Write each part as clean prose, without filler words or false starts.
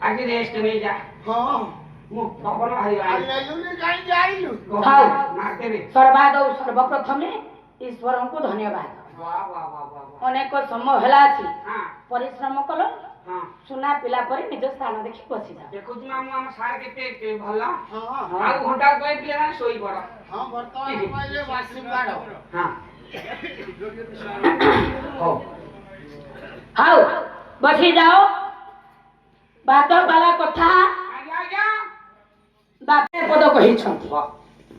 आज रेस्ट नहीं जा हां मु पवन भाई आइलु काई जाइलु मारते रे सर्वप्रथमे ईश्वर को धन्यवाद। वाह वाह वाह वाह अनेक समय हला छी हां परिश्रम कलो हां सुना पिला पर निज स्थान देखि बसी जा देखु छी मामू हम सार केते भला हां आ घंटा कोइ पिले ना सोई पड़ हां वर्तमान पहिले वासी काढो हां हो हाउ बसी जाओ बात वाला कथा आज्ञा आज्ञा बापे पद कहि छथि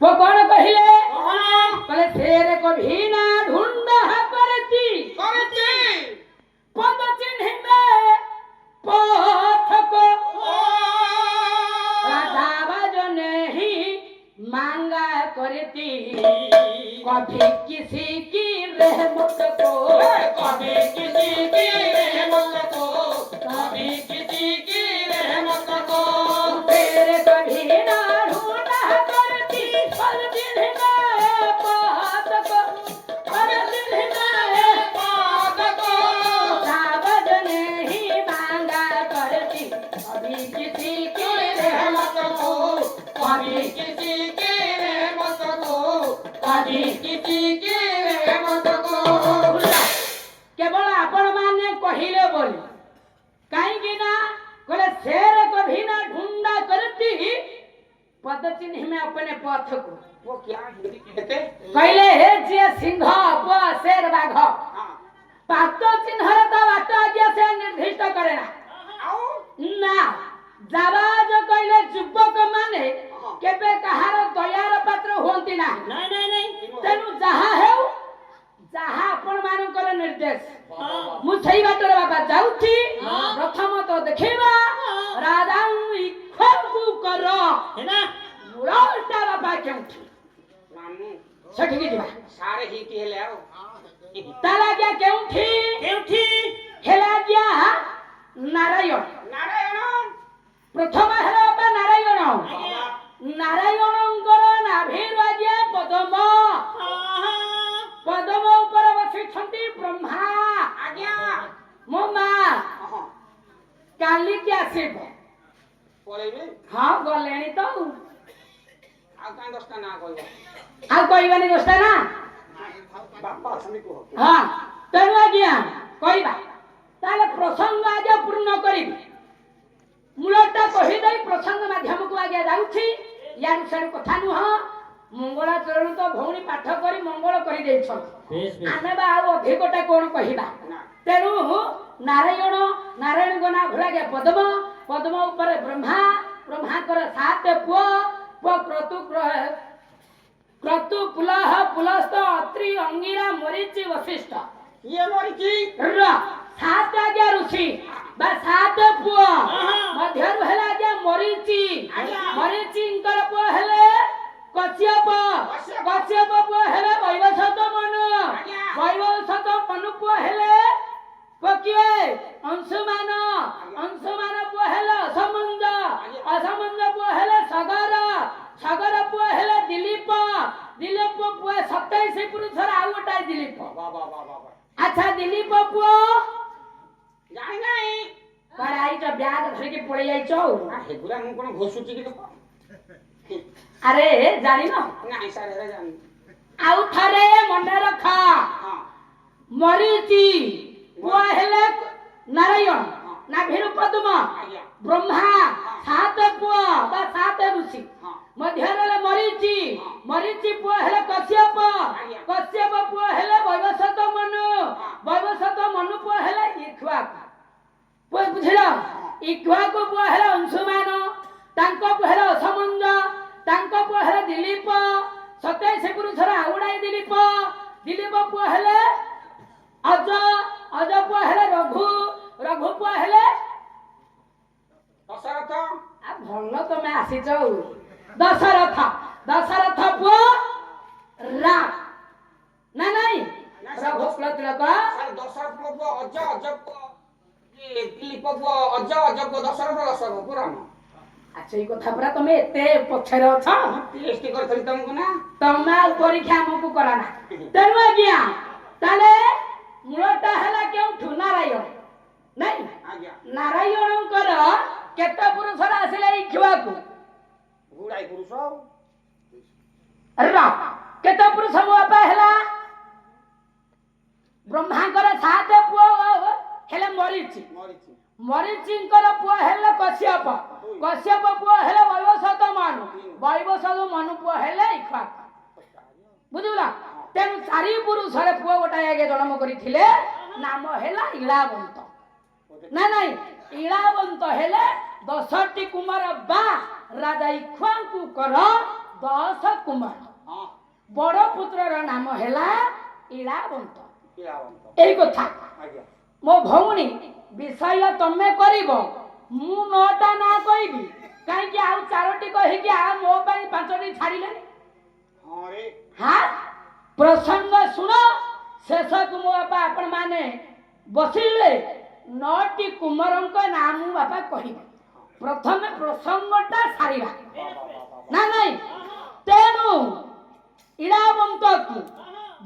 वो कोन कहिले कहले फेरे को भीना ढूंढ करती पद चिन्हिबे पथ को राजा बजने ही मांगा करती कभी किसी की रहमत को, कभी किसी की रहमत को, कभी किसी की रहमत को, फिर कभी ना ढूंढा करती हर दिल में बात को, हर दिल में बात को, कागज नहीं मांगा करती कभी किसी की रहमत को, कभी किसी की रहमत को, कभी किसी की रहमत को। केवल आपण माने कहिले बोली कहीं ना बोले शेर कभी ना ढूंढा करती पद चिन्ह में अपने पथ को वो क्या हिंदी कहते? कहले हे जे सिंह व शेर बाघ हाँ। पाद चिन्ह तो बात आज्ञा से निर्दिष्ट करे आओ। ना जाबाज कहले युवक माने केबे कहार दयार पात्र होंती ना नहीं। तेनु जहा हेउ जहा आपण मानकर निर्देश मु सही बाटर बाबा जाउची प्रथम तो देखिबा राजा इखबु कर है ना? मुराटा बाबा केउठी मामू सठी की जिबा सारे ही के ले आओ। ताला क्या केउठी केउठी हेला गया नारायण नारायण प्रथम हेला बाबा नारायण आज्ञा। नारायणଙ୍କର ନାଭିରୁ ଆଜ୍ଞା ପଦ୍ମ ପଦ୍ମ ଉପରେ ବସିଛନ୍ତି ବ୍ରହ୍ମା आज्ञा। ମୋ ମା हाँ। କାଲିକି ଆସିବ पळेबे ହଁ ଗଲେଣି ତ ଆଉ କାଇଁ ଦଶଟା ନା କହିବ? ଆଉ କହିବାନି ଦୋଷଟା ନା ବାପା ଅଛନ୍ତି କୁହ। ହଁ ତେଣୁ ଆଜ୍ଞା କହିବା ତାହେଲେ ପ୍ରସଙ୍ଗ ଆଜ୍ଞା ପୂର୍ଣ୍ଣ କରିବି ମୂଳଟା କହିଦେଇ ପ୍ରସଙ୍ଗ ମାଧ୍ୟମକୁ ଆଜ୍ଞା ଯାଉଛି ୟାର ସାଡୁ କଥା ନୁହଁ ମଙ୍ଗଳାଚରଣ ତ ଭଉଣୀ ପାଠ କରି ମଙ୍ଗଳ କରିଦେଇଛନ୍ତି ଆମେ ବା ଆଉ ଅଧିକଟା କଣ କହିବା ନା। ତେଣୁ ନାରାୟଣଙ୍କ ନାଁ ଭୁଲାଗେ ପଦ୍ମ ପଦ୍ମ ଉପରେ ବ୍ରହ୍ମା ବ୍ରହ୍ମାଙ୍କର 7 ପୁଅ କ୍ରତୁ ପୁଲହ ପୁଲସ୍ତ ଅତ୍ରି ଅଙ୍ଗିରା ମରିଚି ବଶିଷ୍ଠ ये मरिची 7 ଆଜ୍ଞା ଋଷି ବା 7 ପୁଅ ମଧ୍ୟରୁ ହେଲା ଆଜ୍ଞା ମରିଚି ମରିଚିଙ୍କର ପୁଅ ହେଲେ କଶ୍ୟପ ପୁଅ ହେଲେ ବୈବସ୍ୱତ ମନୁ ବୈବସ୍ୱତ ମନୁ ପୁଅ ହେଲେ ପକିଏ ଅଂଶୁମାନ ପୁଅ ହେଲେ ଅସମଞ୍ଜ ପୁଅ ହେଲେ ସଗର ପୁଅ ହେଲେ ଦିলীପ ପୁଅ 27 ପୁରୁଷର ଆଉ ଗୋଟା ଦିলীପ ଆଚ୍ଛା ଦିলীପ ପୁଅ ଜାଣି ନାହିଁ। କୁଆଡେ ଆଇଛ ବ୍ୟାଗ ଧରିକି ପଳେଇ ଯାଇଛ ଆଉ ହେଗୁରା ମୁଁ କଣ ଘୋଷୁଛି କି ଲୋକ? ଆରେ ଜାଣିନ ନାଇଁ ସାର୍ ହେରା ଜାଣି। ଆଉ ଥରେ ମନେ ରଖ ହଁ। ମରିଚି ପୁଅ ହେଲେ ନାରାୟଣ ନାଭିରୁ ପଦ୍ମ ଆଜ୍ଞା। ବ୍ରହ୍ମା 7 ପୁଅ ବା 7 ଋଷି ହଁ। ମଧ୍ୟରେ ମରିଚି ପୁଅ ହେଲେ କଶ୍ୟପ ପୁଅ ହେଲେ ବୈବସ୍ୱତ ମନୁ ପୁଅ ହେଲେ ଇକ୍ଷ୍ୱାକୁ ପୁଅ ବୁଝିଲ ଇକ୍ଷ୍ୱାକୁ ପୁଅ ହେଲେ ଅଂଶୁମାନ ତାଙ୍କ ପୁଅ ହେଲେ ଅସମଞ୍ଜ ତାଙ୍କ ପୁଅ ହେଲେ ଦିলীପ 27 ପୁରୁଷର ଆଉ ଗୋଟାଏ ଦିলীପ ପୁଅ ହେଲେ ଅଜ ପୁଅ ହେଲେ ରଘୁ ପୁଅ ହେଲେ ଦଶରଥ। ଭଲ ତମେ ଆସିଛ ଆଉ ଦଶରଥ ପୁଅ ରାମ ନାଇଁ ରଘୁ ତିଳକ ସାର୍ ଦଶରଥ ପୁଅ ଅଜ ପୁଅ ଦିলীପ ପୁଅ ଅଜ ପୁଅ ଦଶରଥ ପୁଅ ରାମ। ଆଚ୍ଛା ଏଇ କଥା ପୁରା ତମେ ଏତେ ପଛରେ ଅଛ PhD କରିଥିଲି ତମକୁ ନା। ତମେ ଆଉ ପରୀକ୍ଷା ଆମକୁ କରାନା ତେଣୁ ଆଜ୍ଞା ତାହେଲେ ମୂଳଟା ହେଲା କେଉଁଠୁ ନାରାୟଣ ନାଇଁ ଆଜ୍ଞା। ନାରାୟଣଙ୍କର କେତେ ପୁରୁଷର ଆସିଲେ ଇକ୍ଷ୍ୱାକୁ ଗୁଡାଇ ପୁରୁଷ। କେତେ ପୁରୁଷ ବାପା ହେଲା ବ୍ରହ୍ମାଙ୍କର 7 ପୁଅ ହେଲେ ମରିଚିଙ୍କର ପୁଅ ହେଲେ କଶ୍ୟପ ପୁଅ ହେଲେ ବୈବସ୍ୱତ ମନୁ ପୁଅ ହେଲେ ଇକ୍ଷ୍ୱାକୁ ବୁଝିଲ ତେଣୁ 4 ପୁରୁଷରେ ପୁଅ ଗୋଟାଏ ଆଗେ ଜନ୍ମ କରିଥିଲେ ନାମ ହେଲା ଇଳାବନ୍ତ ନାଇଁ ଇଳାବନ୍ତ ହେଲେ 10ଟି କୁମାର ବା ରାଜା ଇକ୍ଷ୍ୱାକୁ କର 10 କୁମାର ବଡ଼ ପୁତ୍ରର ନାମ ହେଲା ଇଳାବନ୍ତ ଏଇ କଥା ମୋ ଭଉଣୀ ବିଷୟ ତମେ କରିବ ମୁଁ 9ଟା ନା କହିବି କାହିଁକି ଆଉ 4ଟି କହିକି ଆଉ ମୋ ପାଇଁ 5ଟି ଛାଡ଼ିଲେନି ହଁ ରେ। ହଁ प्रसंग शुण शेष को मो बापा आपण माने बसिले 9टी कुमारों नाम मु बापा कहि प्रथम प्रसंगटा सारिबा ना नहीं तेनु इड़ावंत को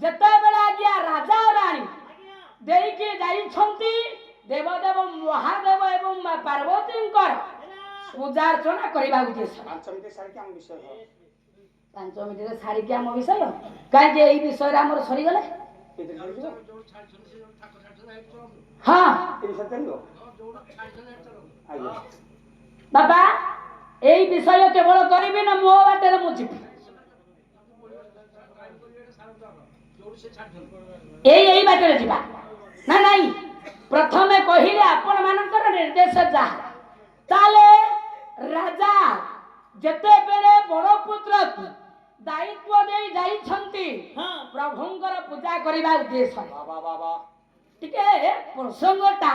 जते बेला गया राजा रानी देई के जाई छंती देवदेव महादेव एवं मां पार्वती पूजा अर्चना करबा उद्देश्य पंचमी सारी के हम विषय है पंचमी रे सारी के हम विषय काहे जे ई विषय हमर सरी गले हां ये सत्य लो आइए बाबा एई विषय केवल करिबी ना मो बाटे मु जिबी एई बाटे जिबा ना नहीं प्रथमे कहिले आपण मानकर निर्देश जा ताले राजा जते बेले बड़ पुत्र को दायित्व दे जाई छंती प्रभुंकर पूजा करबा उद्देश्य बाबा बाबा टिके प्रसंगटा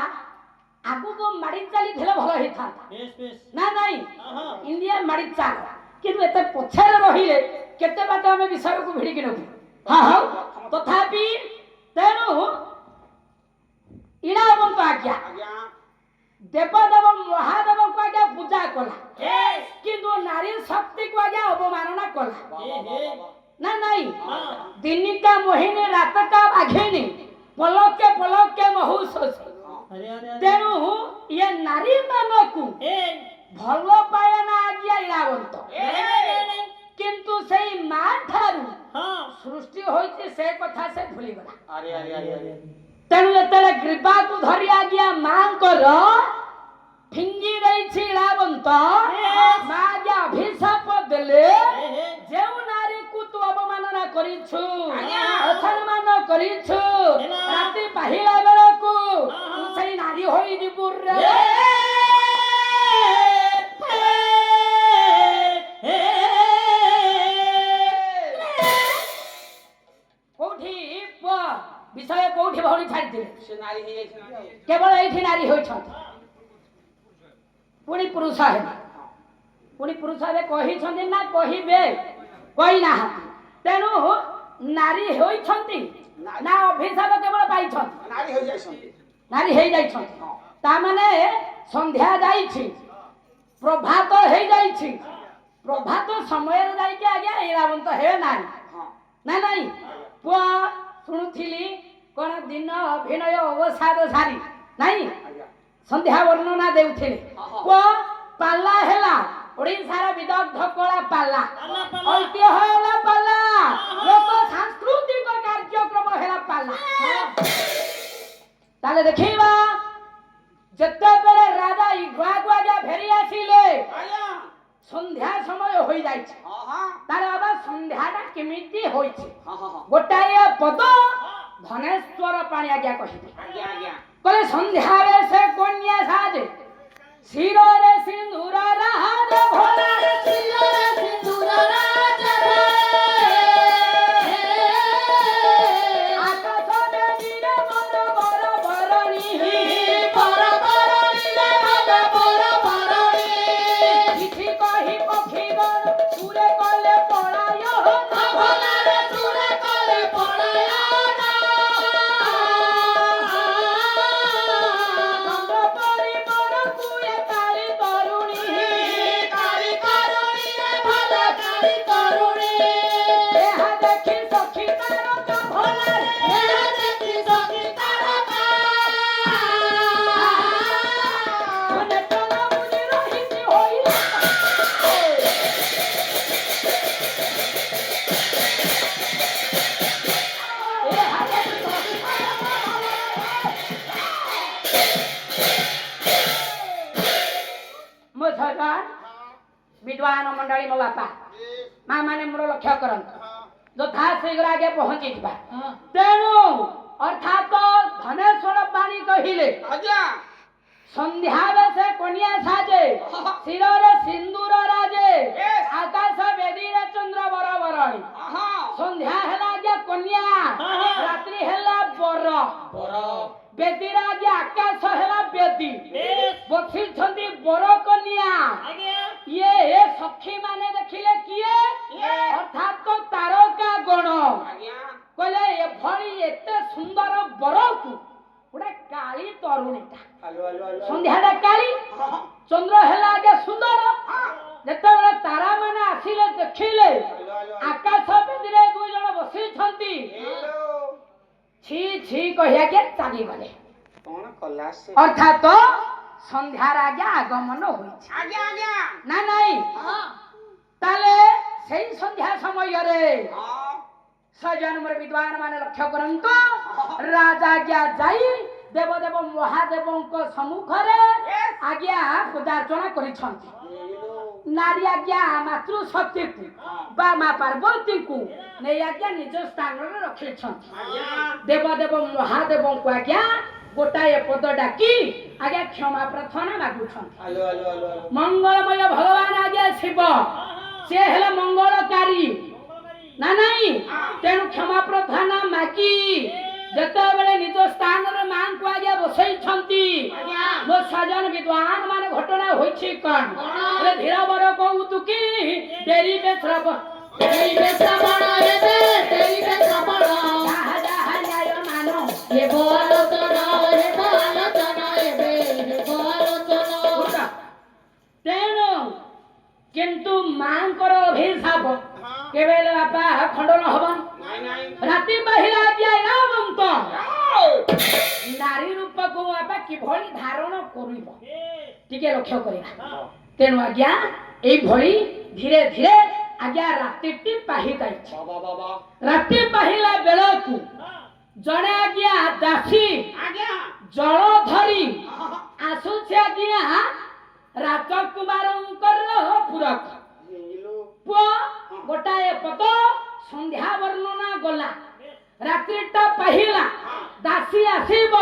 आगु को माडी चाली थेले भलो हे था ना नहीं इंडिया माडी चाल किंतु एते पछर रहिले केते बाटे हमें विषय को भिडी किनो हां हां तथापि तेनु इड़ावंत आज्ञा देवदेव महादेव को आज्ञा पूजा कला किंतु नारी शक्ति को आज्ञा अवमानना कला ना नहीं दिन का मोहिनी रात का बाघिनी पलक के महूस तेणु ये नारी मानकु भल पाए ना आज्ञा इड़ावंत किंतु सेई मां ठारू सृष्टि होइते से कथा से भूली गला अरे अरे अरे अरे तेणु जेतेले कृपा को धरि आज्ञा मां कर फिंगी रही छी इड़ावंत मां आज्ञा अभिशाप देले जेउ नारी को तू अवमानना करिछु असम्मान करिछु राति पाहिला बेला को तू सेई नारी होई दिबुर रे विषय कोठी भौणी छाड़ी दिले से नारी हे ना केवल एठी नारी होई छथि पुणी पुरुष है पुणी पुरुष है कहि छथि ना कहिबे कहि ना तेनु नारी होई छथि ना अभिशाप केवल पाई छथि नारी हो जाय संती नारी हेई जाई छथि ता माने संध्या जाई छी प्रभात हेई जाई छी प्रभात समय जाई के आज्ञा इरावंत हे नारी हां ना नहीं पुआ सुनुथिली कोन दिन अभिनय अवसाद सारी नहीं संध्या वर्णना देउथिले को पाला हेला ओडिसार विदग्ध कला पाला ऐतिह्य हेला पाला लोक सांस्कृतिक कार्यक्रम हेला पाला ताले देखिबा जत्ते बेले राजा इगुआ गुआ फेरी आसीले संध्या समय होई जाई छै तार बाबा संध्याटा केमिति होई छै गोटाए पद धनेश्वर पाणी आज्ञा कहिबे कले संध्या रे से कन्या साजे सिर रे सिंदूर राज भोला रे सिर रे सिंदूर राज आकाश रे नीर मन बर बरणी बर बरणी रे मन बर बरणी किछि कहि पखी गण सुरे कले पळाय ना भोला रे सुरे कले पळाय विद्वान मंडली मो बापा मां माने मोर लक्ष्य करन यथा शीघ्र आगे पहुंची दिबा तेणु अर्थात धनेश्वर पाणी कहिले आज्ञा संध्या से कन्या साजे सिर रे सिंदूर राजे आकाश वेदी रे चंद्र बराबरणी संध्या हेला आज्ञा कन्या रात्रि हेला बर बेदी आज्ञा आकाश हेला बेदी बसी छंदी बर कन्या ये सखी माने देखिले किए अर्थात तो तारका गण କହିଲେ ଏଭଳି ଏତେ ସୁନ୍ଦର ବରକୁ ଗୋଟେ କାଳି ତରୁଣୀଟା ସନ୍ଧ୍ୟାଟା କାଳି ଚନ୍ଦ୍ର ହେଲା ଆଗେ ସୁନ୍ଦର ଯେତେବେଳେ ତାରା ମାନେ ଆସିଲେ ଦେଖିଲେ ଆକାଶ ବେଦୀରେ 2 ଜଣ ବସିଛନ୍ତି ଛି ଛି କହି ଆଗେ ଚାଲିଗଲେ ଅର୍ଥାତ ସନ୍ଧ୍ୟାର ଆଜ୍ଞା ଆଗମନ ହୋଇଛି ନା ନାଇଁ ତାହେଲେ ସେଇ ସନ୍ଧ୍ୟା ସମୟରେ ସଜନମର ବିଦ୍ୱାନ ମାନେ ଲକ୍ଷ୍ୟ କରନ୍ତୁ ରାଜା ଆଜ୍ଞା ଯାଇ ଦେବଦେବ ମହାଦେବଙ୍କ ସମ୍ମୁଖରେ ଆଜ୍ଞା ପୂଜାର୍ଚ୍ଚନା କରିଛନ୍ତି ନାରୀ ଆଜ୍ଞା ମାତୃ ଶକ୍ତିକୁ ବା ମା ପାର୍ବତୀଙ୍କୁ ନେଇ ଆଜ୍ଞା ନିଜ ସ୍ଥାନରେ ରଖିଛନ୍ତି ଦେବଦେବ ମହାଦେବଙ୍କୁ ଆଜ୍ଞା ଗୋଟାଏ ପଦ ଡାକି ଆଜ୍ଞା କ୍ଷମା ପ୍ରାର୍ଥନା ମାଗୁଛନ୍ତି ମଙ୍ଗଳମୟ ଭଗବାନ ଆଜ୍ଞା ଶିବ ସେ ହେଲେ ମଙ୍ଗଳକାରୀ ନା ନାଇଁ ତେଣୁ କ୍ଷମା ପ୍ରାର୍ଥନା ମାଗି ଯେତେବେଳେ ନିଜ ସ୍ଥାନରେ ମାଙ୍କୁ ଆଜ୍ଞା ବସେଇଛନ୍ତି ମୋ ସଜନ ବିଦ୍ୱାନ ମାନେ ଘଟଣା ହୋଇଛି କଣ ଧୀର ବର କହୁତୁ କି ଡେରିବେ ଶ୍ରବଣ ତେଣୁ କିନ୍ତୁ ମାଙ୍କର ଅଭିଶାପ କେବେ ହେଲେ ବାପା ଖଣ୍ଡନ ହବନି ରାତି ପାହିଲା ରାମନ୍ତ ନାରୀ ରୂପକୁ ବାପା କିଭଳି ଧାରଣ କରିବ ଟିକେ ଲକ୍ଷ୍ୟ କରିବା ତେଣୁ ଆଜ୍ଞା ଏଇଭଳି ଧୀରେ ଧୀରେ ଆଜ୍ଞା ରାତିଟି ପାହି ଯାଇଛି ରାତି ପାହିଲା ବେଳକୁ ଜଣେ ଆଜ୍ଞା ଦାସୀ ଜଳ ଧରି ଆସୁଛି ଆଜ୍ଞା ରାଜକୁମାରଙ୍କର ପୁରକ ପୁଅ ଗୋଟାଏ ପଦ ସନ୍ଧ୍ୟା ବର୍ଣ୍ଣନା ଗଲା ରାତ୍ରିଟା ପାହିଲା ଦାସୀ ଆସିବ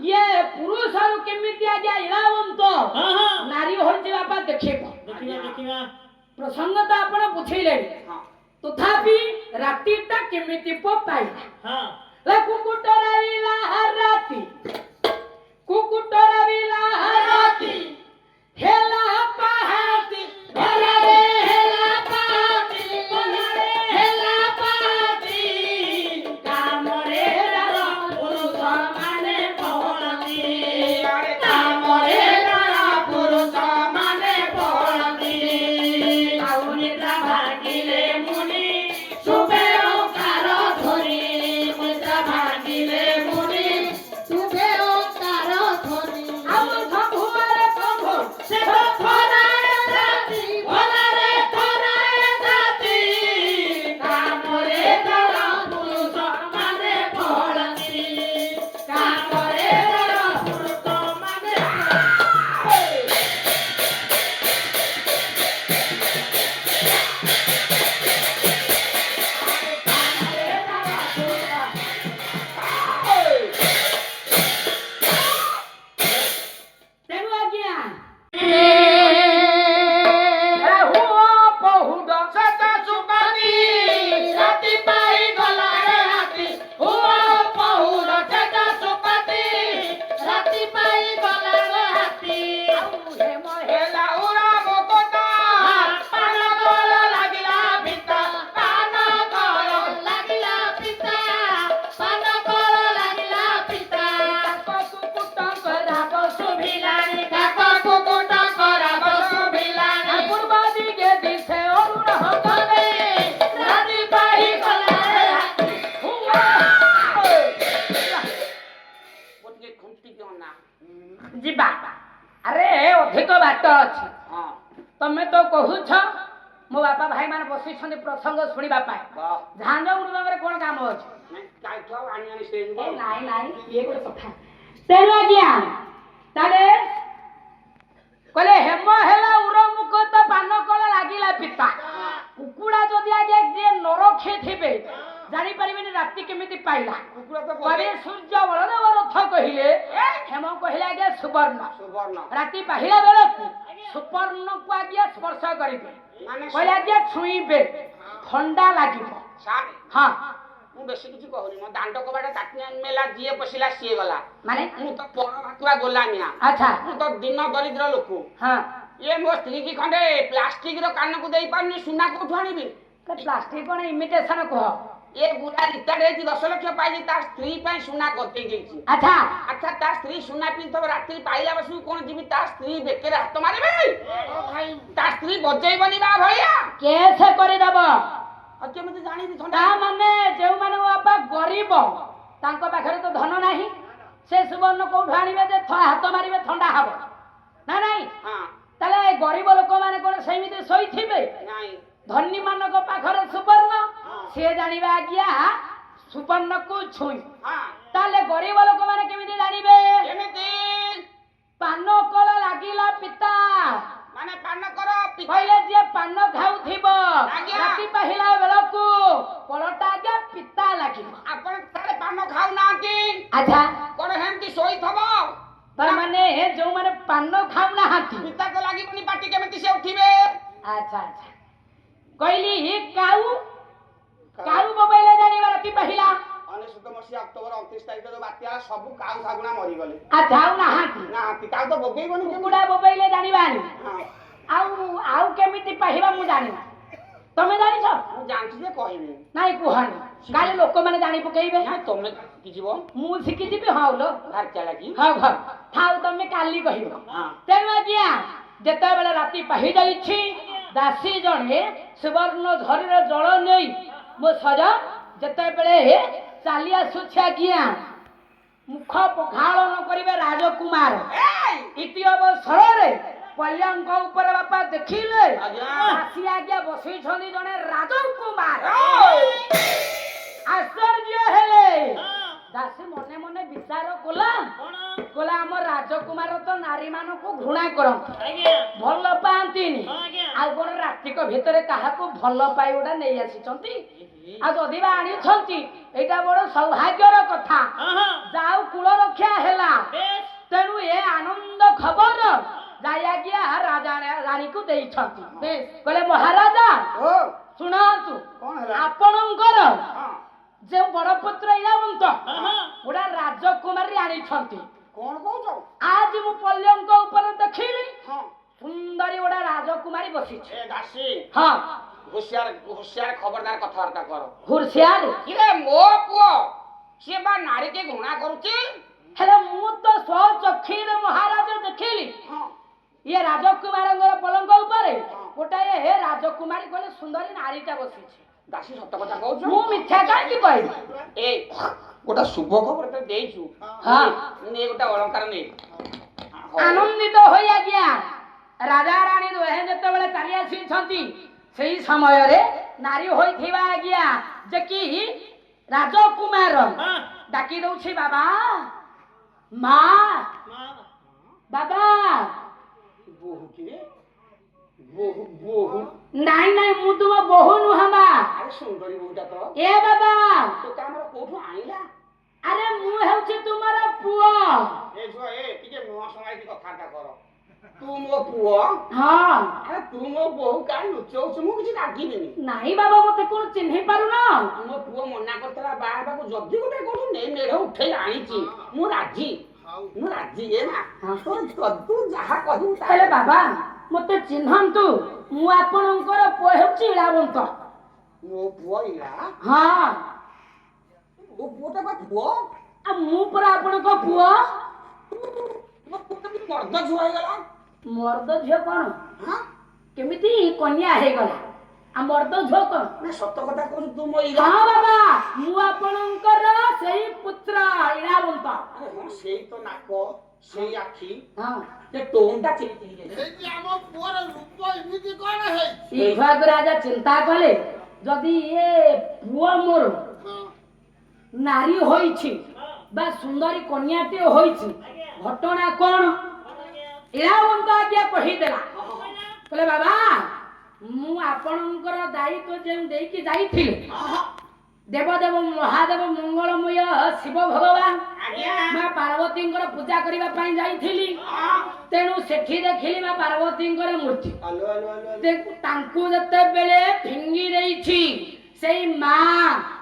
ଇଏ ପୁରୁଷରୁ କେମିତି ଆଜ୍ଞା ଇଳାବନ୍ତ ନାରୀ ହୋଇଛି ବାପା ଦେଖିବ ପ୍ରସଙ୍ଗ ତ ଆପଣ ବୁଝିଲେ ତଥାପି ରାତିଟା କେମିତି ପାଇଲା କୁକୁଟର ବିଲା ରାତି କୁକୁଟର ବିଲା ରାତି ହେଲା ପାହାତି ଭଲରେ ହେଲା ପାହାତି ଭଲରେ ହେଲା ପାହାତି କାମରେ ପୁରୁଷ ମାନେ ପହଳନ୍ତି କାମରେ ପୁରୁଷ ମାନେ ପହଳନ୍ତି ଆଉ ନିଦ୍ରା ଭାଗିଲେ ମୁନି ଶୁଭେ ଓଙ୍କାର ଧରି ନିଦ୍ରା ଭାଗିଲେ ମୁନି ଶୁଭେ ଓଙ୍କାର ଧରି ଆଉ ସବୁଆରେ କମ୍ଭ ସେ ଥରାଏ ଜାତି ଭଲରେ ଥରାଏ ଜାତି କାମରେ ପୁରୁଷ ମାନେ ପହଳନ୍ତି କାମରେ ପୁରୁଷ ମାନେ ତେଣୁ ଆଜ୍ଞା ହୁଅ ବହୁଦ ସତ ସୁପାତି ରାତି ପାଇ ଗଲା ରେ ରାତି ହୁଅ ବହୁଦ ସତ ସୁପାତି ରାତି ପାଇ ଗଲା ରେ ରାତି ଆଉ ହେମ ହେଲା ଉରା ମକଟା ପାନ କଳ ଲାଗିଲା ପିତା ପାନ କଳ ଲାଗିଲା ପିତା ପାନ କଳ ଲାଗିଲା ପିତା କୁକୁଟ କରାବ ଶୁଭିଲାଣି କୁକୁଟ କରାବ ଶୁଭିଲାଣି ପୂର୍ବ ଦିଗେ ଦିଶେ ଅରୁଣ ହବରେ ରାତି ପାହି ଗଲା ରେ ରାତି ଯିବା ଆରେ ଅଧିକ ବାଟ ଅଛି ତମେ ତ କହୁଛ ମୋ ବାପା ଭାଇ ମାନେ ବସିଛନ୍ତି ପ୍ରସଙ୍ଗ ଶୁଣିବା ପାଇଁ ଝାଞ୍ଜ ମୃଦଙ୍ଗରେ କଣ କାମ ଅଛି ନାଇଁ ନାଇଁ ଇଏ ଗୋଟେ କଥା ତେଣୁ ଆଜ୍ଞା ତାହେଲେ କହିଲେ ହେମ ହେଲା ଉରମୁଖ ତ ପାନ କଳ ଲାଗିଲା ପିତା କୁକୁଡ଼ା ଯଦି ଆଜ୍ଞା ଯିଏ ନରଖେ ଥିବେ ଜାଣିପାରିବେନି ରାତି କେମିତି ପାଇଲା କବି ସୂର୍ଯ୍ୟ ବଳଦେବ ରଥ କହିଲେ ହେମ କହିଲେ ଆଜ୍ଞା ସୁବର୍ଣ୍ଣ ରାତି ପାହିଲା ବେଳକୁ ସୁବର୍ଣ୍ଣକୁ ଆଜ୍ଞା ସ୍ପର୍ଶ କରିବେ କହିଲେ ଆଜ୍ଞା ଛୁଇଁବେ ଥଣ୍ଡା ଲାଗିବ ହଁ ମୁଁ ବେଶୀ କିଛି କହୁନି ମୋ ଦାଣ୍ଡ କବାଟ କାଟି ନେଲା ଯିଏ ପଶିଲା ସିଏ ଗଲା ମାନେ ମୁଁ ତ ପର ଭାତୁଆ ଗୋଲାମିଆ ଆଚ୍ଛା ମୁଁ ତ ଦିନ ଦରିଦ୍ର ଲୋକ ହଁ ଇଏ ମୋ ସ୍ତ୍ରୀ କି ଖଣ୍ଡେ ପ୍ଲାଷ୍ଟିକ ର କାନକୁ ଦେଇ ପାରୁନି ସୁନା କୋଉଠୁ ଆଣିବି ପ୍ଲାଷ୍ଟିକ କଣ ଇମିଟେସନ କୁହ ଏ ବୁଢା ରିଟାୟାର୍ଡ ହେଇଛି 10 ଲକ୍ଷ ପାଇଛି ତା ସ୍ତ୍ରୀ ପାଇଁ ସୁନା ଗତେଇ ଦେଇଛି। ଆଚ୍ଛା ଆଚ୍ଛା ତା ସ୍ତ୍ରୀ ସୁନା ପିନ୍ଧିଥିବ ରାତି ପାଇଲା ବସକୁ କଣ ଯିବି ତା ସ୍ତ୍ରୀ ବେକରେ ହାତ ମାରିବେ ତା ସ୍ତ୍ରୀ ବଜେଇବନି ବା ଭଳିଆ କେସ କରିଦବ। ଆଉ କେମିତି ଜାଣିବି ତା ଥଣ୍ଡା ମାନେ ଯୋଉମାନେ ବାପା ଗରିବ ତାଙ୍କ ପାଖରେ ତ ଧନ ନାହିଁ ସେ ସୁବର୍ଣ୍ଣ କୋଉଠୁ ଆଣିବେ ଯେ ହାତ ମାରିବେ ଥଣ୍ଡା ହବ ନା ନାଇଁ? ହଁ ତାହେଲେ ଗରିବ ଲୋକମାନେ କଣ ସେମିତି ଶୋଇଥିବେ? ନାଇଁ ଧନୀ ମାନଙ୍କ ପାଖରେ ସୁବର୍ଣ୍ଣ ସିଏ ଜାଣିବେ ଆଜ୍ଞା ସୁବର୍ଣ୍ଣକୁ ଛୁଇଁ। ହଁ ତାହେଲେ ଗରିବ ଲୋକମାନେ କେମିତି ଜାଣିବେ? କେମିତି ପାନ କଳ ଲାଗିଲା ପିତା ମାନେ ପାନ କର କହିଲେ ଯିଏ ପାନ ଖାଉଥିବ ଆଜ୍ଞା। ରାତି ପାହିଲା ବେଳକୁ କଳଟା ଆଜ୍ଞା ପିତା ଲାଗିବ। ଆପଣ ତାହେଲେ ପାନ ଖାଉନାହାନ୍ତି ଆଚ୍ଛା କଣ ହେମିତି ଶୋଇଥବ ତାମାନେ ଯୋଉମାନେ ପାନ ଖାଉନାହାନ୍ତି ପିତା ତ ଲାଗିବନି ପାଟି କେମିତି ସେ ଉଠିବେ? ଆଚ୍ଛା ଆଚ୍ଛା କହିଲି କାଉ କାଉ ବୋବେଇଲେ ଜାଣିବା ରାତି ପାହିଲା 19 ମସିହା ଅକ୍ଟୋବର 29 ତାରିଖ ଯୋଉ ବାତ୍ୟା ହେଲା ସବୁ କାଉ ଶାଗୁଣା ମରିଗଲେ ଆଚ୍ଛା ଆଉ ନାହାନ୍ତି ନାହାନ୍ତି କାଉ ତ ବୋବେଇବନି କୁକୁଡ଼ା ବୋବେଇଲେ ଜାଣିବାନି ହଁ ଆଉ ଆଉ କେମିତି ପାହିବା ମୁଁ ଜାଣିନି ତମେ ଜାଣିଛ? ମୁଁ ଜାଣିଛି ଯେ କହିବି ନାଇଁ କୁହନି କାଳେ ଲୋକମାନେ ଜାଣି ପକେଇବେ। ନା ତମେ ଶିଖିଯିବ ମୁଁ ଶିଖିଯିବି ହଉ ଲୋ ଭାରି ଚାଲାକି ହଉ ହଉ ଥାଉ ତମେ କାଲି କହିବ। ହଁ ତେଣୁ ଆଜ୍ଞା ଯେତେବେଳେ ରାତି ପାହି ଯାଇଛି ଦାସୀ ଜଣେ ସୁବର୍ଣ୍ଣ ଝରିର ଜଳ ନେଇ ମୋ ସଜ ଯେତେବେଳେ ଚାଲି ଆସୁଛି ଆଜ୍ଞା ମୁଖ ପଖାଳନ କରିବେ ରାଜକୁମାର ଇତି ଅବସରରେ ପଲ୍ଲଙ୍କ ଉପରେ ବାପା ଦେଖିଲେ ଆଜ୍ଞା। ଦାସୀ ଆଜ୍ଞା ବସିଛନ୍ତି ଜଣେ ରାଜକୁମାର ଆଶ୍ଚର୍ଯ୍ୟ ହେଲେ ଦାସୀ ମନେ ମନେ ବିଚାର କଲା କହିଲା ଆମ ରାଜକୁମାର ତ ନାରୀ ମାନଙ୍କୁ ଘୃଣା କରନ୍ତି ଭଲ ପାଆନ୍ତିନି ଆଉ କଣ ରାତିକ ଭିତରେ କାହାକୁ ଭଲ ପାଇ ଗୋଟା ନେଇ ଆସିଛନ୍ତି ଆଉ ଯଦି ବା ଆଣିଛନ୍ତି ଏଇଟା ବଡ ସୌଭାଗ୍ୟର କଥା ଯାଉ କୂଳ ରକ୍ଷା ହେଲା। ତେଣୁ ଏ ଆନନ୍ଦ ଖବର ଯାଇ ଆଜ୍ଞା ରାଜା ରାଣୀକୁ ଦେଇଛନ୍ତି। କହିଲେ ମହାରାଜା ଓ ଶୁଣନ୍ତୁ କଣ ହେଲା ଆପଣଙ୍କର ହଁ ଯେଉଁ ବଡ ପୁତ୍ର ଇଳାବନ୍ତ ଗୋଟା ରାଜକୁମାରୀ ଆଣିଛନ୍ତି। କଣ କହୁଛ? ଆଜି ମୁଁ ପଲ୍ଲଙ୍କ ଉପରେ ଦେଖିଲି ହଁ ସୁନ୍ଦରୀ ଗୋଟା ରାଜକୁମାରୀ ବସିଛି। ଏ ଦାସୀ ହଁ ହୁସିଆର ହୁସିଆର ଖବରଦାର କଥାବାର୍ତ୍ତା କର ହୁର୍ସିଆର କିରେ ମୋ ପୁଅ ସିଏ ବା ନାରୀକି ଘୃଣା କରୁଛି। ହେଲେ ମୁଁ ତ ସ୍ୱଚକ୍ଷୁରେ ମହାରାଜ ଦେଖିଲି ହଁ ଇଏ ରାଜକୁମାରଙ୍କର ପଲଙ୍କ ଉପରେ ଗୋଟାଏ ରାଜକୁମାରୀ କହିଲେ ସୁନ୍ଦରୀ ନାରୀଟା ବସିଛି। ଦାସୀ ସତ କଥା କହୁଛୁ? ମୁଁ ମିଥ୍ୟା କାହିଁକି କହିବି? ଏ ଗୋଟେ ଶୁଭ ଖବର ତ ଦେଇଛୁ ହଁ ନେ ଗୋଟେ ଅଳଙ୍କାର ନେ ଆନନ୍ଦିତ ହୋଇ ଆଜ୍ଞା ରାଜା ରାଣୀ ଦୁହେଁ ଯେତେବେଳେ ଚାଲି ଆସିଛନ୍ତି ସେଇ ସମୟରେ ନାରୀ ହୋଇଥିବା ଆଜ୍ଞା ଯେ କି ରାଜକୁମାର ଡାକି ଦଉଛି ବାବା ମା ବାବା ବୋହୁ କିରେ ବୋହୁ ବୋହୁ ନାଇଁ ନାଇଁ ମୁଁ ତୁମ ବୋହୁ ନୁହଁ ମା। ଆରେ ସୁନ୍ଦରୀ ବୋହୁଟା ତ ଏ ବାବା ତୋତେ ଆମର କୋଉଠୁ ଆଣିଲା? ଆରେ ମୁଁ ହେଉଛି ତୁମର ପୁଅ। ଏ ଝିଅ ଏ ଟିକେ ନୂଆ ସମାଇକି କଥାବାର୍ତ୍ତା କର। ତୁ ମୋ ପୁଅ? ହଁ ଆରେ ତୁ ମୋ ବୋହୁ କାହିଁ ଲୁଚଉଛୁ? ମୁଁ କିଛି ରାଗିବିନି। ନାଇଁ ବାବା ମତେ କଣ ଚିହ୍ନି ପାରୁନ? ମୋ ପୁଅ ମନା କରିଥିଲା ବାହା ହେବାକୁ ଯଦି ଗୋଟେ କୋଉଠୁ ନେଇ ମେଢ ଉଠେଇ ଆଣିଛି ମୁଁ ରାଜି ଏ ନା ତୁ ଯାହା କହିବୁ ହେଲେ ବାବା ମତେ ଚିହ୍ନନ୍ତୁ ମୁଁ ଆପଣଙ୍କର ପୁଅ ହେଉଛି ଇଳାବନ୍ତ। ମୋ ପୁଅ ଇଳା? ହଁ ମୋ ପୁଅଟା ବା ପୁଅ? ଆଉ ମୁଁ ପରା ଆପଣଙ୍କ ପୁଅ। ମୋ ପୁଅ କେମିତି ମର୍ଦ୍ଦ ଝୁଅ ହେଇଗଲା? ମର୍ଦ୍ଦ ଝିଅ କଣ ହଁ କେମିତି କନ୍ୟା ହେଇଗଲା ଆଉ ମର୍ଦ୍ଦ ଝିଅ କଣ? ନା ସତ କଥା କହୁଛୁ ତୁ ମୋ ଇଳା? ହଁ ବାବା ମୁଁ ଆପଣଙ୍କର ସେଇ ପୁତ୍ର ଇଳାବନ୍ତ। ଆରେ ହଁ ସେଇ ତ ନାକ ସେଇ ଆଖି ହଁ ସେ ଟୋନଟା ଚିହ୍ନି ଯାଇଛି। ହେଇଛି ଆମ ପୁଅର ରୂପ ଏମିତି କଣ ହେଇଛି? ଏଇ ଛୁଆକୁ ରାଜା ଚିନ୍ତା କଲେ ଯଦି ଏ ପୁଅ ମୋର ନାରୀ ହୋଇଛି ବା ସୁନ୍ଦରୀ କନ୍ୟାଟିଏ ହୋଇଛି ଘଟଣା କଣ? ଇଳାବନ୍ତ ଆଜ୍ଞା କହିଦେଲା କହିଲେ ବାବା ମୁଁ ଆପଣଙ୍କର ଦାୟିତ୍ୱ ଯେଉଁ ଦେଇକି ଯାଇଥିଲି ଦେବଦେବ ମହାଦେବ ମଙ୍ଗଳମୟ ଶିବ ଭଗବାନ ମା ପାର୍ବତୀଙ୍କର ପୂଜା କରିବା ପାଇଁ ଯାଇଥିଲି। ତେଣୁ ସେଠି ଦେଖିଲି ମା ପାର୍ବତୀଙ୍କର ମୂର୍ତ୍ତି ତାଙ୍କୁ ଯେତେବେଳେ ଫିଙ୍ଗି ଦେଇଛି ସେଇ ମା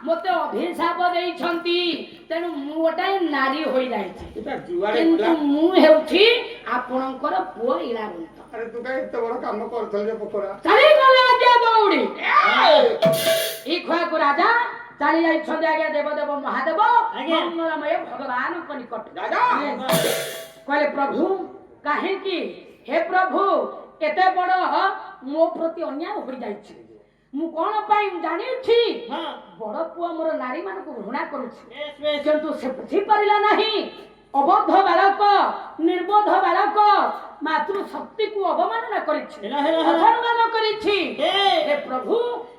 ମତେ ଅଭିଶାପ ଦେଇଛନ୍ତି। ତେଣୁ ମୁଁ ଗୋଟାଏ ନାରୀ ହୋଇଯାଇଛି କିନ୍ତୁ ମୁଁ ହେଉଛି ଆପଣଙ୍କର ପୁଅ ଇଳାବନ୍ତ। ଆରେ ତୁ କାଇଁ ଏତେ ବଡ କାମ କରୁଥିଲୁ ଯେ ପୋକରା? ଚାଲିଗଲେ ଆଜ୍ଞା ଦୌଡ଼ି। ଏଇ ଖୁଆକୁ ରାଜା ଚାଲି ଯାଇଛନ୍ତି ଆଜ୍ଞା ଦେବଦେବ ମହାଦେବ ଆଜ୍ଞା। ମଙ୍ଗଳମୟ ଭଗବାନଙ୍କ ନିକଟ ଦାଦା କହିଲେ ପ୍ରଭୁ କାହିଁକି ହେ ପ୍ରଭୁ ଏତେ ବଡ ମୋ ପ୍ରତି ଅନ୍ୟାୟ ହୋଇଯାଇଛି ମୁଁ କଣ ପାଇଁ ଜାଣିଛି ହଁ ବଡ ପୁଅ ମୋର ନାରୀ ମାନଙ୍କୁ ଘୃଣା କରୁଛି ବେଶ ବେଶ କିନ୍ତୁ ସେ ବୁଝିପାରିଲା ନାହିଁ ଅବୋଧ ବାଳକ ନିର୍ବୋଧ ବାଳକ ମାତୃ ଶକ୍ତିକୁ ଅବମାନନା କରିଛି ହେଲା, ହେଲା, ହେଲା। ଅସମ୍ମାନ କରିଛି ହେ ହେ ପ୍ରଭୁ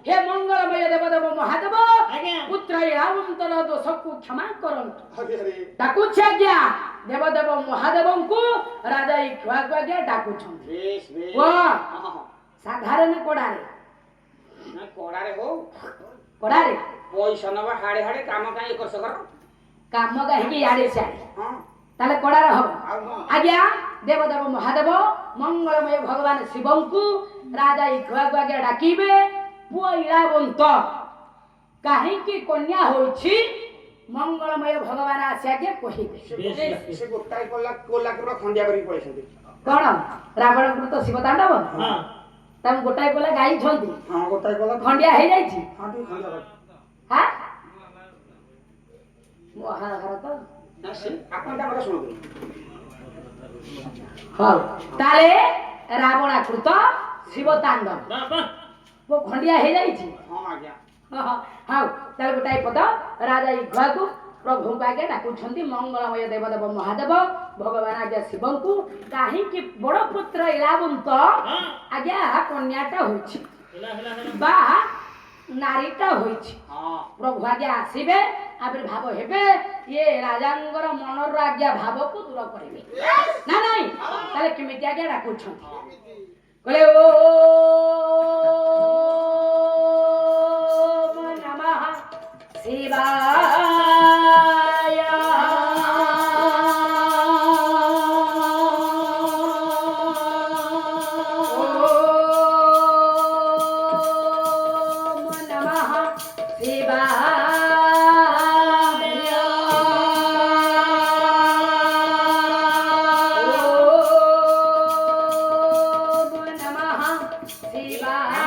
ହେ ମଙ୍ଗଳମୟ ଦେବଦେବ ମହାଦେବ ଆଜ୍ଞା। ପୁତ୍ର ରାବନ୍ତର ଦୋଷକୁ କ୍ଷମା କରନ୍ତୁ ହରି ହରି ଡାକୁଛି ଆଜ୍ଞା ଦେବଦେବ ମହାଦେବଙ୍କୁ ରାଜା ଇକ୍ଷ୍ୱାକୁ ଆଜ୍ଞା ଡାକୁଛନ୍ତି ବେଶ ବେଶ ୱା। ହଁ ସାଧାରଣ କୋଡାରେ ନା କଡ଼ାରେ ହଉ କୋଡାରେ ପଇସା ନବା ହାଡେ ହାଡେ କାମ କାହିଁ ଏକର ସେକର କାମ କାହିଁକି ଇଆଡେ ସିଆଡେ ହଁ ତାହେଲେ କୋଡାରେ ହବ ଆଉ କଣ ଆଜ୍ଞା ଦେବଦେବ ମହାଦେବ ମଙ୍ଗଳମୟ ଭଗବାନ ଶିବଙ୍କୁ ରାଜା ଇକ୍ଷ୍ୱାକୁ ଆଜ୍ଞା ଡାକିବେ ପୁଅ ଇଳାବନ୍ତ କାହିଁକି କନ୍ୟା ହୋଇଛି ମଙ୍ଗଳମୟ ଭଗବାନ ଆସି ଆଜ୍ଞା କହିବେ ସେ ଗୋଟାଏ କୋଲାକୁର ଖଣ୍ଡିଆ କରିକି ପଳେଇଛନ୍ତି କଣ ରାବଣଙ୍କର ତ ଶିବ ତାଣ୍ଡବ ହଁ ତାଙ୍କୁ ଗୋଟାଏ କୋଲା ଗାଇଛନ୍ତି ହଁ ଗୋଟାଏ କୋଲା ଖଣ୍ଡିଆ ହେଇଯାଇଛି ହଁ ଟିକେ ଖଣ୍ଡିଆ କରି ହଁ ମହାଭାରତ ନା ସେ ଆପଣ ତା କଥା ଶୁଣନ୍ତୁ ହଉ ତାହେଲେ ରାବଣାକୃତ ଶିବ ତାଣ୍ଡବ ବାବା ମୋ ଖଣ୍ଡିଆ ହେଇଯାଇଛି ହଁ ଆଜ୍ଞା ହଉ ତାହେଲେ ଗୋଟାଏ ପଦ ରାଜା ଇକ୍ଷ୍ୱାକୁ ପ୍ରଭୁଙ୍କୁ ଆଜ୍ଞା ଡାକୁଛନ୍ତି ମଙ୍ଗଳମୟ ଦେବଦେବ ମହାଦେବ ଭଗବାନ ଆଜ୍ଞା ଶିବଙ୍କୁ କାହିଁକି ବଡ ପୁତ୍ର ଇଳାବନ୍ତ ହଁ ଆଜ୍ଞା କନ୍ୟାଟା ହୋଇଛି ହେଲା ହେଲା ହେଲା ବା ନାରୀଟା ହୋଇଛି ହଁ ପ୍ରଭୁ ଆଜ୍ଞା ଆସିବେ ଆବିର୍ଭାବ ହେବେ ଇଏ ରାଜାଙ୍କର ମନର ଆଜ୍ଞା ଭାବକୁ ଦୂର କରିବେ ନା ନାଇଁ ତାହେଲେ କେମିତି ଆଜ୍ଞା ଡାକୁଛନ୍ତି କହିଲେ ଓ ନମଃ ଶିବାୟ ଓମ୍ ନମଃ ଶିବାୟ ଓମ୍ ନମଃ ଶିବାୟ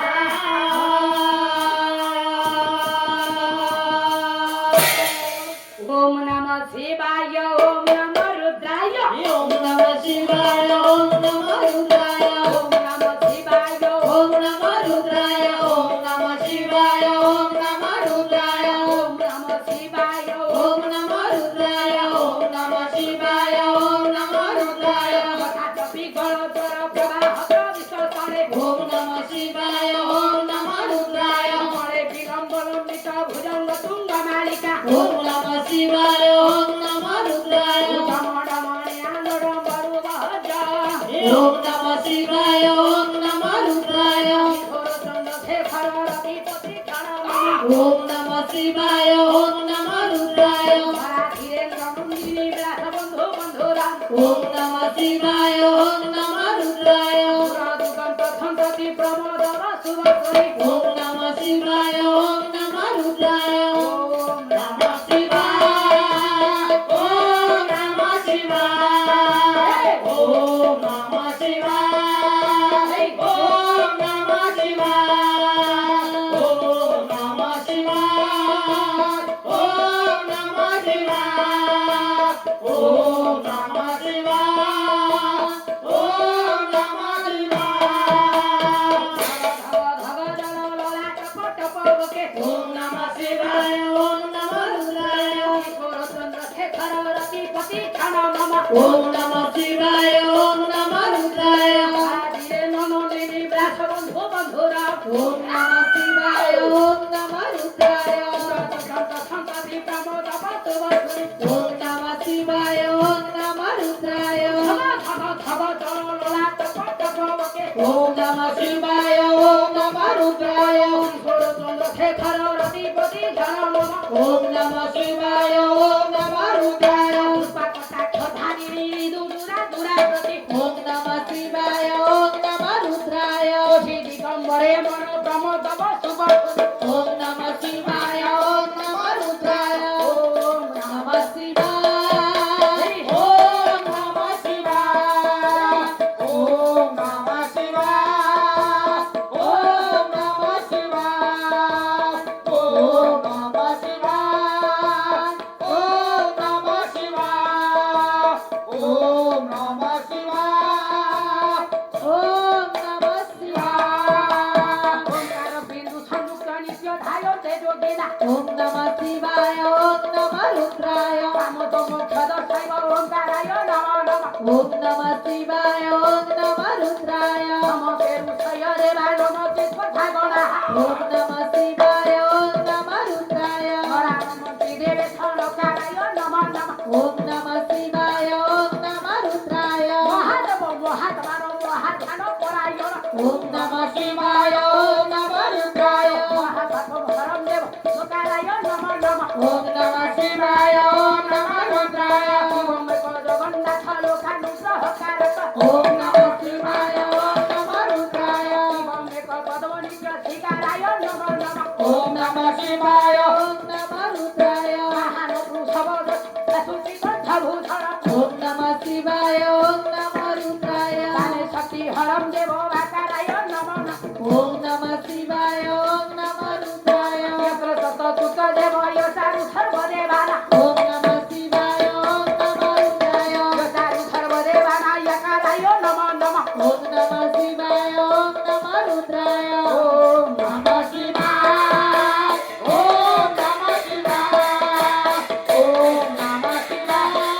ओम नमः शिवाय ओम नमः रुद्राय ओम नमः शिवाय ओम नमः रुद्राय ओम नमः शिवाय ओम नमः रुद्राय ओम नमः शिवाय ओम नमः रुद्राय ओम नमः शिवाय ओम नमः रुद्राय ओम नमः शिवाय ओम नमः रुद्राय तथापि गणोत्तर प्रवाह विश्वतरे ओम नमः शिवाय ओम नमः रुद्राय मणे विलम्बलम्बित भुजंग तुंग मालिका ओम नमः शिवाय ओम नमः रुद्राय डमडमणे आनडम बरुबहजा ओम नमः शिवाय ओम नमः रुद्राय घोर चंद्रशेखर रतिपति गणम ओम नमः शिवाय ओम नमः रुद्राय धीरेन्द्र नंदिनी व्यास बंधु बंधुरा ओम नमः शिवाय ओम नमः रुद्राय दुर्गंत संतति प्रमोद सुभस्वरी ओम नमः शिवाय ओम नमः रुद्राय ओम नमः शिवाय ओम नमः शिवाय ओम नमः शिवाय ओम नमः शिवाय ओम नमः शिवाय ओम नमः शिवाय ओम नमः शिवाय ओम नमः शिवाय ओम नमः शिवाय ओम नमः रुद्राय ओम नमः शिवाय ओम नमः रुद्राय ओम नमः शिवाय ओम नमः रुद्राय ओम नमः शिवाय ओम नमः रुद्राय ओम नमः शिवाय ओम नमः रुद्राय ओम नमः शिवाय ओम नमः रुद्राय ओम नमः शिवाय ओम नमः रुद्राय दिगंबरे मन प्रमोद शुभ ओम नमः शिवाय ओम नमः रुद्राय ओम नमः शिवाय ओम नमः शिवाय ओम नमः शिवाय ओम नमः शिवाय ओम नमः शिवाय ओम नमः शिवाय ओम नमः रुद्राय মহাদেব মহাত্মার মহাধ্যান পরায়ণ ओम नमः शिवाय ओम नमः रुद्राय মহাভাগ হরম দেব লোকালয় নম নম ओम नमः शिवाय ओम नमः रुद्राय ওম জগন্নাথ লোকানুগ্রহকারক ओम नमः शिवाय ओम नमः रुद्राय ওম পদমনিত্র শিকারায় নম নম ओम नमः शिवाय ओम नमः रुद्राय মহান পুষবদ সুতি ভূষণ ओम नमः शिवाय ओम नमः रुद्राय কালে শক্তি হরম দেব আকারায় নম নম ओम नमः शिवाय ओम नमः रुद्राय यत्र तत्र सुत देव यतारु सर्वदेवाना ओम नमः शिवाय ओम नमः रुद्राय यतारु सर्वदेवाना यकाराय नम नम ओम नमः शिवाय ओम नमः रुद्राय ओम नमः शिवाय ओम नमः शिवाय ओम नमः शिवाय ओम नमः शिवाय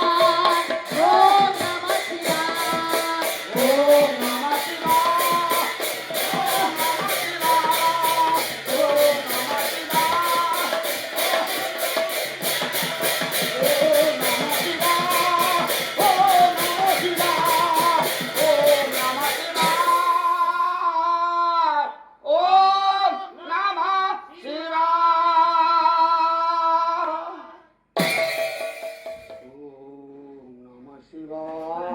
ओम नमः शिवाय ओम नमः शिवाय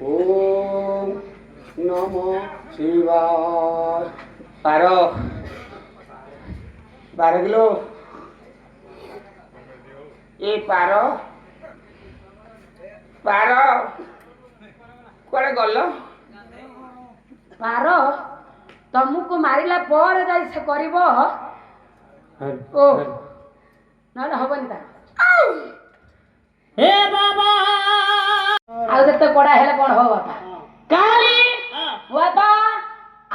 ओम नमः शिवाय बारह 12 किलो ये पारो कुआड़े गल ପାର ତମକୁ ମାରିଲା ପରେ ଯାଇ ସେ କରିବ ଓ ନହେଲେ ହବନି ତା हे बाबा ଆଉ ଯେତେ ପଢା ହେଲେ କଣ ହବ ବାପା କାଲି ବାପା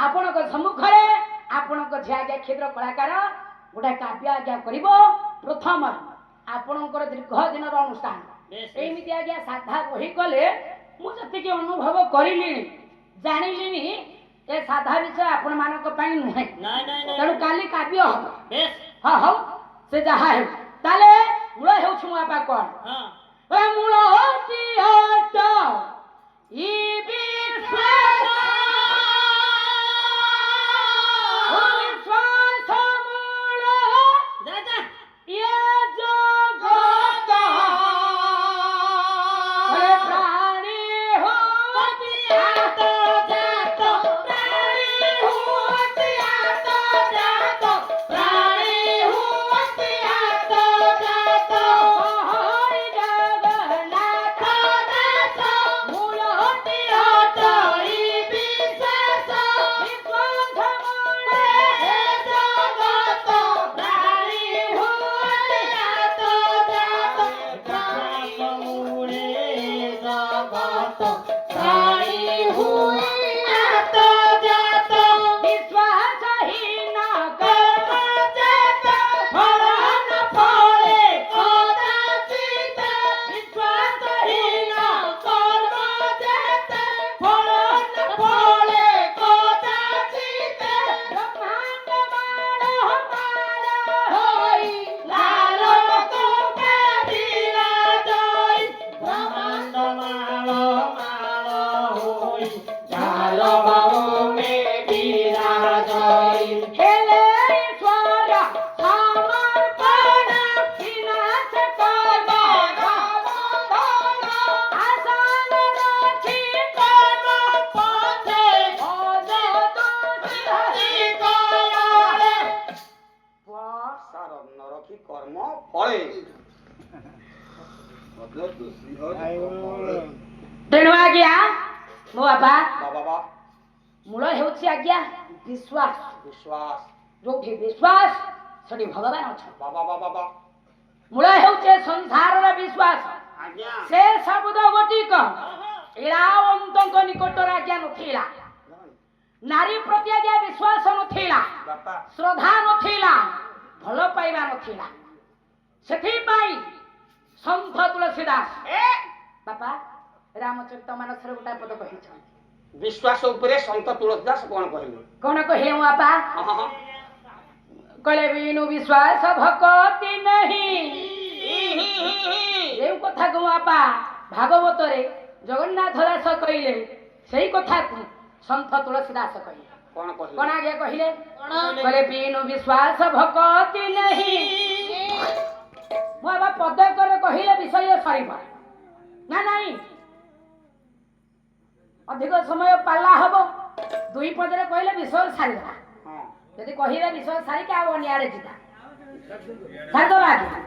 ଆପଣଙ୍କ ସମ୍ମୁଖରେ ଆପଣଙ୍କ ଝିଅ ଆଜ୍ଞା କ୍ଷୁଦ୍ର କଳାକାର ଗୋଟେ କାବ୍ୟ ଆଜ୍ଞା କରିବ ପ୍ରଥମ ଆପଣଙ୍କର ଦୀର୍ଘ ଦିନର ଅନୁଷ୍ଠାନ ଏମିତି ଆଜ୍ଞା ସାଧା ବହି କଲେ ମୁଁ ଯେତିକି ଅନୁଭବ କରିଲିଣି ଜାଣିଲିଣି ଏ ସାଧା ବିଷୟ ଆପଣ ମାନଙ୍କ ପାଇଁ ନୁହେଁ ତେଣୁ କାଲି କାବ୍ୟ ହବ ହଁ ହଉ ସେ ଯାହା ହେଉ ତାହେଲେ ମୂଳ ହେଉଛି ମୋ ବାପା କଣ ମୂଳ ହଉଛି ହଟ ଇ ବିଶ୍ୱାସ ବିଶ୍ୱାସ ମୂଳ ଏ ଜଗତ ପ୍ରାଣୀ ହୁଅନ୍ତି ଆତଜାତ ପ୍ରାଣୀ ହୁଅନ୍ତି ଆତଜାତ ପ୍ରାଣୀ ହୁଅନ୍ତି ଆତଜାତ ହରି ଜଗନ୍ନାଥ ଦାସ ମୂଳ ହଟି ହଟ ଇ ବିଶ୍ୱାସ ବିଶ୍ୱାସ ମୂଳେ ଏ ଜଗତ ପ୍ରାଣୀ ହୁଅନ୍ତି ଆତଜାତ ପ୍ରାଣୀ ମୂଳେ ଜଗତ ପ୍ରାଣୀ ହୁଅନ୍ତି ଆତଜାତ ବିଶ୍ୱାସହୀନ କର୍ମଜାତ ଫଳ ନ ଫଳେ କଦାଚିତ ବିଶ୍ୱାସହୀନ କର୍ମଜାତ ଫଳ ନ ଫଳେ କଦାଚିତ ବ୍ରହ୍ମାଣ୍ଡ ମାଳ ମାଳ ହୋଇ ଲାଲ ଟଙ୍କା ବିରାଜଇ ବ୍ରହ୍ମାଣ୍ଡ ମାଳ ମାଳ ହୋଇ ଲାଲ ବାହୁମେ ବିରାଜଇ ହେଲେ ଈଶ୍ୱର ସମର୍ପଣ ବିନାଶ କର୍ମ ଆସନ ରଖି କର୍ମ ପଥେ सार नरकी कर्म फले ତେଣୁ ଆଜ୍ଞା ମୋ ବାପା बाबा ମୂଳ ହେଉଛି ଆଜ୍ଞା ବିଶ୍ୱାସ विश्वास ଯୋଉଠି ବିଶ୍ୱାସ ସେଠି ଭଗବାନ ଅଛନ୍ତି बाबा ମୂଳ ହେଉଛି ଏ ସଂସାରର ବିଶ୍ୱାସ आज्ञा ସେ ଶବ୍ଦ ଗୋଟିକ ଇଳା ଅନ୍ତଙ୍କ ନିକଟରେ ଆଜ୍ଞା ନଥିଲା ନାରୀ ପ୍ରତି ଆଜ୍ଞା ବିଶ୍ୱାସ ନଥିଲା बापा ଶ୍ରଦ୍ଧା ନଥିଲା ଭଲ ପାଇବା ନଥିଲା ସେଥିପାଇଁ ସନ୍ଥ ତୁଳସୀ ଦାସ ବାପା ରାମଚରିତ ମାନସରେ ଗୋଟେ ପଦ କହିଛନ୍ତି विश्वास उपरे संत तुलसीदास कौन कहले କଣ କହିଲେ ମୋ ବାପା हाँ କହିଲେ ବିନୁ ବିଶ୍ୱାସ ଭକତି ନାହିଁ ବାପା ଭାଗବତରେ ଜଗନ୍ନାଥ ଦାସ କହିଲେ ସେଇ କଥାକୁ ସନ୍ଥ ତୁଳସୀ ଦାସ କହିଲେ କଣ କହିଲେ? କଣ ଆଜ୍ଞା କହିଲେ କହିଲେ ବିନୁ ବିଶ୍ୱାସ ଭକତି ନାହିଁ ମୋ ବାବା ପଦକରେ କହିଲେ ବିଷୟ ସରିବ ନା ନାଇଁ ଅଧିକ ସମୟ ପାଲା ହବ ଦୁଇ ପଦରେ କହିଲେ ବିଷୟ ସାରିଦେବା ହଁ ଯଦି କହିବେ ବିଷୟ ସାରିକି ଆଉ ଅନ୍ୟାରେ ଯିବା ସାରିଦେବା ଆଜ୍ଞା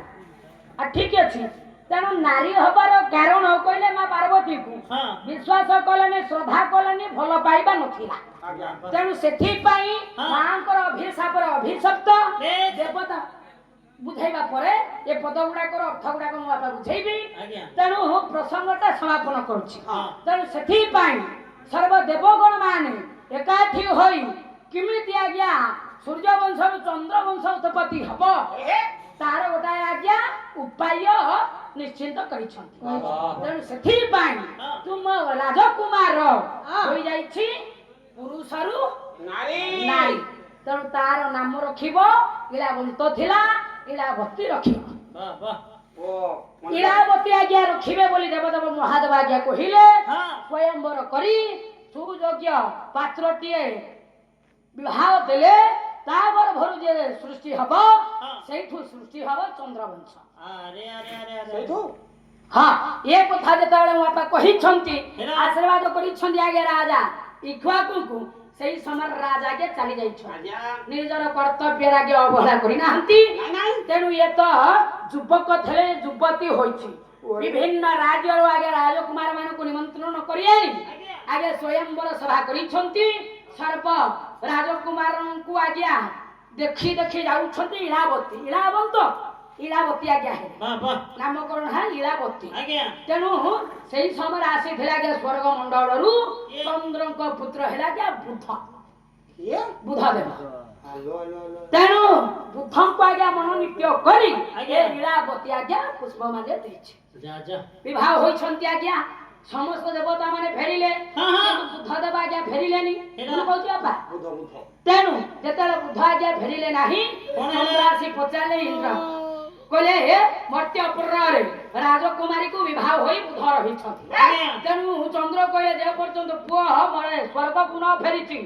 ଆଉ ଠିକ ଅଛି ତେଣୁ ନାରୀ ହବାର କାରଣ କହିଲେ ମା ପାର୍ବତୀକୁ ବିଶ୍ୱାସ କଲେନି ଶ୍ରଦ୍ଧା କଲେନି ଭଲ ପାଇବା ନଥିଲା ଆଜ୍ଞା ତେଣୁ ସେଥିପାଇଁ ମାଙ୍କର ଅଭିଶାପରେ ଅଭିଶପ୍ତ ଦେବତା ବୁଝେଇବା ପରେ ଏ ପଦ ଗୁଡାକର ଅର୍ଥ ଗୁଡାକ ମୋ ବାପା ବୁଝେଇବି ତେଣୁ ପ୍ରସଙ୍ଗଟା ସମାପନ କରୁଛି ତେଣୁ ସେଥିପାଇଁ ସର୍ବଦେବଗଣ ମାନେ ଏକାଠି ହୋଇ କେମିତି ଆଜ୍ଞା ସୂର୍ଯ୍ୟବଂଶରୁ ଚନ୍ଦ୍ରବଂଶ ଉତ୍ପତ୍ତି ହବ ତାର ଗୋଟାଏ ଆଜ୍ଞା ଉପାୟ ନିଶ୍ଚିନ୍ତ କରିଛନ୍ତି ତେଣୁ ସେଥିପାଇଁ ତୁମ ରାଜକୁମାର ହୋଇଯାଇଛି ପୁରୁଷରୁ ନାରୀ ନାରୀ ତେଣୁ ତାର ନାମ ରଖିବ ଇଳାବନ୍ତ ଥିଲା ଇଳାବତୀ ରଖିବ ଓ ଇଳାବତୀ ଆଜ୍ଞା ରଖିବେ ବୋଲି ଦେବଦେବ ମହାଦେବ ଆଜ୍ଞା କହିଲେ ସ୍ୱୟଂବର କରି ସୁଯୋଗ୍ୟ ପାତ୍ରଟିଏ ବିବାହ ଦେଲେ ତା ଗର୍ଭରୁ ଯେ ସୃଷ୍ଟି ହବ ସେଇଠୁ ସୃଷ୍ଟି ହବ ଚନ୍ଦ୍ରବଂଶ ସେଇଠୁ ହଁ ଏ କଥା ଯେତେବେଳେ ମୋ ବାପା କହିଛନ୍ତି ଆଶୀର୍ବାଦ କରିଛନ୍ତି ଆଜ୍ଞା ରାଜା ଇକ୍ଷ୍ୱାକୁଙ୍କୁ ସେଇ ସମୟରେ ରାଜା ଆଜ୍ଞା ଚାଲି ଯାଇଛନ୍ତି ଆଜ୍ଞା ନିଜର କର୍ତ୍ତବ୍ୟରେ ଆଜ୍ଞା ଅବହେଳା କରିନାହାନ୍ତି ତେଣୁ ଇଏ ତ ଯୁବକ ଥିଲେ ଯୁବତୀ ହୋଇଛି ବିଭିନ୍ନ ରାଜ୍ୟରୁ ଆଜ୍ଞା ରାଜକୁମାର ମାନଙ୍କୁ ନିମନ୍ତ୍ରଣ କରି ଆଜ୍ଞା ସ୍ୱୟଂବର ସଭା କରିଛନ୍ତି ସର୍ବ ରାଜକୁମାରଙ୍କୁ ଆଜ୍ଞା ଦେଖି ଦେଖି ଯାଉଛନ୍ତି ଇଳାବତୀ ଇଳାବତୀ ଆଜ୍ଞା ନାମକରଣ ହେଲା ଇଳାବତୀ ତେଣୁ ସେଇ ସମୟରେ ଆସିଥିଲେ ଆଜ୍ଞା ସ୍ୱର୍ଗ ମଣ୍ଡଳରୁ ଚନ୍ଦ୍ରଙ୍କ ପୁତ୍ର ହେଲା ଆଜ୍ଞା ବୁଧ ଦେବ ତେଣୁ ବୁଧଙ୍କୁ ଆଜ୍ଞା ମନୋନୀତ କରି ଇଳାବତୀ ଆଜ୍ଞା ପୁଷ୍ପମାଲ୍ୟ ଦେଇଛି ବିବାହ ହୋଇଛନ୍ତି ଆଜ୍ଞା ସମସ୍ତ ଦେବତା ମାନେ ଫେରିଲେ ବୁଧ ଦେବ ଆଜ୍ଞା ଫେରିଲେନି କହୁଛି ବାପା ତେଣୁ ଯେତେବେଳେ ବୁଧ ଆଜ୍ଞା ଫେରିଲେ ନାହିଁ ଚନ୍ଦ୍ର ଆସି ପଚାରିଲେ ଇନ୍ଦ୍ର କହିଲେ ମର୍ତ୍ତ୍ୟପୁରରେ ରାଜକୁମାରୀକୁ ବିବାହ ହୋଇ ବୁଧ ରହିଛନ୍ତି ତେଣୁ ଚନ୍ଦ୍ର କହିଲେ ଯେ ପର୍ଯ୍ୟନ୍ତ ପୁଅ ସ୍ୱର୍ଗକୁ ନ ଫେରିଛି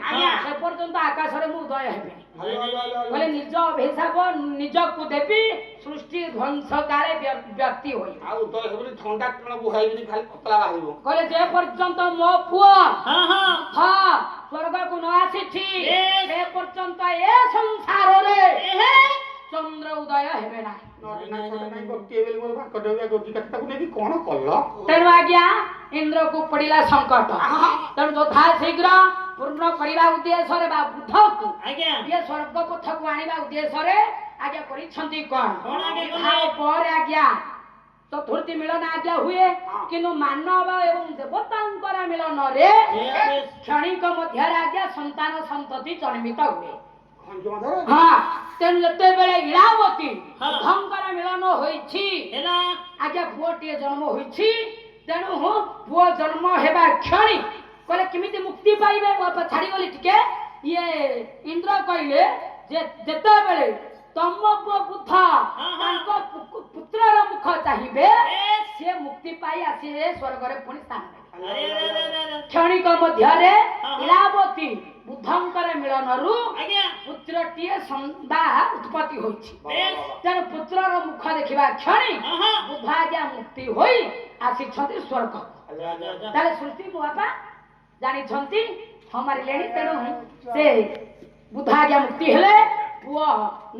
ସେ ପର୍ଯ୍ୟନ୍ତ ଆକାଶରେ ମୁଁ ଉଦୟ ହେବିନି କହିଲେ ନିଜ ଅଭିଶାପ ନିଜକୁ ଦେବି ସୃଷ୍ଟି ଧ୍ୱଂସ କାଳେ ବ୍ୟକ୍ତି ହୋଇ ଆଉ ଉଦୟ ହେବନି ଥଣ୍ଡା କଣ ବୁହାଇବିନି ଖାଲି ପତଳା ବାହାରିବ କହିଲେ ଯେ ପର୍ଯ୍ୟନ୍ତ ମୋ ପୁଅ ସ୍ୱର୍ଗକୁ ନ ଆସିଛି ସେ ପର୍ଯ୍ୟନ୍ତ ଏ ସଂସାରରେ ଚନ୍ଦ୍ର ଉଦୟ ହେବେ ନାହିଁ ତେଣୁ ଆଜ୍ଞା ଇନ୍ଦ୍ରକୁ ପଡିଲା ସଙ୍କଟ ତେଣୁ ଯଥା ଶୀଘ୍ର ପୂର୍ଣ୍ଣ କରିବା ଉଦ୍ଦେଶ୍ୟରେ ବା ବୁଧକୁ ଇଏ ସ୍ୱର୍ଗ ପଥକୁ ଆଣିବା ଉଦ୍ଦେଶ୍ୟରେ ଆଜ୍ଞା କରିଛନ୍ତି କଣ ପରେ ଆଜ୍ଞା ଚତୁର୍ଥୀ ମିଳନ ଆଜ୍ଞା ହୁଏ କିନ୍ତୁ ମାନବ ଏବଂ ଦେବତାଙ୍କର ମିଳନରେ କ୍ଷଣିକ ମଧ୍ୟରେ ଆଜ୍ଞା ସନ୍ତାନ ସନ୍ତତି ଜନ୍ମିତ ହୁଏ ତେଣୁ ଯେତେବେଳେ ଇଳାବତୀ ବୁଧଙ୍କର ମିଳନ ହୋଇଛି ଆଜ୍ଞା ପୁଅଟିଏ ଜନ୍ମ ହୋଇଛି ତେଣୁ ପୁଅ ଜନ୍ମ ହେବା କ୍ଷଣି କହିଲେ କେମିତି ମୁକ୍ତି ପାଇବେ ଛାଡିଗଲି ଟିକେ ଇଏ ଇନ୍ଦ୍ର କହିଲେ ଯେ ଯେତେବେଳେ ତମ ପୁଅ ବୁଧ ତାଙ୍କ ପୁତ୍ରର ମୁଖ ଚାହିଁବେ ସିଏ ମୁକ୍ତି ପାଇ ଆସିବେ ସ୍ୱର୍ଗରେ ପୁଣି ସ୍ଥାନ କ୍ଷଣିକ ମଧ୍ୟରେ ଇଳାବତୀ ବୁଧଙ୍କର ମିଳନରୁ ପୁତ୍ରଟିଏ ଉତ୍ପତ୍ତି ହୋଇଛି ତେଣୁ ପୁତ୍ରର ମୁଖ ଦେଖିବା କ୍ଷଣି ବୁଧ ଆଜ୍ଞା ମୁକ୍ତି ହୋଇ ଆସିଛନ୍ତି ସ୍ୱର୍ଗ ତାହେଲେ ସୃଷ୍ଟି ମୋ ବାପା ଜାଣିଛନ୍ତି ହମାରିଲେଣି ତେଣୁ ସେ ବୁଧ ଆଜ୍ଞା ମୁକ୍ତି ହେଲେ ପୁଅ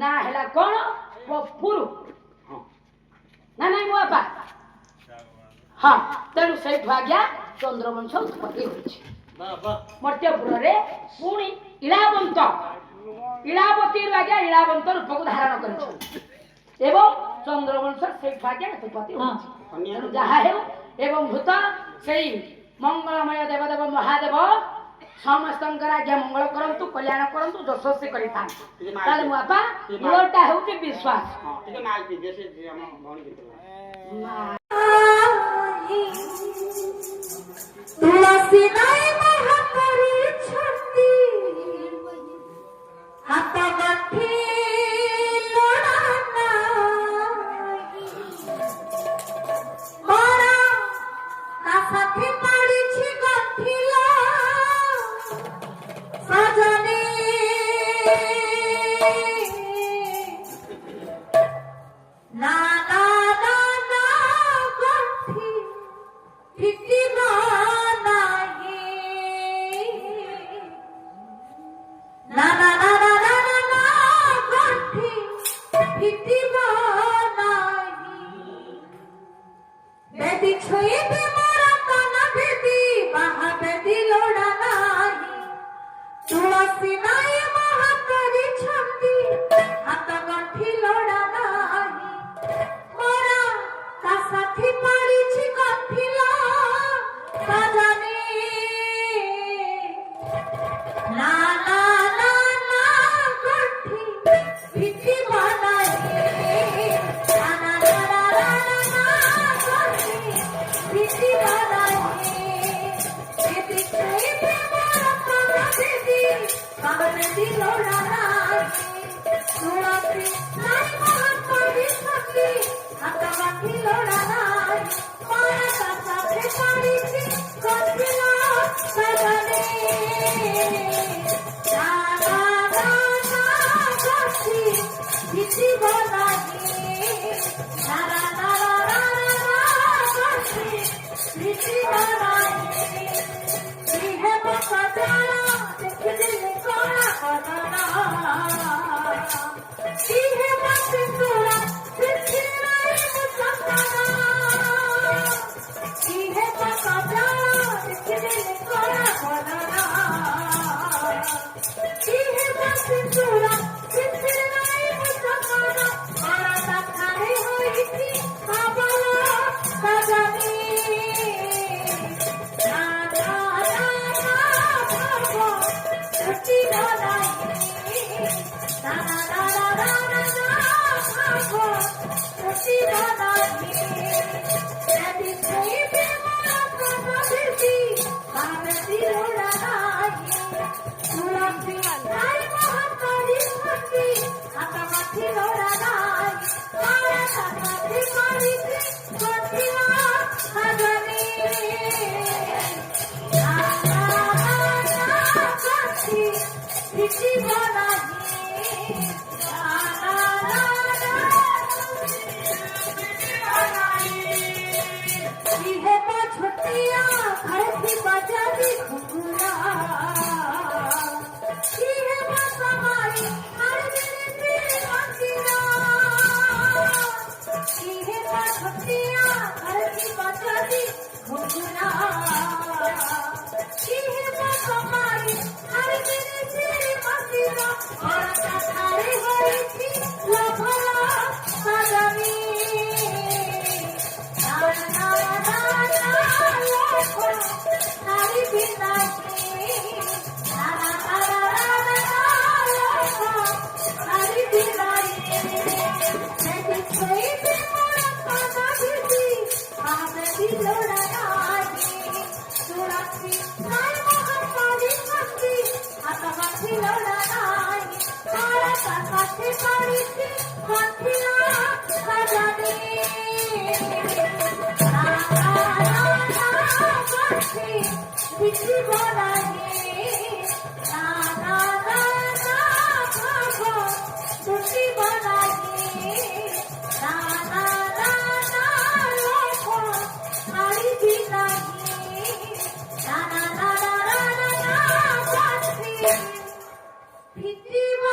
ନା ହେଲା କଣ ପୁରୁ ନା ନାଇଁ ମୋ ବାପା ହଁ ତେଣୁ ସେଇଠୁ ଆଜ୍ଞା ଚନ୍ଦ୍ରବଂଶ ଉତ୍ପତ୍ତି ହୋଇଛି ମର୍ତ୍ତ୍ୟପୁରରେ ପୁଣି ଇଳାବତୀରୁ ଆଜ୍ଞା ଇଳାବନ୍ତ ରୂପକୁ ଧାରଣ କରିଛନ୍ତି ଏବଂ ଚନ୍ଦ୍ରବଂଶ ସେଇଠୁ ଆଜ୍ଞା ଉତ୍ପତ୍ତି ହୋଇଛି ତେଣୁ ଯାହା ହେଉ ଏବଂ ଭୂତ ସେଇ ମଙ୍ଗଳମୟ ଦେବଦେବ ମହାଦେବ ସମସ୍ତଙ୍କର ଆଜ୍ଞା ମଙ୍ଗଳ କରନ୍ତୁ କଲ୍ୟାଣ କରନ୍ତୁ ଯଶସ୍ୱୀ କରିଥାନ୍ତୁ ତାହେଲେ ମୋ ବାପା ମୂଳଟା ହେଉଛି ବିଶ୍ୱାସ ତୁଳସୀ ନାଇ ମହା କରିଛନ୍ତି ହାତ ଗଣ୍ଠି ଲୋଡ଼ା ନାହିଁ ଛୁଇଁବି ମୋର କାନ ବେଦି ବାହା ବେଦି ଲୋଡ଼ା ନାହିଁ ତୁଳସୀ ନାଇଁ ମୋ ହାତ କରିଛନ୍ତି ହାତ ଗଣ୍ଠି ଲୋଡ଼ା ନାହିଁ ମୋର ତା ସାଥୀ ପଡ଼ିଛି ଗଣ୍ଠିଲ ସଜନୀ ନା ନା ନା ନା ଗଣ୍ଠି ଭିଜିବ ନାହିଁ ନା ନା ନା ନା ନା ଗଣ୍ଠି ଭିଜିବ ନାହିଁ ବେଦି ଛୁଇଁବି ମୋର କାନ ବେଦି ବାହା ବେଦି ଲୋଡ଼ା ନାହିଁ ତୁଳସୀ ନାଇଁ ମୋ ହାତ କରିଛନ୍ତି ହାତ ଗଣ୍ଠି ଲୋଡ଼ା ନାହିଁ ମୋର ତା ସାଥୀ ପଡ଼ିଛି ଗଣ୍ଠିଲ ସଜନୀ ନା ନା ନା ନା ଗଣ୍ଠି ଭିଜିବ ନାହିଁ ନା ନା ନା ନା ନା ଗଣ୍ଠି ଭିଜିବ ନାହିଁ ଇହେ ମୋ ସଜନା ଦେଖିଦେଲି କଳା କଦନା ଇହେ ମୋ ସିନ୍ଦୁର ସେଥିରେ ନାଇଁ ମୋ ସଜନା ଇହେ ମୋ ସଜନା ଦେଖିଦେଲି କଳା କଦନା ଇହେ ମୋ ସିନ୍ଦୁର ସେଥିରେ ନାଇଁ ମୋ ସଜନା ମୋର ସାଥରେ ହୋଇଛି ପାବନ ସଜନୀ ନା ନା ନା ନା ଭାବ ଛୁଟିବ ନାହିଁ ନା ନା ନା ନା ନା ନା ଭାବ ଛୁଟିବ ନାହିଁ ବେଦି ଛୁଇଁବି ମୋର କାନ ବେଦି ବାହା ବେଦି ଲୋଡ଼ା ନାହିଁ ତୁଳସୀ ନାଇଁ ମୋ ହାତ କରିଛନ୍ତି ହାତ ଗଣ୍ଠି ଲୋଡ଼ା ନାହିଁ ମୋର ତା ସାଥୀ ପଡ଼ିଛି ଗଣ୍ଠିଲ ସଜନୀ ନା ନା ନା ନା ଗଣ୍ଠି ଭିଜିବ ନାହିଁ ନା ନା ନା ନା ଇହେ ମୋ ଛୋଟିଆ ଘରଠି ବଜାବି ଘୁଙ୍ଗୁରା ଇହେ ମୋ ସମାଇ ହରଦିନି ମନ୍ଦିର ଇହେ ମୋ ଛୋଟିଆ ଘରଠି ବଜାବି ଘୁଙ୍ଗୁରା ଇହେ ମୋ ସମାଇ ହରଦିନି ମନ୍ଦିର ମୋର ସାଥରେ ହୋଇଛି ଲୋଭର ସଜନୀ ନା ନା ନା ନା ଲୋଭ ଛାଡ଼ିବି ନାହିଁ ନା ନା ନା ନା ନା ଲୋଭ ଛାଡ଼ିବି ନାହିଁ ବେଦି ଛୁଇଁବି ମୋର କାନ ବେଦି ବାହା ବେଦି ଲୋଡ଼ା ନାହିଁ ତୁଳସୀ ନାଇଁ ମୋ ହାତ କରିଛନ୍ତି ହାତ ଗଣ୍ଠି ଲୋଡ଼ା ନାହିଁ ମୋର ତା ସାଥୀ ପଡ଼ିଛି ଗଣ୍ଠିଲ ସଜନୀ ନା ନା ନା ନା ଗଣ୍ଠି ଭିଜିବ ନାହିଁ ନା ନା ନା ନା ଭାବ ଛୁଟିବ ନାହିଁ ନା ନା ନା ନା ଲୋଭ ଛାଡ଼ିବି ନାହିଁ ନା ନା ନା ନା ନା ନା ଗଣ୍ଠି ଭିଜିବ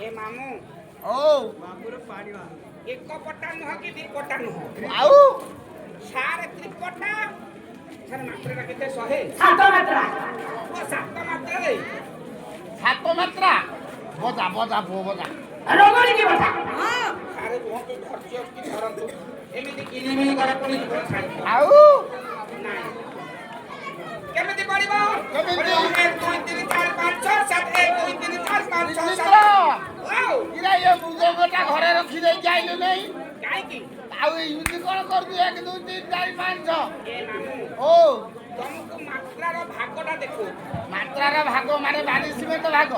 ଏ ମାମୁଁ ଓ ଏକ ପଟା ନୁହଁ କି ଦି ପଟା ନୁହଁ ଆଉ ସାରେ ତ୍ରିପଟା ସାରେ ମାତ୍ରାଟା କେତେ 100 ସାତ ମାତ୍ରା ଓ 7 ମାତ୍ରାରେ 7 ମାତ୍ରା ବଜା ବଜା ପୁଅ ବଜା ରଗଡ଼ି କି କଥା ସାରେ ରୁହନ୍ତୁ ଧୈର୍ଯ୍ୟ କି ଧରନ୍ତୁ ଏମିତି କିଲିମିଲି କରା ପଡ଼ି ଯିବ ଛାଡ଼ି ଆଉ ନାଇଁ କେମିତି ପଡ଼ିବ କେମିତି? 1 2 3 4 5 6 7 1 2 3 4 5 6 ମିତ୍ର 7 ୱାଓ ଇରା ଏ ମୁଜଟା ଘରେ ରଖି ଦେଇ ଯାଇଲୁ ନାହିଁ କାହିଁକି ଆଉ ଏମିତି କଣ କରୁଛୁ 1 2 3 4 5 ଏ ମାମୁଁ 6 ଓ ତମକୁ ମାତ୍ରାର ଭାଗଟା ଦେଖୁ ମାତ୍ରାର ଭାଗ ମାନେ ବାଲି ସିମେଣ୍ଟ ଭାଗ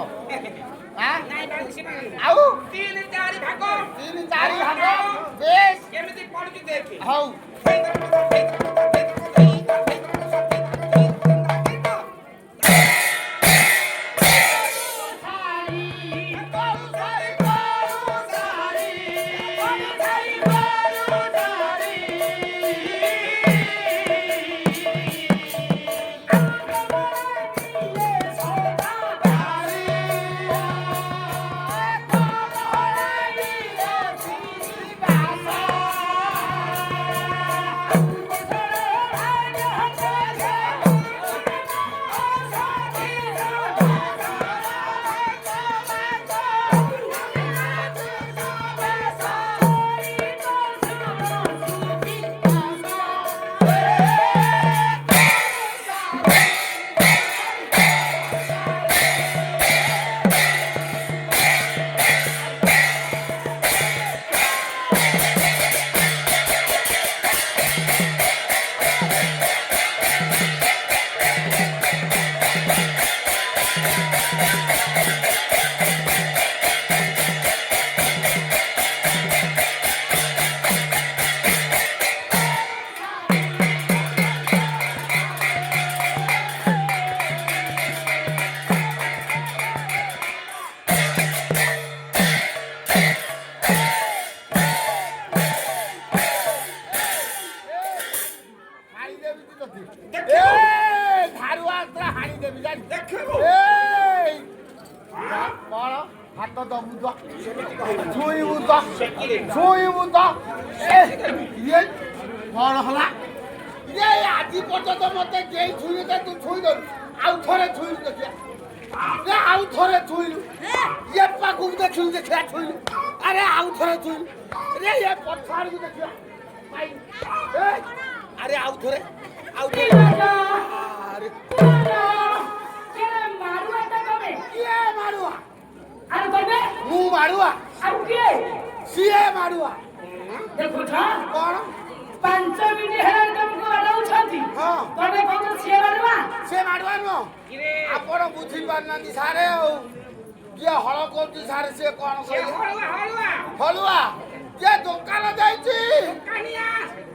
ଆଁ ନାଇଁ ବାଲିସି ମାନେ ଆଉ 3 4 ଭାଗ 3 4 ଭାଗ ବେଶ କେମିତି ପଡୁଛି ଦେଖି ହଉ ହାତ ଦବୁ ତ ଛୁଇଁବୁ ତ ଛୁଇଁବୁ ତ ଇଏ କଣ ହେଲା ଇଏ ଆଜି ପର୍ଯ୍ୟନ୍ତ ମତେ କେହି ଛୁଇଁଲେ ତୁ ଛୁଇଁ ଦବୁ ଆଉ ଥରେ ଛୁଇଁଲୁ ଦେଖିଆ ଆଉ ଥରେ ଛୁଇଁଲୁ ଇଏ ପାଖକୁ ଦେଖିଲୁ ଦେଖିଆ ଛୁଇଁଲୁ ଆରେ ଆଉ ଥରେ ଛୁଇଁଲୁ ରେ ଇଏ ପଛ ଆଡ଼କୁ ଦେଖିଆ ଆରେ ଆଉ ଥରେ ଆରେ କିଏ ମାରୁଆ ଆରେ ତମେ ମୁଁ ମାରୁଆ ଆଉ କିଏ ସିଏ ମାରୁଆ ଦେଖୁଛ କଣ 5 ମିନିଟ୍ ହେଲାଣି ତମକୁ ଅଡାଉଛନ୍ତି ହଁ ତମେ କହୁଛ ସିଏ ମାରୁଆ ସେ ମାରୁଆ ନୁହଁ ଆପଣ ବୁଝିପାରୁନାହାନ୍ତି ସାରେ ଆଉ ଯିଏ ହଳ କରୁଛି ସାରେ ସିଏ କଣ କହିଲେ ହଳୁଆ ଯିଏ ଦୋକାନ ଦେଇଛି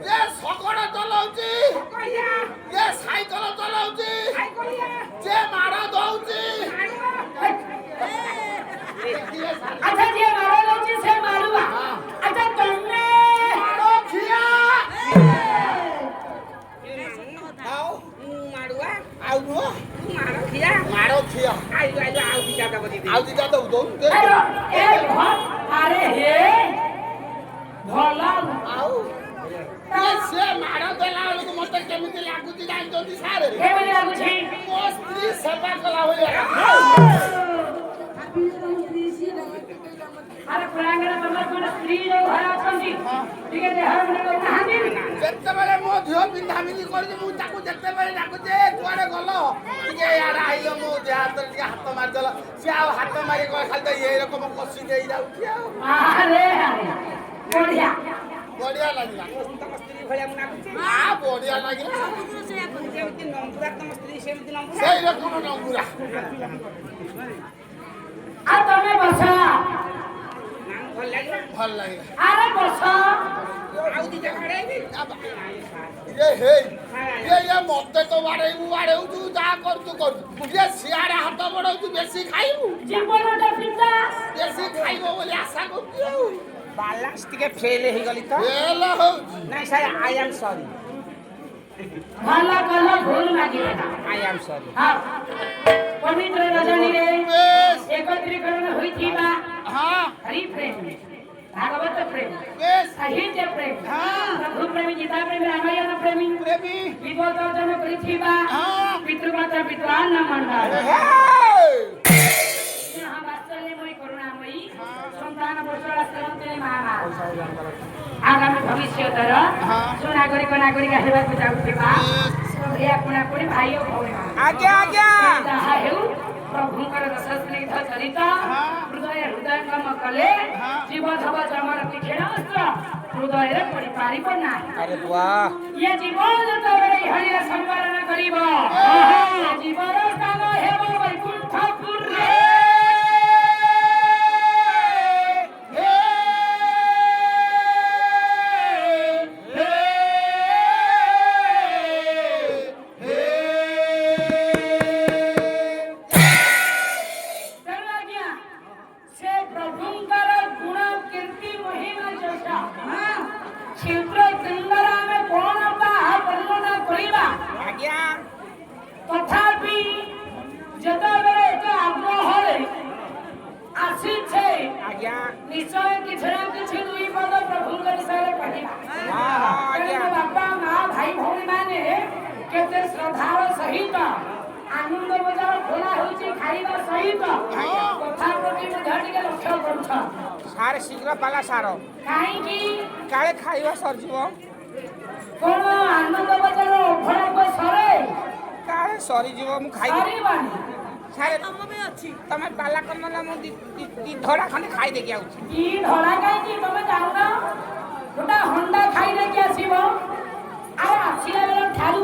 ଯିଏ ଶଗଡ଼ ଚଲାଉଛି ଯିଏ ସାଇକେଲ ଚଲାଉଛି ଯିଏ ମାଡ଼ ଦଉଛି ଆଚ୍ଛା ଯିଏ ମାଡ଼ ଦଉଛି ସେ ମାରୁଆ ଆଚ୍ଛା ତମେ ମାଡ଼ ଖିଆ ଆଉ ନୁହଁ ମାଡ଼ ଖିଆ ଆଉ ଦିଟା ଦବୁ ଦଉ ଆରେ ହେ ଭଲ ଆଉ ସେ ମାଡ଼ ଦେଲା ବେଳକୁ ମତେ କେମିତି ଲାଗୁଛି ଜାଣିଛନ୍ତି ସାର୍ କେମିତି ଲାଗୁଛି ମୋ ସ୍ତ୍ରୀ ସେବା କଲା ଭଳିଆ ଆରେ ପ୍ରାଙ୍ଗରେ ତମର କଣ ସ୍ତ୍ରୀ ଯୋଉ ଘରେ ଅଛନ୍ତି ଟିକେ ଦେହ ମୁଣ୍ଡ କରୁନାହାନ୍ତି ଯେତେବେଳେ ମୋ ଝିଅ ପିନ୍ଧାପିନ୍ଧି କରୁଛି ମୁଁ ତାକୁ ଯେତେବେଳେ ଡାକୁଛି କୁଆଡେ ଗଲ ଟିକେ ଇଆଡେ ଆଇଲ ମୋ ଦେହ ହାତରେ ଟିକେ ହାତ ମାରିଦେଲ ସିଏ ଆଉ ହାତ ମାରି ଖାଲି ତ ଏଇ ରକମ କଷି ଦେଇ ଯାଉଛି ଆଉ ଆରେ ବଢିଆ ବଢିଆ ଲାଗିଲା ତମ ସ୍ତ୍ରୀ ଭଳିଆ ମୁଁ ନାଗୁଛି ବଢିଆ ଲାଗିଲା ଯେମିତି ନମ୍ବୁରା ତମ ସ୍ତ୍ରୀ ସେମିତି ନମ୍ବୁରା ସେଇ ରକମ ନଙ୍ଗୁରା ଆଉ ତମେ ବସ ଭଲ ଲାଗିବ ଭଲ ଲାଗିଲା ଆରେ ବସ ଆଉ ଦିଟା ବାଡ଼େଇବି ଇଏ ମତେ ତ ବାଡେଇବୁ ଯାହା କରୁଛୁ କରୁଛୁ ଇଏ ସିଆଡେ ହାତ ବଢଉଛୁ ବେଶୀ ଖାଇବୁ ଜୀବନଟା ପିତା ବେଶୀ ଖାଇବ ବୋଲି ଆଶା କରୁଛୁ ଆଉ ବାଲାନ୍ସ ଟିକେ ଫେଲ ହେଇଗଲି ତ ଫେଲ ହଉଛି ନାଇଁ ସାର୍ ଆଇ ଆମ୍ ସରି ଭଲ କଲ ଭୁଲ ମାଗିଲା ଆଇ ଆମ୍ ସରି ହଁ ପବିତ୍ର ରଜନୀରେ ବେଶ ଏକତ୍ରୀକରଣ ହୋଇଥିବା हाँ हरि प्रेम भागवत प्रेम यस साहित्य प्रेम हाँ। प्रभु प्रेमी गीता प्रेमी रामायण प्रेमी प्रेमी विगत अर्जन करिथिबा हाँ। पितृमाता पितृअन्न मंडल हे यहाँ वात्सल्यमयी करुणामयी संतान पोषण स्रवंतिनी मामा आगामी भविष्यतर सुनागरिक नागरिक हेबाकु जाउथिबा श्रद्धेय कुणाकुणी भाई ओ भौणी आज्ञा आज्ञा ଯାହା ହେଉ ପ୍ରଭୁଙ୍କର ରସସ୍ନିଗ୍ଧ ଚରିତ ହୃଦୟ ହୃଦୟଙ୍ଗମ କଲେ ଜୀବ ଧବ ଚମର ତୀକ୍ଷଣ ହୃଦୟରେ ପଡ଼ିପାରିବ ନାହିଁ अरे वाह ଇଏ ଜୀବନ ଯେତେବେଳେ ଇହଳିର ସମ୍ବରଣ କରିବ ଏ ଜୀବର ସ୍ଥାନ ହେବ ବୈକୁଣ୍ଠପୁରରେ ତେଣୁ ଆଜ୍ଞା ସେ ପ୍ରଭୁଙ୍କର ଗୁଣ କୀର୍ତ୍ତି ମହିମା ଯଶ କ୍ଷୁଦ୍ର ସୁନ୍ଦର ଆମେ କଣ ବା ବର୍ଣ୍ଣନା କରିବା आज्ञा ତଥାପି ଯେତେବେଳେ ଏତେ ଆଗ୍ରହରେ ଆସିଛେ आज्ञा ନିଶ୍ଚୟ କିଛି ନା କିଛି ଦୁଇ ପଦ ପ୍ରଭୁଙ୍କ ବିଷୟରେ କହିବା ଆଜ୍ଞା। ତେଣୁ ବାପା ମା ଭାଇ ଭଉଣୀମାନେ କେତେ ଶ୍ରଦ୍ଧାର ସହିତ ଆନନ୍ଦ ବଜାର ଖୋଲା ହେଉଛି ଖାଇବା ସହିତ କଥା ପ୍ରତି ମଧ୍ୟ ଟିକେ ଲକ୍ଷ୍ୟ କରୁଛ सारे शीघ्र पाला सार କାହିଁକି काले खाइबा सरजिवो କଣ ଆନନ୍ଦ ବଜାର ଅଭଡ଼କ ସରେ काले सरीजिवो मु खाइ ସରିବନି सारे तमे पाला करनला मु दी धड़ा खंडे खाइ देकी आउछी କି ଧଳା କାହିଁକି ତମେ ଜାଣୁନ ଗୋଟା ହଣ୍ଡା ଖାଇ ଦେଇକି ଆସିବ ଆଉ ଆସିଲା ବେଳ ଠାରୁ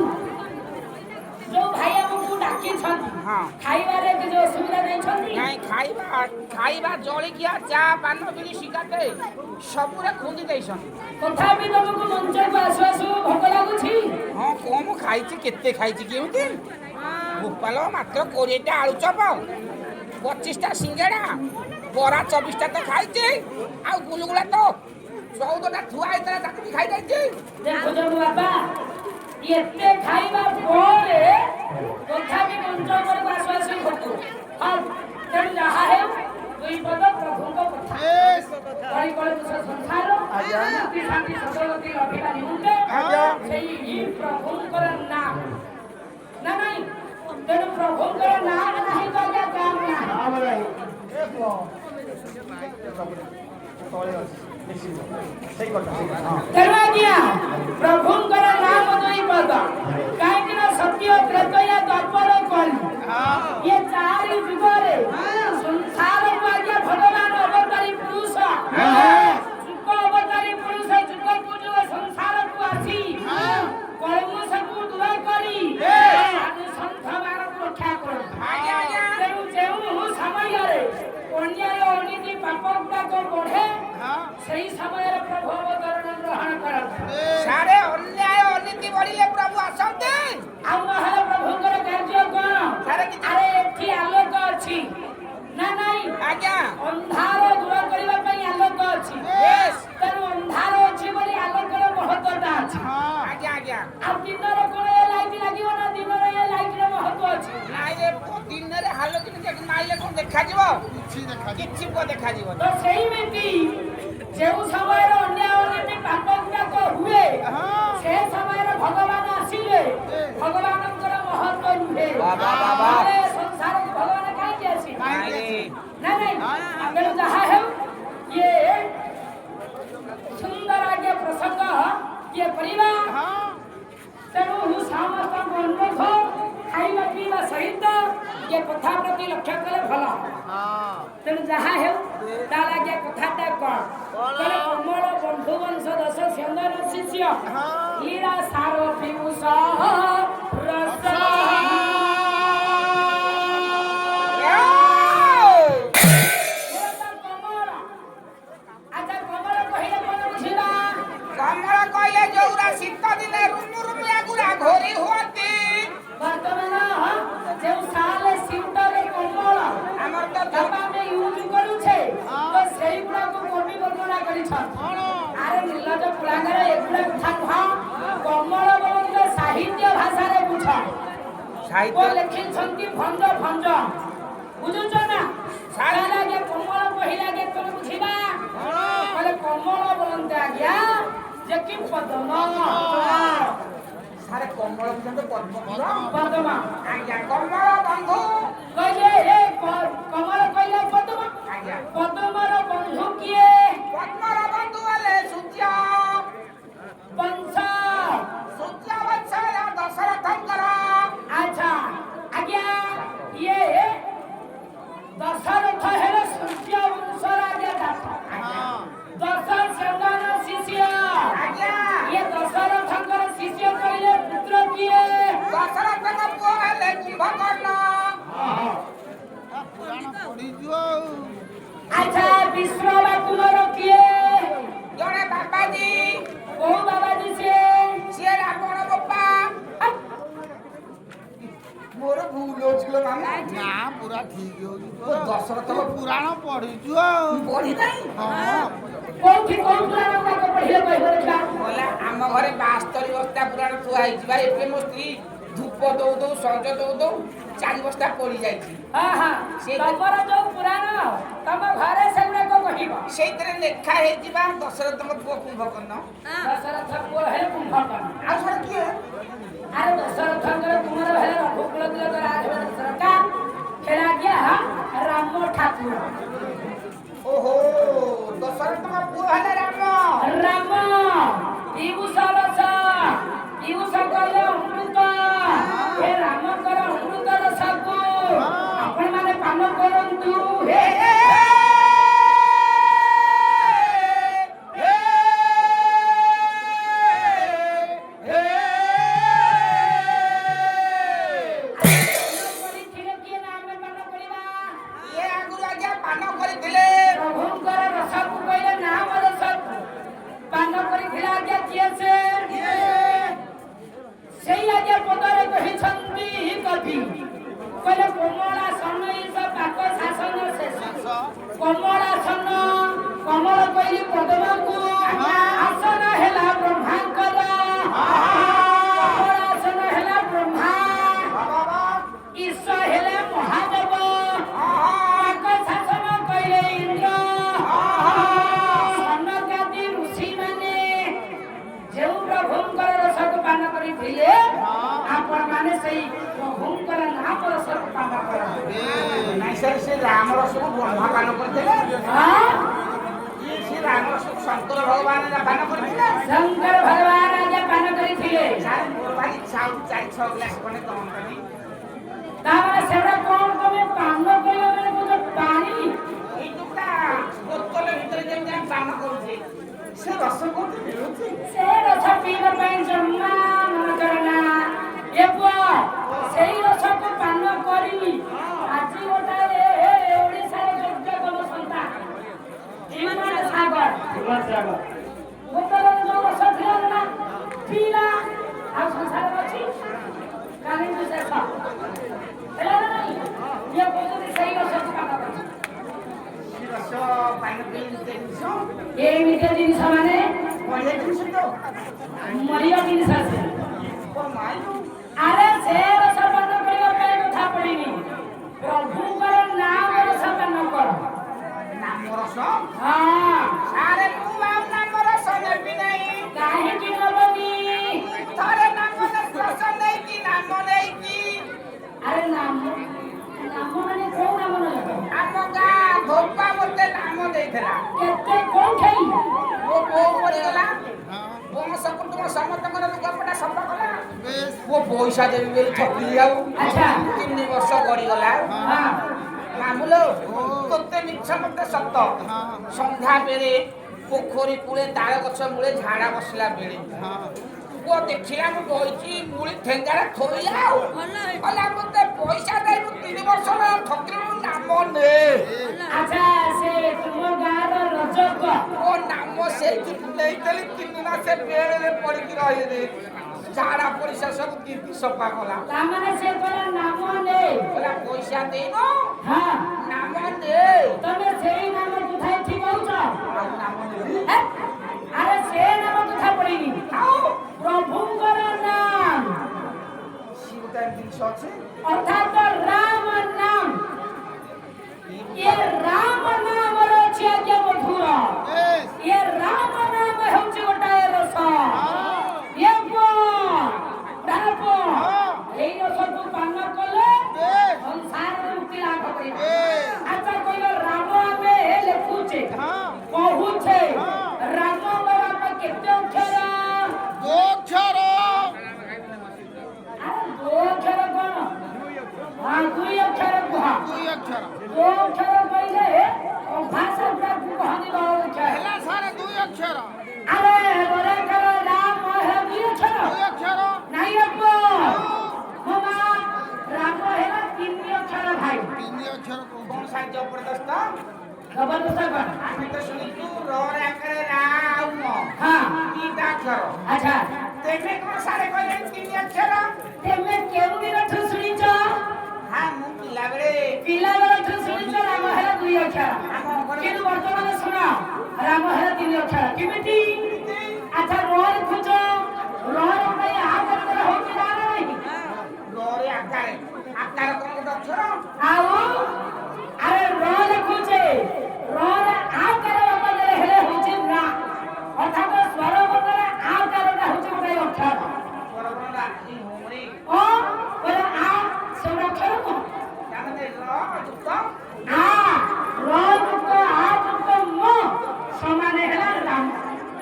ଯୋଉ ଭାଇ ଆମକୁ ଡାକିଛନ୍ତି ହଁ। ଖାଇବାରେ କିଛି ଅସୁବିଧା ଦେଇଛନ୍ତି ନାଇଁ ଖାଇବା ଜଳିକିଆ ଚା ପାନ ବିରି ସିଗାରେଟ ସବୁରେ ଖୁନ୍ଦି ଦେଇଛନ୍ ତଥାପି ତମକୁ ମଞ୍ଚକୁ ଆସୁ ଆସୁ ଭୋକ ଲାଗୁଛି ହଁ କମ ଖାଇଛି କେତେ ଖାଇଛି କେମିତି ଗୋପାଳ ମାତ୍ର 20ଟା ଆଳୁ ଚପ 25ଟା ସିଙ୍ଗେଡ଼ା ବରା 24ଟା ତ ଖାଇଛି ଆଉ ଗୁଲୁଗୁଲା ତ 14ଟା ଥୁଆ ହେଇଥିଲା ତାକୁ ବି ଖାଇ ଯାଇଛି ଦେଖୁଛ ବାବା ଏତେ ଖାଇବା ପରେ ତଥାପି ମଞ୍ଚ ଉପରକୁ ଆସୁ ଆସୁ ଭୋକ ହଉ ତେଣୁ ଯାହା ହେଉ ଦୁଇ ପଦ ପ୍ରଭୁଙ୍କ କଥା କଳି କଳକୁଶ ସଂସାର ଶାନ୍ତି ଶାନ୍ତି ସଦଗତି ଲଭିବା ନିମନ୍ତେ ସେଇ ପ୍ରଭୁଙ୍କର ନାମ ନା ନାଇଁ ତେଣୁ ପ୍ରଭୁଙ୍କର ନାମ ନାହିଁ ତ ଆଜ୍ଞା କାମ ନାହିଁ ତେଣୁ ଆଜ୍ଞା ପ୍ରଭୁଙ୍କର ନାମ ଦୁଇ ପଦ କାହିଁକି ନା ସତ୍ୟ ତ୍ରେତୟା ଦ୍ୱାପର କଳି ଏ ଚାରି ଯୁଗରେ ସଂସାରକୁ ଆଜ୍ଞା ଭଗବାନ ଅବତାରୀ ପୁରୁଷ ଯୁଗ ଅବତାରୀ ପୁରୁଷ ଯୁଗକୁ ଯୁଗ ସଂସାରକୁ ଆସି କଳମୁଷକୁ ଦୂର କରି ସନ୍ଥମାନଙ୍କୁ ରକ୍ଷା କରନ୍ତି ତେଣୁ ଯେଉଁ ସମୟରେ ଅନ୍ୟାୟ ଅନୀତି ପାପ ଗୁଡ଼ାକ ବଢ଼େ ସେହି ସମୟରେ ପ୍ରଭୁ ଅବତରଣ ଗ୍ରହଣ କରନ୍ତି ସାରେ ଅନ୍ୟାୟ ଅନୀତି ବଢିଲେ ପ୍ରଭୁ ଆସନ୍ତି ଆଉ ନହେଲେ ପ୍ରଭୁଙ୍କର କାର୍ଯ୍ୟ କଣ ଆରେ ଏଠି ଆଲୋକ ଅଛି ନା ନାଇଁ ଆଜ୍ଞା ଅନ୍ଧାର ଦୂର କରିବା ପାଇଁ ଆଲୋକ ଅଛି ତେଣୁ ଅନ୍ଧାର ଅଛି ବୋଲି ଆଲୋକର ମହତ୍ଵଟା ଅଛି ଆଜ୍ଞା ଆଜ୍ଞା ଆଉ ଦିନରେ କଣ ଏ ଲାଇଟ୍ ଲାଗିବ ନା ଦିନରେ ଏ ଲାଇଟର ମହତ୍ଵ ଅଛି ନାଇଁରେ ଦିନରେ ହାଲକିନି ନାଇଲେ କଣ ଦେଖାଯିବ କିଛି ଦେଖାଯିବ ତ ସେଇମିତି ଯେଉଁ ସମୟରେ ଅନ୍ୟାୟ ଅନୀତି ପାପ ଗୁଡ଼ାକ ହୁଏ ସେ ସମୟରେ ଭଗବାନ ଆସିଲେ ଭଗବାନଙ୍କର ମହତ୍ଵ ରୁହେ ନହେଲେ ସଂସାରକୁ ଭଗବାନ କାହିଁକି ଆସିବେ ନା ନାଇଁ ତେଣୁ ଯାହା ହେଉ ଇଏ ସୁନ୍ଦର ଆଜ୍ଞା ପ୍ରସଙ୍ଗ ଇଏ କରିବା ତେଣୁ ସମସ୍ତଙ୍କୁ ଅନୁରୋଧ ଖାଇବା ପିଇବା ସହିତ ଇଏ କଥା ପ୍ରତି ଲକ୍ଷ୍ୟ କଲେ ଭଲ ତେଣୁ ଯାହା ହେଉ ତାର ଆଜ୍ଞା କଥାଟା କଣ କମଳ ବନ୍ଧୁ ବଂଶ ଦଶ ସ୍ୟନ୍ଦନ ଶିଷ୍ୟ ହୀରା ସାର ପିୟୁଷ ରସ କମଳ କହିଲେ ଯୋଉରା ଶୀତ ଦିନେ ରୁମୁ ରୁମିଆ ଗୁରା ଘୋରି ହୁଅନ୍ତି ବର୍ତ୍ତମାନ ଯେଉଁ ସାଲେ ଶୀତରେ କମଳ ଆମର ତ ତାକୁ ଆମେ ୟୁଜ କରୁଛେ ତ ସେଇଗୁଡାକୁ କବି ବର୍ଣ୍ଣନା କରିଛନ୍ତି ଆରେ ନିର୍ଲଜ ପୁରାଣରେ ଏଗୁଡା କଥା ନୁହଁ କମଳ ବଳଙ୍କ ସାହିତ୍ୟ ଭାଷାରେ ବୁଝ ସାହିତ୍ୟ ଲେଖିଛନ୍ତି ଭଞ୍ଜ ଭଞ୍ଜ ବୁଝୁଛ ନା ସାରା ଲାଗେ କମଳ କହିଲାଗେ ତମ ଆଜ୍ଞା ଯେ କି ପଦମ ସାରେ କମଳ ବିଷୟରେ ପଦ୍ମ ପଦମ ଆଜ୍ଞା କମଳ ବନ୍ଧୁ କହିଲେ ହେ କମଳ କହିଲେ ପଦମ ଆଜ୍ଞା ପଦମର ବନ୍ଧୁ କିଏ ପଦ୍ମର ବନ୍ଧୁ ହେଲେ ସୂର୍ଯ୍ୟ ବଂଶ ସୂର୍ଯ୍ୟ ବଂଶ ଦଶରଥଙ୍କର ଆଚ୍ଛା ଆଜ୍ଞା ଇଏ ଦଶରଥ ହେଲେ ସୂର୍ଯ୍ୟ ବଂଶର ଆଜ୍ଞା ଦାସ ଦଶ ସେନାର ଶିଷ୍ୟ ଆଜ୍ଞା ଇଏ ଦଶରଥଙ୍କର ଶିଷ୍ୟ କହିଲେ ପୁତ୍ର କିଏ ଦଶରଥଙ୍କ ପୁଅ ହେଲେ କୁମ୍ଭକର୍ଣ୍ଣ ପୁରାଣ ପଢିଛୁ ଆଉ ଆଚ୍ଛା ବିଶ୍ରବା କୁମାର କିଏ ଜଣେ ବାବାଜୀ କୋଉ ବାବାଜୀ ସିଏ ସିଏ ରାବଣ ବୋପା ମୋର ଭୁଲ ଅଛି ଲୋ ମାମା ନା ପୁରା ଠିକ ହଉଛି ଓ ଦଶରଥ ତୁ ପୁରାଣ ପଢିଛୁ ଆଉ ପଢି ନାହିଁ ହଁ କୋଉଠି କୋଉ ପୁରାଣ ଗୁଡାକ ପଢିଲେ କହିବ ଦେଖିବା କହିଲା ଆମ ଘରେ 72 ବସ୍ତା ପୁରାଣ ଥୁଆ ହେଇଛି ବା ଏବେ ମୋ ସ୍ତ୍ରୀ ଧୂପ ଦଉ ଦଉ ସଞ୍ଜ ଦଉ ଦଉ 4 ବସ୍ତା ପଡି ଯାଇଛି ହଁ ହଁ ତମର ଯୋଉ ପୁରାଣ ତମ ଘରେ ସେଗୁଡାକ କହିବ ସେଇଥିରେ ଲେଖା ହେଇଛି ବା ଦଶରଥଙ୍କ ପୁଅ କୁମ୍ଭକର୍ଣ୍ଣ ଦଶରଥ ପୁଅ ହେଲେ କୁମ୍ଭକର୍ଣ୍ଣ ଆଉ ସାର୍ କିଏ ଆରେ ଦଶରଥଙ୍କର କୁମାର ହେଲେ ରଘୁକୁଳ ତିଳକ ରାଜବଂଶ ସରକାର ହେଲେ ଆଜ୍ଞା ରାମ ଠାକୁର ଓହୋ ଦଶରଥଙ୍କ ପୁଅ ହେଲେ ରାମ ରାମ ବିଭୂଷଣ କହିଲେ ଅମୃତ ଏ ରାମଙ୍କର ଅମୃତ ରସକୁ ଆପଣ ମାନେ ପାନ କରନ୍ତୁ ହେ ଇଏ ଆଗରୁ ଆଜ୍ଞା ପାନ କରିଥିଲେ ପ୍ରଭୁଙ୍କର ରସକୁ କହିଲେ ନାମ ରସକୁ ପାନ କରିଥିଲା ଆଜ୍ଞା କିଏ ସେ ସେଇ ଆଜ୍ଞା ପଦରେ କହିଛନ୍ତି କବି କହିଲେ କମଳାସନ ଇସ ପାକ ଶାସନ ଶେଷ କମଳାସନ କମଳ କହିଲି ପଦ୍ମକୁ ଆସନ ହେଲା ବ୍ରହ୍ମାଙ୍କର କମଳାସନ ହେଲା ବ୍ରହ୍ମା ଈଶ ହେଲେ ମହାଦେବ ପାକ ଶାସନ କହିଲେ ଇନ୍ଦ୍ର ସନକାଦି ଋଷି ମାନେ ଯେଉଁ ପ୍ରଭୁଙ୍କର ରସକୁ ପାନ କରିଥିଲେ ଆପଣ ମାନେ ସେଇ ପ୍ରଭୁଙ୍କର ନାମ ରସକୁ ପାନ କରନ୍ତି ନାଇଁ ସାର୍ ସେ ରାମ ରସକୁ ବ୍ରହ୍ମା ପାନ କରିଥିଲେ ଇଏ ସେ ରାମ ରସକୁ ଶଙ୍କର ଭଗବାନ ପାନ କରିଥିଲେ ଶଙ୍କର ଭଗବାନ ଆଜ୍ଞା ପାନ କରିଥିଲେ ସାର୍ ମୋର ଭାରି ଇଚ୍ଛା ହଉଛି 4-6 ଗ୍ଲାସ ଖଣ୍ଡେ ଦଅନ୍ତନି ତାମାନେ ସେଟା କଣ ତମେ ପାନ କରିବା ମାନେ କହୁଛ ପାଣି ଏଇ ଯୋଉଟା ବୋତଲ ଭିତରେ ଯେମିତି ଆମେ ପାନ କରୁଛେ ସେ ରସ କୋଉଠି ମିଳୁଛି ସେ ରସ ପିଇବା ପାଇଁ ଜମା ମନ କରନା ଏ ପୁଅ ସେଇ ରସକୁ ପାନ କରି ଆଜି ଗୋଟାଏ ଓଡ଼ିଶାର ଯୋଗ୍ୟତମ ସନ୍ତାନ ହିମାଳୟ ସାଗର ବୋତଲରେ ଯୋଉ ରସ ଥିଲା ନା ପିଇଲା ଆଉ ସଂସାର ଅଛି କାଲିଠୁ ଶେଷ ହେଲା ନା ନାଇଁ ଇଏ କହୁଛନ୍ତି ସେଇ ରସକୁ ପାନ କରି ସେ ରସ ପାନ ପିଇଲେ ଜିନିଷ ଏମିତିଆ ଜିନିଷ ମାନେ ବଢିଆ ଜିନିଷ ତ ମରିବା ଜିନିଷ ଅଛି ଓ ମାଇ ଆରେ ସେ ରସ ପାନ କରିବା ପାଇଁ କଥା ପଡ଼ିନି ପ୍ରଭୁଙ୍କର ନାମ ରସ ପାନ କର ନାମ ରସ ହଁ ସାରେ ମୁଁ ଆଉ ନାମ ରସ ନେବି ନାହିଁ କାହିଁକି ନବନି ଥରେ ନାମ ରସ ନେଇକି ନାମ ନେଇକି ଆରେ ନାମ ମାନେ କୋଉ ନାମ ନେବ ଆମ ଗାଁ ଧୋପା ମତେ ନାମ ଦେଇଥିଲା କେତେ କୋଉଠେଇ ମୋ ବୋଉ ପଡ଼ିଗଲା ବଂଶ କୁଟୁମ୍ବ ସମସ୍ତଙ୍କର ଲୁଗାପଟା ସଫା କଲା ମୋ ପଇସା ଦେବି ବୋଲି ଠକିଲି ଆଉ ଆଚ୍ଛା 3 ବର୍ଷ ଗଡ଼ିଗଲା ହଁ ମାମୁଲୋ ତୋତେ ମିଛ ମତେ ସତ ସନ୍ଧ୍ୟା ବେଳେ ପୋଖରୀ କୂଳେ ତାଳ ଗଛ ମୂଳେ ଝାଡ଼ା ବସିଲା ବେଳେ ପୁଅ ଦେଖିଲା ମୁଁ ବଇଛି ମୁଳି ଠେଙ୍ଗାରେ ଥୋଇଲା ଆଉ କହିଲା ମତେ ପଇସା ଦେଇ ମୁଁ 3 ବର୍ଷ ହେଲା ଠକିଲି ନାମ ନେ ଆଚ୍ଛା ସେ ତୁମ ଗାଁର ରଜକ ମୋ ନାମ ସେଇଠି ନେଇଦେଲି 3 ମାସ ବେଳରେ ପଡ଼ିକି ରହିଲି ଝାଡ଼ା ପରିସ୍ରା ସବୁ କିତି ସଫା କଲା ତାମାନେ ସେ କହିଲା ନାମ ନେ କହିଲା ପଇସା ଦେଇନ ହଁ ନାମ ନେ ତମେ ସେଇ ନାମ କଥା ଏଠି କହୁଛ ଆଉ ନାମ ନେବି ହେ? ଆରେ ସେ ନାମ କଥା ପଡ଼ିନି ଆଉ ପ୍ରଭୁଙ୍କର ନାମ ସିଏ ଗୋଟେ ଜିନିଷ ଅଛି ଅର୍ଥାତ ରାମ ନାମ ଏ ରାମ ନାମର ଅଛି ଆଜ୍ଞା ମଧୁର ଏ ରାମ ନାମ ହେଉଛି ଅବସ୍ଥା କଣ? ଆମେ ତ ଶୁଣିଛୁ ରରେ ଆକାରେ ରାମ ହଁ ଦିଟା ଅକ୍ଷର ଆଚ୍ଛା ତେମେ କଣ ସାରେ କହିଲେ ତିନି ଅକ୍ଷର ତେମେ କେଉଁ ଦିନଠୁ ଶୁଣିଛ? ହଁ ମୁଁ ପିଲାବେଳେ ପିଲାବେଳଠୁ ଶୁଣିଛ ରାମ ହେଲା 2 ଅକ୍ଷର କିନ୍ତୁ ବର୍ତ୍ତମାନ ଶୁଣ ରାମ ହେଲା 3 ଅକ୍ଷର କେମିତି? ଆଚ୍ଛା ର ଲେଖୁଛ ର ପାଇଁ ଆ କରିବାର ହଉଛି ନା ନାହିଁ? ରରେ ଆକାରେ ଆକାର କଣ ଗୋଟେ ଅକ୍ଷର ଆଉ ଆରେ ର ଲେଖୁଛେ ର ରେ ଆ କାର ବଦଳରେ ହେଲେ ହଉଛି ନା ଅର୍ଥାତ ସ୍ୱର ବଦଳରେ ଆ କାରଟା ହଉଛି ଗୋଟେ ଅକ୍ଷର ପରବର୍ତ୍ତୀ ଆଖି ହୋମରେ ଓ ବୋଲେ ଆ ସେ ଗୋଟେ ଅକ୍ଷର କଣ? ତାମାନେ ର ଯୁକ୍ତ ଆ ର ଯୁକ୍ତ ଆ ଯୁକ୍ତ ମ ସମାନ ହେଲା ରାମ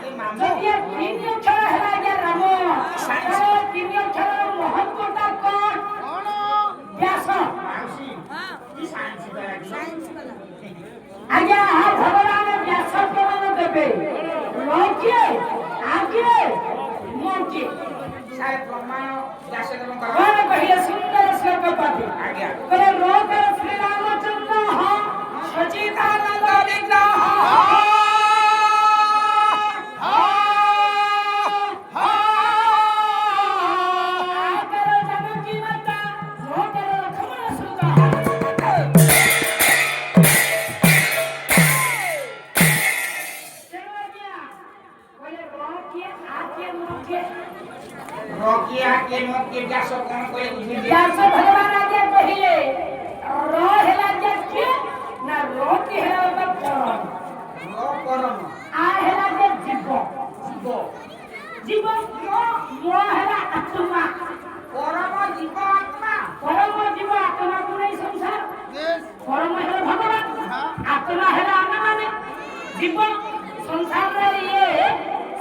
ଏ ମାମୁ ଯଦି 3 ଅକ୍ଷର ହେଲା ଆଜ୍ଞା ରାମ ତାହେଲେ 3 ଅକ୍ଷରର ମହତ୍ତ୍ୱଟା କଣ? କଣ ବ୍ୟାସ ମାଉସୀ କି ସାଇନ୍ସ ଆଜ୍ଞା ଭଗବାନ ବ୍ୟାସ ପ୍ରମାଣ ଦେବେ ର କିଏ ଆ କିଏ ମ କିଏ ସାରେ ପ୍ରମାଣ ବ୍ୟାସ ଦେବଙ୍କର କଣ କହିଲେ ସୁନ୍ଦର ଶ୍ଲୋକ ପାଠେ ଆଜ୍ଞା କହିଲେ ଲୋକ ଶ୍ରୀରାମଚନ୍ଦ୍ର ସଚିଦାନନ୍ଦ ବିଗ୍ରହ ଆକାର ଜାନକୀ ମାତା ମୋକର ଲକ୍ଷ୍ମଣ ସୁତ ତେଣୁ ଆଜ୍ଞା କହିଲେ ର କିଏ ଆ କିଏ ମ କିଏ ରକିଆ କେ ମତେ ବ୍ୟାସ କଣ କହିଲେ ବୁଝିଲି ବ୍ୟାସ ଭଗବାନ ଆଜ୍ଞା କହିଲେ ର ହେଲା ଆଜ୍ଞା କିଏ ନା ର କି ହେଲା ବାବା ପରମ ର ପରମ ଆ ହେଲା ଯେ ଜୀବ ଜୀବ ଜୀବ ମ ହେଲା ଆତ୍ମା ପରମ ଜୀବ ଆତ୍ମା ପରମ ଜୀବ ଆତ୍ମାକୁ ନେଇ ସଂସାର Yes. ପରମ ହେଲା ଭଗବାନ ଆତ୍ମା ହେଲା ଆମେମାନେ ଜୀବ ସଂସାରରେ ଇଏ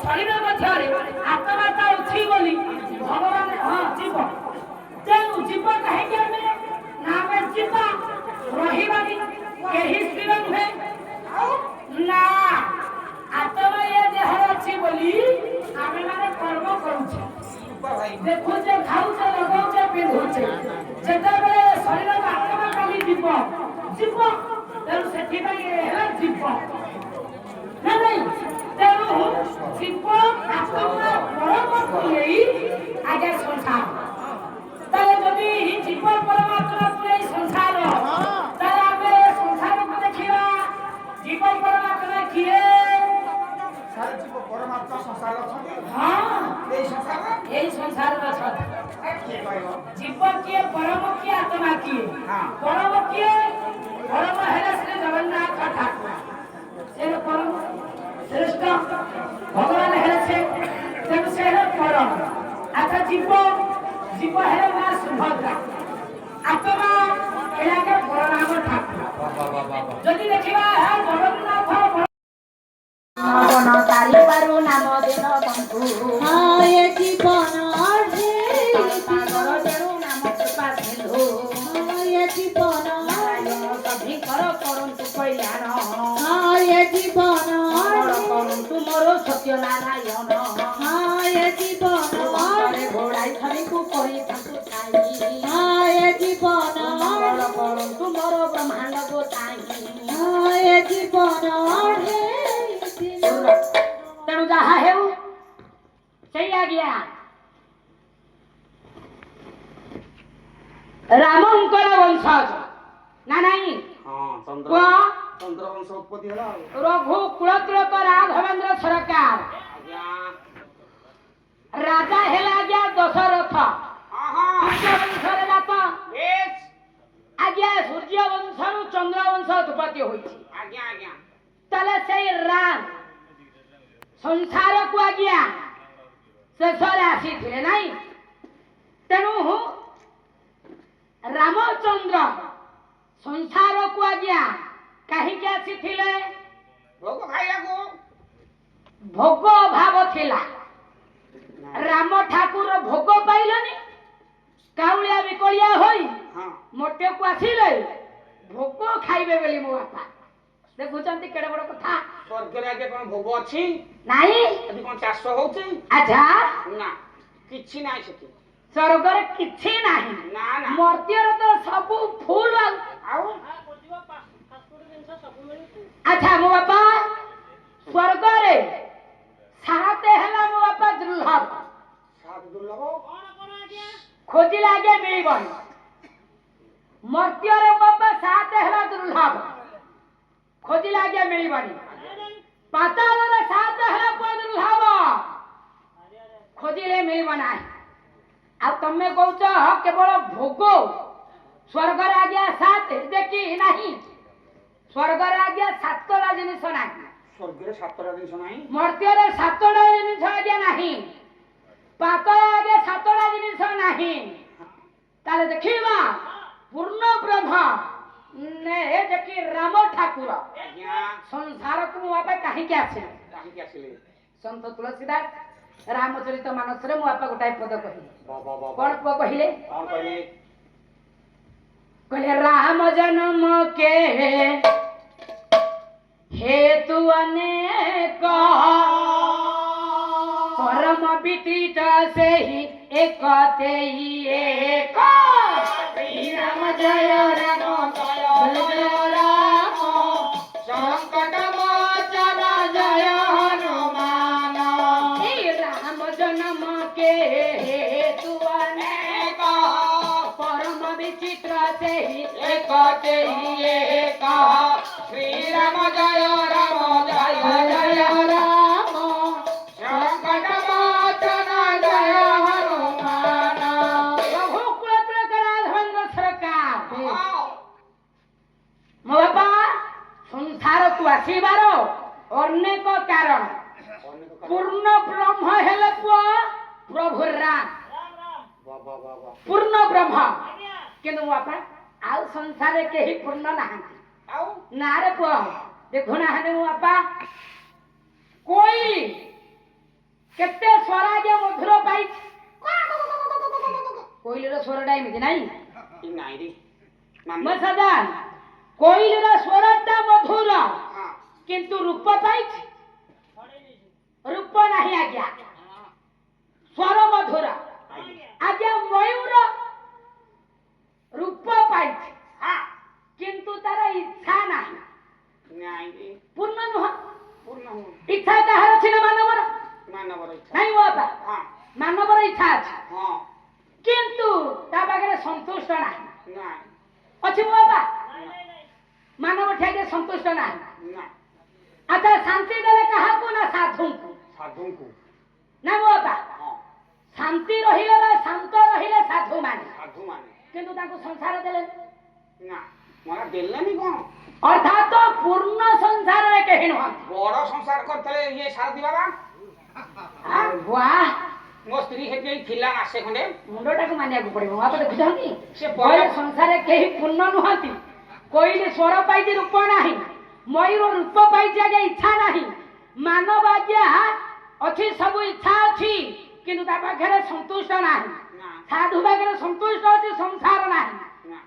ଶରୀର ମଧ୍ୟରେ ଆତ୍ମାଟା ଅଛି ବୋଲି ଭଗବାନ ହଁ ଜୀବ ତେଣୁ ଜୀବ କାହିଁକି ଆମେ ନା ଆମେ ଯିବା ରହିବାନି କେହି ସ୍ଥିର ନୁହେଁ ନା ଆତ୍ମା ଏ ଦେହରେ ଅଛି ବୋଲି ଆମେ ମାନେ କର୍ମ କରୁଛେ ଜୀବ ଭାଇ ଦେଖୁଛେ ଖାଉଛେ ଲଗାଉଛେ ପିନ୍ଧୁଛେ ଯେତେବେଳେ ଶରୀରର ଆତ୍ମା କାଲି ଯିବ ଯିବ ତେଣୁ ସେଥିପାଇଁ ହେଲା ଯିବ ନା ନାଇଁ ତେଣୁ ଯିବ ଆତ୍ମା ପରମକୁ ନେଇ ଆଗେ ସଂସାର ତାହେଲେ ଯଦି ଯିବ ପରମାତ୍ମାକୁ ନେଇ ସଂସାର ତାହେଲେ ଆମେ ସଂସାରକୁ ଦେଖିବା ଯିବ ପରମାତ୍ମା କିଏ ସାରେ ଜୀବ ପରମାତ୍ମା ସଂସାର ଅଛନ୍ତି ହଁ এই ସଂସାର এই ସଂସାରର ଅଛନ୍ତି କିଏ କହିବ জীব কিয়ে পরম কিয়ে আত্মা কিয়ে হ্যাঁ। পরম কিয়ে পরম হেলে শ্রী জগন্নাথ ঠাকুর সে পরম শ্রেষ্ঠ ভগবান হেলে সে তেমন সে হেলে পরম আচ্ছা জীব জীব হেলে মা সুভদ্রা আত্মা এলাকে বলরাম ঠাকুর যদি দেখিবা হ্যাঁ জগন্নাথ বন চারি পারু নাম দিন বন্ধু হায় জীবন হে সাগর তেরু নাম কৃপা সিন্ধু হায় জীবন সভিকর করন্তু কল্যাণ হায় জীবন করন্তু মোর সত্য নারায়ণ হায় জীবন ঘোড়াই ছবিকু করি থাকু চাই হায় জীবন করন্তু মোর ব্রহ্মাণ্ড গোটাই হায় জীবন হে ତେଣୁ ଯାହା ହେଉ ସେଇ ଆଜ୍ଞା ରାମଙ୍କର ବଂଶଜ ନା ନାଇଁ ହଁ କୁହ ଚନ୍ଦ୍ରବଂଶ ଉତ୍ପତ୍ତି ହେଲା ଆଉ ରଘୁ କୁଳତିଳକ ରାଘବେନ୍ଦ୍ର ସରକାର ଆଜ୍ଞା ରାଜା ହେଲା ଆଜ୍ଞା ଦଶରଥ ହଁ ହଁ ସୂର୍ଯ୍ୟବଂଶରେ ଜାତ ବେଶ ଆଜ୍ଞା ସୂର୍ଯ୍ୟବଂଶରୁ ଚନ୍ଦ୍ରବଂଶ ଉତ୍ପତ୍ତି ହୋଇଛି ଆଜ୍ଞା ଆଜ୍ଞା ତାହେଲେ ସେଇ ରାମ ସଂସାରକୁ ଆଜ୍ଞା ଶେଷରେ ଆସିଥିଲେ ନାଇଁ ତେଣୁ ରାମଚନ୍ଦ୍ର ସଂସାରକୁ ଆଜ୍ଞା କାହିଁକି ଆସିଥିଲେ ଭୋଗ ଖାଇବାକୁ ଭୋଗ ଅଭାବ ଥିଲା ରାମ ଠାକୁର ଭୋଗ ପାଇଲେନି କାଉଳିଆ ବିକଳିଆ ହୋଇ ହଁ ମୋଟେକୁ ଆସିଲେ ଭୋଗ ଖାଇବେ ବୋଲି ମୋ ବାପା ଦେଖୁଛନ୍ତି କେଡେ ବଡ କଥା ସ୍ୱର୍ଗରେ ଆଜ୍ଞା କଣ ଭୋଗ ଅଛି ନାଇଁ ଏଠି କଣ ଚାଷ ହଉଛି ଆଚ୍ଛା ନା କିଛି ନାହିଁ ସେଠି ସ୍ୱର୍ଗରେ କିଛି ନାହିଁ ନା ନା ମର୍ତ୍ତ୍ୟରେ ତ ସବୁ ଫୁଲ ଆଉ ଜିନିଷ ସବୁ ମିଳୁଛି ଆଚ୍ଛା ମୋ ବାପା ସ୍ୱର୍ଗରେ ସାତେ ହେଲା ମୋ ବାପା ଦୁର୍ଲଭ ଖୋଜିଲେ ଆଜ୍ଞା ମିଳିବନି। ମର୍ତ୍ତ୍ୟରେ ମୋ ବାପା ସାତେ ହେଲା ଦୁର୍ଲଭ ଖୋଜିଲେ ଆଜ୍ଞା ମିଳିବନି। ପାତାଳରେ ସାତେ ହେଲା ଦୁର୍ଲଭ ଖୋଜିଲେ ମିଳିବ ନାହିଁ। ଆଉ ତମେ କହୁଛ କେବଳ ଭୋଗ ସ୍ୱର୍ଗରେ ଆଜ୍ଞା ସାତ ଦେଖି ନାହିଁ। ସ୍ୱର୍ଗରେ ଆଜ୍ଞା ସାତଟା ଜିନିଷ ନାହିଁ। ସ୍ୱର୍ଗରେ ସାତଟା ଜିନିଷ ନାହିଁ। ମର୍ତ୍ତ୍ୟରେ ସାତଟା ଜିନିଷ ଆଜ୍ଞା ନାହିଁ। ପାତାଳ ଆଜ୍ଞା ସାତଟା ଜିନିଷ ନାହିଁ। ତାହେଲେ ଦେଖିବା ପୂର୍ଣ୍ଣ ବ୍ରହ୍ମ ଦେଖି ରାମ ଠାକୁର ସଂସାରକୁ ମୋ ବାପା କାହିଁକି ଆସିଲେ? ସନ୍ଥ ତୁଳସୀଦାସ ରାମଚରିତ ମାନସରେ ମୋ ବାପା ଗୋଟାଏ ପଦ କହିଲେ। କଣ ପୁଅ କହିଲେ? କହିଲେ ରାମ ଜନ୍ମ କେ हेतु अनेक परम विकृत से ही एक एक श्री राम जय राम जय राम संकट मोचन जय हनुमान। राम जन्म के हेतु अनेक परम विचित्र से ही एक श्री राम जय राम जय जय राम संकट मोचन जय हनुमान। प्रभु कुलत्रकराधवेंद्र सरकार ମୋ ବାପା ସଂସାରକୁ ଆସିବାର ଅନେକ କାରଣ। ପୂର୍ଣ୍ଣ ବ୍ରହ୍ମ ହେଲେ ପୁଅ ପ୍ରଭୁ ରାମ ପୂର୍ଣ୍ଣ ବ୍ରହ୍ମ। କିନ୍ତୁ ମୋ ବାପା ଆଉ ସଂସାରରେ କେହି ପୂର୍ଣ୍ଣ ନାହାନ୍ତି। ନାରେ ପୁଅ ଦେଖୁନାହାନ୍ତି ମୋ ବାପା କୋଇଲି କେତେ ସ୍ୱର ଆଜ୍ଞା ମଧୁର ପାଇଛି। କୋଇଲିର ସ୍ୱରଟା ଏମିତି ନାଇଁ ସଦାନ କୋଇଲିର ସ୍ୱରଟା ମଧୁର କିନ୍ତୁ ରୂପ ପାଇଛି ରୂପ ନାହିଁ ଆଜ୍ଞା। ସ୍ୱର ମଧୁର ଆଜ୍ଞା ମୟୂର ରୂପ ପାଇଛି କିନ୍ତୁ ତାର ଇଚ୍ଛା ନାହିଁ। ପୂର୍ଣ୍ଣ ନୁହଁ। ଇଚ୍ଛା କାହାର ଅଛି ନା ମାନବର? ନାଇଁ ବାପା ମାନବର ଇଚ୍ଛା ଅଛି କିନ୍ତୁ ତା ପାଖରେ ସନ୍ତୁଷ୍ଟ ନାହିଁ। ଅଛି ବାପା ମାନବ ଠିଆ ସନ୍ତୁଷ୍ଟ ନାହିଁ। ଆଚ୍ଛା ଶାନ୍ତି ଦେଲେ କାହାକୁ ନା ସାଧୁଙ୍କୁ ନା ବାପା ଶାନ୍ତି ରହିଗଲା ଶାନ୍ତ ରହିଲେ ସାଧୁ ମାନେ କିନ୍ତୁ ତାଙ୍କୁ ସଂସାର ଦେଲେ ଅର୍ଥାତ ପୂର୍ଣ୍ଣ ସଂସାରରେ କେହି ନୁହଁ। ବଡ ସଂସାର କରିଥିଲେ ଇଏ ସାରଥୀ ବାବା ମୋ ସ୍ତ୍ରୀ ସେଠି ଥିଲା ମାସେ ଖଣ୍ଡେ ମୁଣ୍ଡଟାକୁ ମାନିବାକୁ ପଡିବ। ଆପଣ ଦେଖୁଛନ୍ତି ସଂସାରରେ କେହି ପୂର୍ଣ୍ଣ ନୁହନ୍ତି। କୋଇଲି ସ୍ୱର ପାଇଛି ରୂପ ନାହିଁ। ମୟୂର ରୂପ ପାଇଛି ଆଜ୍ଞା ଇଚ୍ଛା ନାହିଁ। ମାନବ ଆଜ୍ଞା ଅଛି ସବୁ ଇଚ୍ଛା ଅଛି କିନ୍ତୁ ତା ପାଖରେ ସନ୍ତୁଷ୍ଟ ନାହିଁ। ସାଧୁ ପାଖରେ ସନ୍ତୁଷ୍ଟ ଅଛି ସଂସାର ନାହିଁ।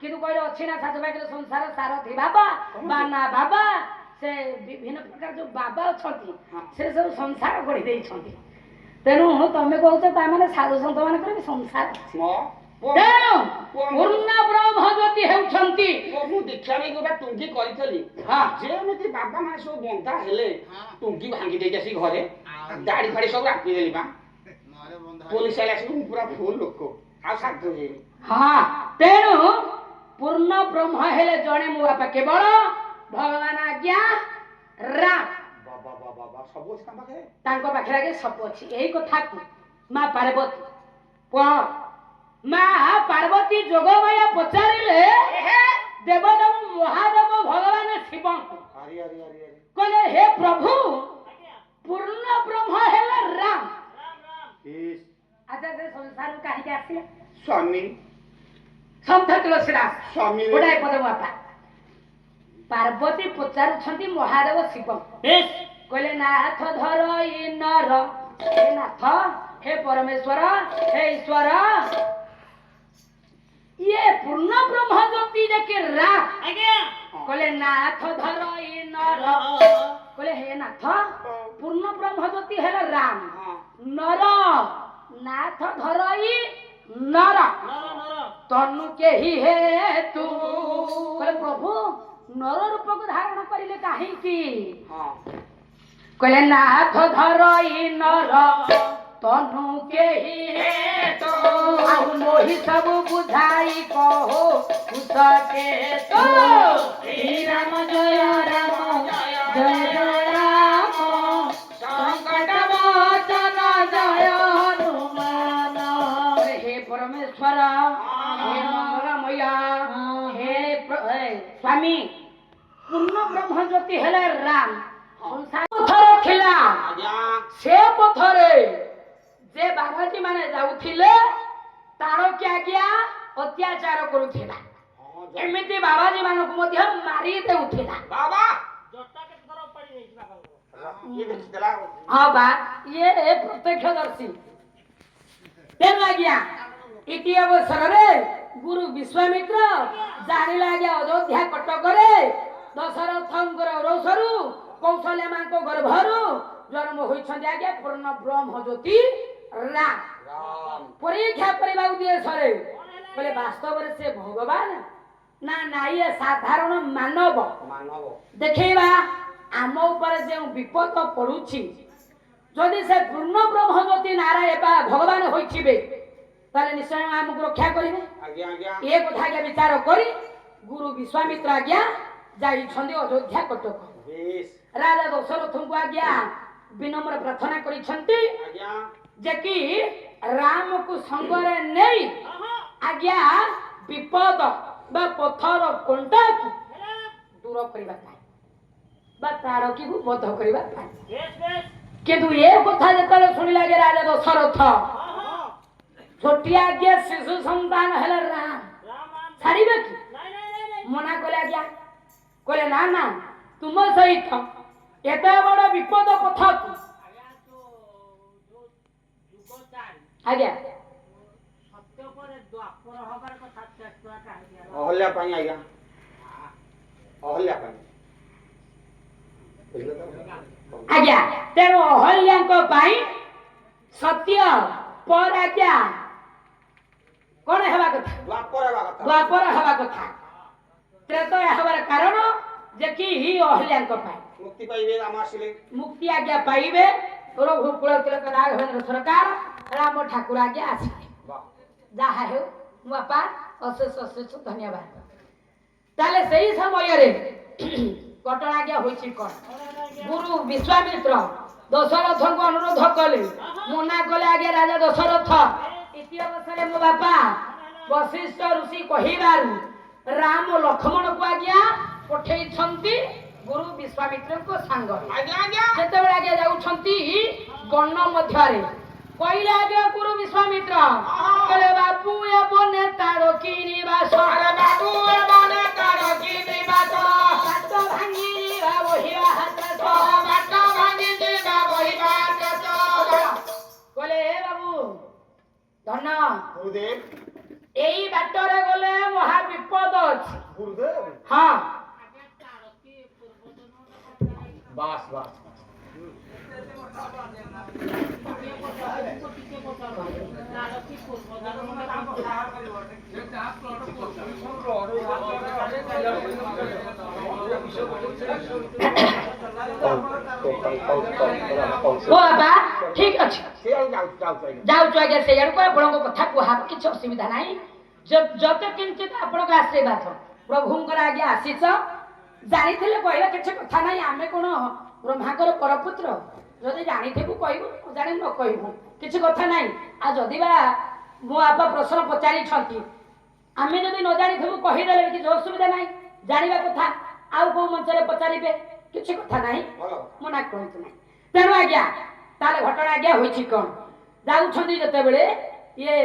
କିନ୍ତୁ କହିଲେ ଅଛି ନା ସାଧୁ ପାଖରେ ସଂସାର ସାରଥୀ ବାବା ବାନା ବାବା ସେ ବିଭିନ୍ନ ପ୍ରକାର ଯୋଉ ବାବା ଅଛନ୍ତି ସେ ସବୁ ସଂସାର ଗଢି ଦେଇଛନ୍ତି। ତେଣୁ ତମେ କହୁଛ ତାମାନେ ସାଧୁ ସନ୍ଥ ମାନଙ୍କର ବି ସଂସାର। ତେଣୁ ପୂର୍ଣ୍ଣ ବ୍ରହ୍ମ ଜ୍ୟୋତି ହେଉଛନ୍ତି ମୁଁ ଦୀକ୍ଷା ନେଇ ଗୋଟେ ଟୁଙ୍ଗି କରିଥିଲି ଯେମିତି ବାବା ମାନେ ସବୁ ବନ୍ଧା ହେଲେ ଟୁଙ୍ଗି ଭାଙ୍ଗି ଦେଇକି ଆସି ଘରେ ଦାଢି ଫାଡି ସବୁ ରାଖି ଦେଲି ବା ପୋଲିସ ଆସି ମୁଁ ପୁରା ଫୁଲ ଲୋକ ଆଉ ସାଧୁ ହେଇନି। ତେଣୁ ପୂର୍ଣ୍ଣ ବ୍ରହ୍ମ ହେଲେ ଜଣେ ମୋ ବାପା କେବଳ ଭଗବାନ ଆଜ୍ଞା ରାମ। ତାଙ୍କ ପାଖରେ ଆଜ୍ଞା ସବୁ ଅଛି। ଏଇ କଥାକୁ ମା ପାର୍ବତୀ ମା ପାର୍ବତୀ ଯୋଗମାୟା ପଚାରିଲେ ଦେବଦେବ ମହାଦେବ ଭଗବାନ ଶିବଙ୍କୁ କହିଲେ ହେ ପ୍ରଭୁ ପୂର୍ଣ୍ଣ ବ୍ରହ୍ମ ହେଲେ ରାମ। ଆଚ୍ଛା ସେ ସଂସାରକୁ କାହିଁକି ଆସିଲେ? ସ୍ୱାମୀ ସନ୍ଥ ତୁଳସୀଦାସ ଗୋଟାଏ ପଦ ବାପା ପାର୍ବତୀ ପଚାରୁଛନ୍ତି ମହାଦେବ ଶିବ କହିଲେ ନାଥ ଧରଇ ନର ହେ ନାଥ ହେ ପରମେଶ୍ୱର ହେ ଈଶ୍ୱର ଇଏ ପୂର୍ଣ୍ଣ ବ୍ରହ୍ମ ଜ୍ୟୋତି ଦେଖି ରାମ କହିଲେ ନାଥ ଧରଇ ନର କହିଲେ ହେ ନାଥ ପୂର୍ଣ୍ଣ ବ୍ରହ୍ମ ଜ୍ୟୋତି ହେଲେ ରାମ ନର ନାଥ ଧରଇ ନର ତନୁ କେହି ହେ ତୁ କହିଲେ ପ୍ରଭୁ ନର ରୂପକୁ ଧାରଣ କରିଲେ କାହିଁକି? ହଁ କହିଲେ ନାଥ ଧରଇ ନର ତନୁ କେହି ହେତୁ ଆଉ ମୋହି ସବୁ ବୁଝାଇ କହୁ ସକେ ତ ରାମ ଜୟ ରାମ ଜୟ ଜୟ ରାମ ସଂକଟ ମୋଚନ ଜୟ ହନୁମାନ। हे परमेश्वर हे मंगलमय हे स्वामी पूर्ण ब्रह्म ज्योति हेले राम पथर थिला ଆଜ୍ଞା से पथरे जे बाबाजी माने जाउथिले तारो के आज्ञा अत्याचार करुथिला एमिति बाबाजी मानक मध्य मारी देउथिला ବାବା ଇଏ ଦେଖିଥିଲା हां बा ये प्रत्यक्षदर्शी तेन आज्ञा इति अवसरे गुरु विश्वामित्र जानिला आज्ञा अयोध्या कटकरे दशरथंकर औरसरु कौशल्या मानको गर्भरु जन्म होइछन्ति आज्ञा पूर्ण ब्रह्म ज्योति राम ରାମ परीक्षा करबा उद्देश्य बोले वास्तव रे से भगवान ना नाई साधारण मानव ମାନବ देखैबा आम ऊपर जे विपद पड़ुछि जदि से पूर्ण ब्रह्म ज्योति नारायण बा भगवान होइछिबे ताले निश्चय हमको रक्षा करिवे ଆଜ୍ଞା ଆଜ୍ଞା ए कथा के विचार करी गुरु विश्वामित्र आज्ञा जाई छंदी अयोध्या कटक ବେଶ राजा दशरथ को आज्ञा विनम्र प्रार्थना करी छंती ଆଜ୍ଞା जे कि राम को संगरे नहीं आज्ञा विपद बा पथर कोंटा दूर करबा पाए बा तार की बध करबा पाए किंतु ये कथा जतले सुनि लागे राजा दशरथ छोटिया आज्ञा शिशु संतान हेले राम छाड़िबे कि मना कले आज्ञा कले ना ना तुम सहित एते बड़ विपद पथ आज्ञा ଅହଲ୍ୟା ପାଇଁ ଆଜ୍ଞା ଅହଲ୍ୟା ପାଇଁ आज्ञा तेणु अहल्याଙ୍କ ପାଇଁ सत्य पर आज्ञा कौन हेबा कथा ଦ୍ୱାପର ହେବା କଥା द्वापर हेबा कथा त्रेतय हेबार कारण जे कि ही अहल्याଙ୍କ ପାଇଁ ମୁକ୍ତି ପାଇବେ ରାମ ଆସିଲେ मुक्ति आज्ञा पाइबे प्रभु कुल तिलक राघवेंद्र सरकार राम ठाकुर आज्ञा आसिले ବାह जहा हो बापा अशेष अशेष धन्यवाद ताले सही समय रे कटण आज्ञा होइछि कोन गुरु विश्वामित्र दशरथ को अनुरोध कले मना कले आज्ञा राजा दशरथ इति अवसरे मो बापा वशिष्ठ ऋषि कहिबारु राम लक्ष्मण को आज्ञा पठेई छंती गुरु विश्वामित्र को संग ଆଜ୍ଞା ଆଜ୍ଞା जेतेबेले आज्ञा जाउछंती गण मध्यरे कइले आज्ञा गुरु विश्वामित्र कले बापू ए बने तारो की निवास अरे बाबू ए बने तारो की निवास हाथ भांगी बा वहिवा हाथ तो ବାଟ ଭାଙ୍ଗି ଯିବା ବହିବା कले हे बाबू धन ଗୁରୁଦେବ एई बाटरे गले महा विपद अछि ଗୁରୁଦେବ हां ବାସ୍ ବାସ୍ ओ बाबा ठीक अछि ସେ ଆଉ ଯାଉଛି ଆଜ୍ଞା जाउछु आज्ञा से यार को आपनको कथा कुहा किछ असुविधा नाही जत किंचित आपनको आशीर्वाद प्रभुंकर आज्ञा आसीच जानिथिले कहला किछ कथा नाही आमे कोन ब्रह्माकर परपुत्र जदि जानिथिबु कहबु जानि न कहबु किछ कथा नाही आ जदि बा मो आपा प्रश्न पचारि छथि आमे जदि न जानिथिबु कहि देले किछ असुविधा नाही जानिबा कथा आउ को मंचरे पचारिबे किछ कथा नाही ଭଲ मना कहतु नाही तेणु आज्ञा ताले घटना आज्ञा होइछि कोन जाउछन्ती जतेबेले ये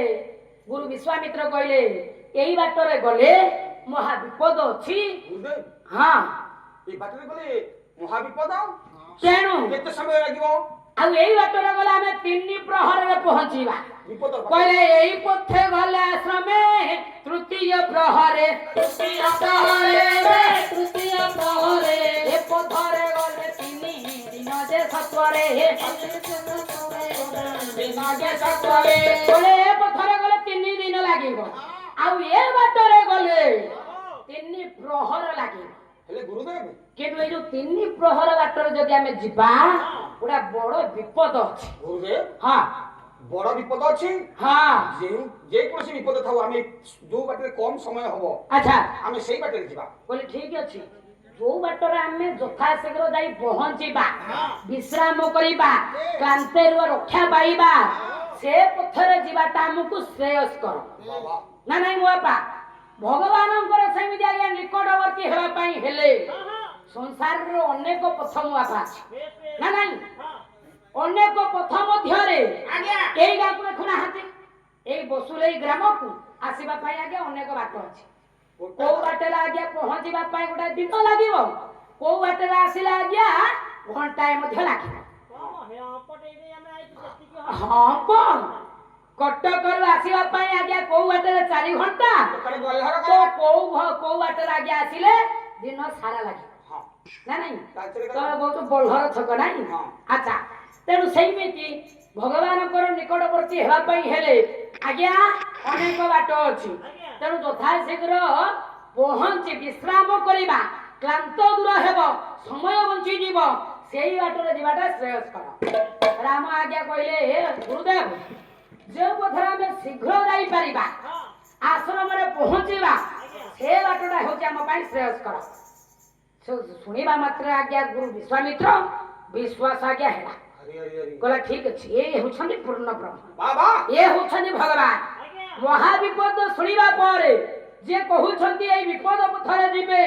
गुरु विश्वामित्र कहले एई बाटरे गले महा विपद अछि ଗୁରୁଦେବ हां ଏ ବାଟରେ ଗଲେ ମହାବିପଦ तेणु କେତେ ସମୟ ଲାଗିବ आ एई बाटरे गले आमे 3 प्रहर रे पहुंचीबा ବିପଦ कहले एई पथे गले आश्रमे तृतीय प्रहरे तृतीय प्रहरे तृतीय प्रहरे ए पथरे गले 3 दिन जे सत्वरे ଦିନକେ ସକାଳେ कहले ए पथरे गले 3 दिन लागिबो आ ए बाटरे गले 3 प्रहर लागिबो ହେଲେ ଗୁରୁଦେବ କିନ୍ତୁ ଏଇ ଯୋଉ 3 ପ୍ରହର ବାଟରେ ଯଦି ଆମେ ଯିବା ଗୋଟେ ବଡ ବିପଦ ଅଛି। ଗୁରୁଦେବ ହଁ ବଡ ବିପଦ ଅଛି। ହଁ ଯେକୌଣସି ବିପଦ ଥାଉ ଆମେ ଯୋଉ ବାଟରେ କମ ସମୟ ହବ ଆଚ୍ଛା ଆମେ ସେଇ ବାଟରେ ଯିବା। କହିଲେ ଠିକ ଅଛି। ଯୋଉ ବାଟରେ ଆମେ ଯଥାଶୀଘ୍ର ଯାଇ ପହଞ୍ଚିବା ବିଶ୍ରାମ କରିବା କ୍ଳାନ୍ତିରୁ ରକ୍ଷା ପାଇବା ସେ ପଥରେ ଯିବାଟା ଆମକୁ ଶ୍ରେୟସ୍କର। ନା ନାଇଁ ମୋ ବାପା ଭଗବାନଙ୍କର ସେମିତି ଆଜ୍ଞା ନିକଟବର୍ତ୍ତୀ ହେବା ପାଇଁ ହେଲେ ସଂସାରର ଅନେକ ପଥ ମୋ ବାପା ଅଛି। ନା ନାଇଁ ଅନେକ ପଥ ମଧ୍ୟରେ ଏଇ ଗାଁକୁ ଦେଖୁନାହାନ୍ତି ଏଇ ବସୁଲେଇ ଗ୍ରାମକୁ ଆସିବା ପାଇଁ ଆଜ୍ଞା ଅନେକ ବାଟ ଅଛି। କୋଉ ବାଟରେ ଆଜ୍ଞା ପହଞ୍ଚିବା ପାଇଁ ଗୋଟେ ଦିନ ଲାଗିବ କୋଉ ବାଟରେ ଆସିଲେ ଆଜ୍ଞା ଘଣ୍ଟାଏ ମଧ୍ୟ ଲାଗିବ। ହଁ କଣ କଟକରୁ ଆସିବା ପାଇଁ ଆଜ୍ଞା କୋଉ ବାଟରେ 4 ଘଣ୍ଟା କୋଉ ବାଟରେ ଆଜ୍ଞା ଆସିଲେ ଦିନ ସାରା ଲାଗିବ। ନା ନାଇଁ ତମେ ବହୁତ ବଲ୍ଲର ଛକ ନାଇଁ। ଆଚ୍ଛା ତେଣୁ ସେଇମିତି ଭଗବାନଙ୍କର ନିକଟବର୍ତ୍ତୀ ହେବା ପାଇଁ ହେଲେ ଆଜ୍ଞା ଅନେକ ବାଟ ଅଛି। ତେଣୁ ଯଥାଶୀଘ୍ର ପହଞ୍ଚି ବିଶ୍ରାମ କରିବା କ୍ଳାନ୍ତ ଦୂର ହେବ ସମୟ ବଞ୍ଚିଯିବ ସେଇ ବାଟରେ ଯିବାଟା ଶ୍ରେୟସ୍କର। ରାମ ଆଜ୍ଞା କହିଲେ ଗୁରୁଦେବ ଯେଉଁ ପଥରେ ଆମେ ଶୀଘ୍ର ଯାଇପାରିବା ଆଶ୍ରମରେ ପହଞ୍ଚିବା ସେ ବାଟଟା ହେଉଛି ଆମ ପାଇଁ ଶ୍ରେୟସ୍କର। ଶୁଣିବା ମାତ୍ରେ ଆଜ୍ଞା ଗୁରୁ ବିଶ୍ୱାମିତ୍ର ବିଶ୍ୱାସ ଆଜ୍ଞା ହେଲା। କହିଲା ଠିକ ଅଛି ଏ ହେଉଛନ୍ତି ପୂର୍ଣ୍ଣ ବ୍ରହ୍ମ ଏ ହେଉଛନ୍ତି ଭଗବାନ। ମହାବିପଦ ଶୁଣିବା ପରେ ଯିଏ କହୁଛନ୍ତି ଏଇ ବିପଦ ପଥରେ ଯିବେ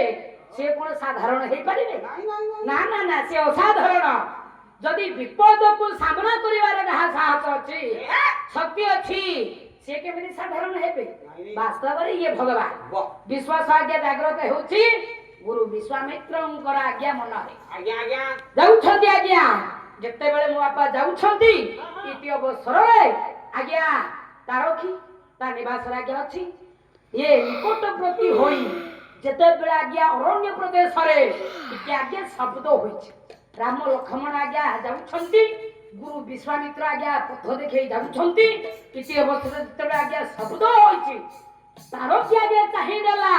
ସେ କଣ ସାଧାରଣ ହେଇପାରିବେ? ନା ନା ନା ସେ ଅସାଧାରଣ। ଯଦି ବିପଦକୁ ସାମ୍ନା କରିବାର ଯାହା ସାହସ ଅଛି ଶକ୍ତି ଅଛି ସେ କେମିତି ସାଧାରଣ ହେବେ? ବାସ୍ତବରେ ଇଏ ଭଗବାନ। ବିଶ୍ୱାସ ଆଜ୍ଞା ଜାଗ୍ରତ ହେଉଛି ଗୁରୁ ବିଶ୍ୱାମିତ୍ରଙ୍କର ଆଜ୍ଞା ମନରେ। ଯାଉଛନ୍ତି ଆଜ୍ଞା ଯେତେବେଳେ ମୋ ବାପା ଯାଉଛନ୍ତି ଇତି ଅବସରରେ ଆଜ୍ଞା ତାରଖି ତା ନିବାସରେ ଆଜ୍ଞା ଅଛି। ଇଏ ନିକଟବର୍ତ୍ତୀ ହୋଇ ଯେତେବେଳେ ଆଜ୍ଞା ଅରଣ୍ୟ ପ୍ରଦେଶରେ ଟିକେ ଆଜ୍ଞା ଶବ୍ଦ ହୋଇଛି। ରାମ ଲକ୍ଷ୍ମଣ ଆଜ୍ଞା ଯାଉଛନ୍ତି ଗୁରୁ ବିଶ୍ୱାମିତ୍ର ଆଜ୍ଞା ପଥ ଦେଖେଇ ଯାଉଛନ୍ତି କିଛି ଅବସରରେ ଯେତେବେଳେ ଆଜ୍ଞା ଶବ୍ଦ ହୋଇଛି ତାରଖି ଆଜ୍ଞା ଚାହିଁଦେଲା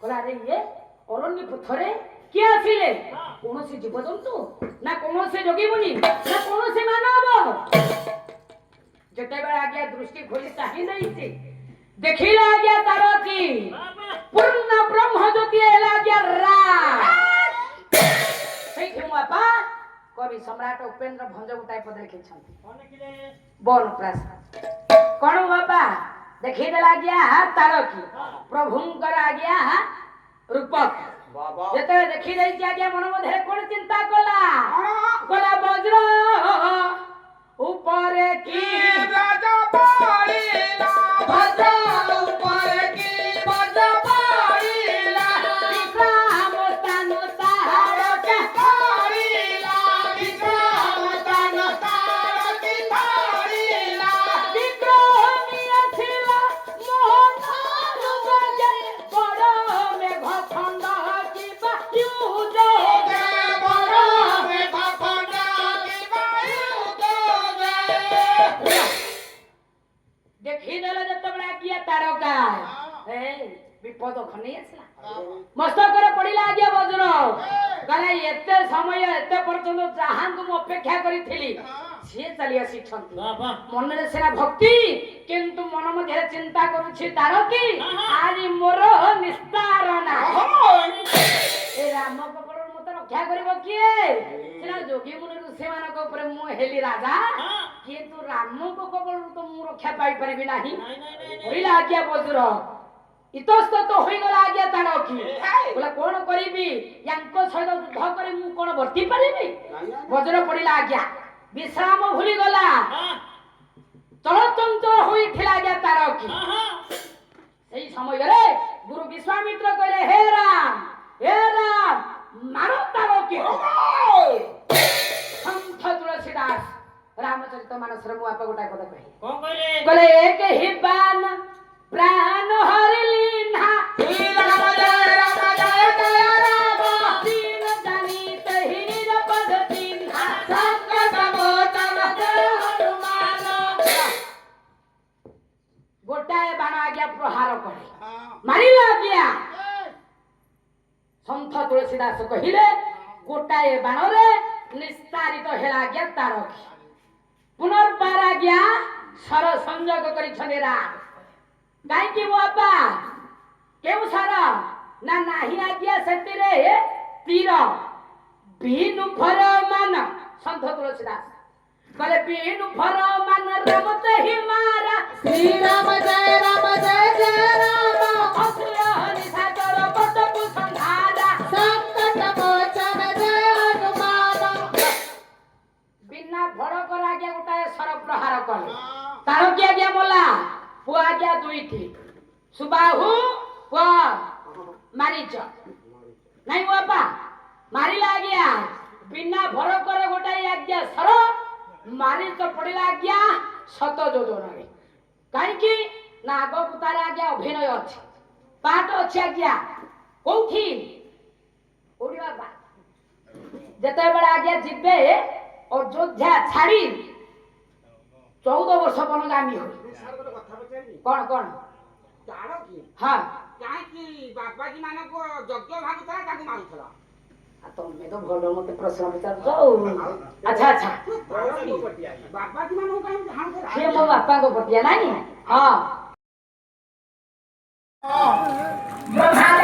କହିଲା ଆରେ ଇଏ ଅରଣ୍ୟ ପଥରେ କିଏ ଆସିଲେ? କୌଣସି ଜୀବଜନ୍ତୁ ନା କୌଣସି ଯୋଗୀମୁନି ନା କୌଣସି ମାନବ। ଯେତେବେଳେ ଆଜ୍ଞା ଦୃଷ୍ଟି ଖୋଲି ଚାହିଁ ଦେଇଛି ଦେଖିଲା ଆଜ୍ଞା ତାରଖି ପୂର୍ଣ୍ଣ ବ୍ରହ୍ମ ଜ୍ୟୋତି ହେଲା ଆଜ୍ଞା ସେଇଠି ମୋ ବାପା କବି ସମ୍ରାଟ ଉପେନ୍ଦ୍ର ଭଞ୍ଜ ଗୋଟାଏ ପଦ ଲେଖିଛନ୍ତି ବନ ପ୍ରାସାଦ। କଣ ବାପା ଦେଖିଦେଲା ଆଜ୍ଞା ତାରଖି ପ୍ରଭୁଙ୍କର ଆଜ୍ଞା ରୂପ ଯେତେବେଳେ ଦେଖି ଦେଇଛି ଆଜ୍ଞା ମନ ମଧ୍ୟରେ କଣ ଚିନ୍ତା କଲା କହିଲା ବଜ୍ର ଉପରେ କି ବଜ୍ର ଉପରେ କି ବଜ୍ର ପଡ଼ିଲା ବିଶ୍ରାମ ସ୍ଥାନ ତାରକେ ପଡ଼ିଲା ବିଶ୍ରାମ ସ୍ଥାନ ତାରକେ ପଡ଼ିଲା ବିକ୍ରମୀ ଆସିଲା ମୋହନରୁ ଗଜେ ବଡ଼ ମେଘ ଖଣ୍ଡ ଯିବା ୟୁଦ ବଡ଼ ମେଘ ଖଣ୍ଡ ଯିବା ୟୁଦ ଦେଖିଦେଲେ ଯେତେବେଳେ ଆଜ୍ଞା ତାରକା ବିପଦ ଖନେଇ ଆସିଲା ମସ୍ତକରେ ପଡିଲା ଆଜ୍ଞା ବଜ୍ର। କହିଲା ଏତେ ସମୟ ଏତେ ପର୍ଯ୍ୟନ୍ତ ଯାହାଙ୍କୁ ମୁଁ ଅପେକ୍ଷା କରିଥିଲି ସିଏ ଚାଲି ଆସିଛନ୍ତି। ମନରେ ସିନା ଭକ୍ତି କିନ୍ତୁ ମନ ମଧ୍ୟରେ ଚିନ୍ତା କରୁଛି ତାରକି ଆଜି ମୋର ନିସ୍ତାର ନାହିଁ। ଏ ରାମ କପଡ଼ରୁ ମତେ ରକ୍ଷା କରିବ କିଏ? ସିନା ଯୋଗୀ ମୁନି ଋଷିମାନଙ୍କ ଉପରେ ମୁଁ ହେଲି ରାଜା କିନ୍ତୁ ରାମଙ୍କ କପଡ଼ରୁ ତ ମୁଁ ରକ୍ଷା ପାଇପାରିବି ନାହିଁ। କହିଲା ଆଜ୍ଞା ବଜ୍ର ଇତସ୍ତତ ହୋଇଗଲା ଆଜ୍ଞା ତାରକି ବୋଲେ କଣ କରିବି ୟାଙ୍କ ସହିତ ଯୁଦ୍ଧ କରି ମୁଁ କଣ ବର୍ତ୍ତି ପାରିବି? ବଜ୍ର ପଡିଲା ଆଜ୍ଞା ବିଶ୍ରାମ ଭୁଲିଗଲା ଚଳଚଞ୍ଚଳ ହୋଇଥିଲା ଆଜ୍ଞା ତାରକି। ସେଇ ସମୟରେ ଗୁରୁ ବିଶ୍ୱାମିତ୍ର କହିଲେ ହେ ରାମ ମାର ତାରକି। ସନ୍ଥ ତୁଳସୀଦାସ ରାମଚରିତ ମାନସରେ ମୁଁ ବାପା ଗୋଟାଏ କଥା କହିଲେ ଏକ ହି ବାନ ପ୍ରାଣ ହରିଲି ନା ରାମ ଜୟ ରାମ ଦୀନ ଜାନିତ ହିର ପଦ ଚିହ୍ନା ସଂକଟ ମୋଚନ ଜୟ ହନୁମାନ। ଗୋଟାଏ ବାଣ ଆଜ୍ଞା ପ୍ରହାର କରେ ମାରିଲା ଆଜ୍ଞା ସନ୍ଥ ବେଦବ୍ୟାସ କହିଲେ ଗୋଟାଏ ବାଣରେ ନିସ୍ତାରିତ ହେଲା ଆଜ୍ଞା ତାର ପୁନର୍ବାର ଆଜ୍ଞା ସ୍ୱର ସଂଯୋଗ କରିଛନ୍ତି ରାଗ କାହିଁକି ମୋ ବାପା କେଉଁ ସ୍ୱର ନା ନାହିଁ ଆଜ୍ଞା ସେଥିରେ ତୀର ବିନୁ ଫର ମାନ ସନ୍ଥ ତୁଳସୀଦାସ କହିଲେ ବିନୁ ଫର ମାନ ରମତ ହି ମାରା श्री राम जय राम ଅସୁର ହରି ସାଗର ବଟକୁ ସଂଧାରା संकट मोचन जय हनुमान ବିନା ଭଡ଼କର ଆଜ୍ଞା ଗୋଟାଏ ସ୍ୱର ପ୍ରହାର କଲେ ତାର କି ଆଜ୍ଞା ମଲା ପୁଅ ଆଜ୍ଞା ଦୁଇଟି ସୁବାହୁ ପୁଅ ମାରିଚ ନାଇଁ ମୋ ବାପା ମାରିଲା ଆଜ୍ଞା ବିନା ଭଡ଼କର ଗୋଟାଏ ଆଜ୍ଞା ସ୍ୱର ମାରିଚ ପଡ଼ିଲା ଆଜ୍ଞା ଶତ ଯୋଜନରେ କାହିଁକି ନା ଆଗକୁ ତାର ଆଜ୍ଞା ଅଭିନୟ ଅଛି ପାଠ ଅଛି ଆଜ୍ଞା କୋଉଠି କୋଉଠି ବାପା ଯେତେବେଳେ ଆଜ୍ଞା ଯିବେ ଅଯୋଧ୍ୟା ଛାଡ଼ି 14 ବର୍ଷ ବନଗାମୀ ହୋଇ କଣ କଣ ଜାଣ କି ହଁ କାହିଁକି ବାବାଜୀ ମାନଙ୍କ ଯଜ୍ଞ ଭାଗୁଥିଲା ତାକୁ ମାରୁଥିଲା ତମେ ତ ଭଲ ମତେ ପ୍ରଶ୍ନ ପଚାରୁଛ ଆଚ୍ଛା ଆଚ୍ଛା ବାବାଜୀ ମାନଙ୍କୁ କାହିଁକି ଧାଉଁଥିଲା ସିଏ ମୋ ବାପାଙ୍କ ପଟିଆ ନାଇଁ ହଁ ବ୍ରହ୍ମାଣ୍ଡ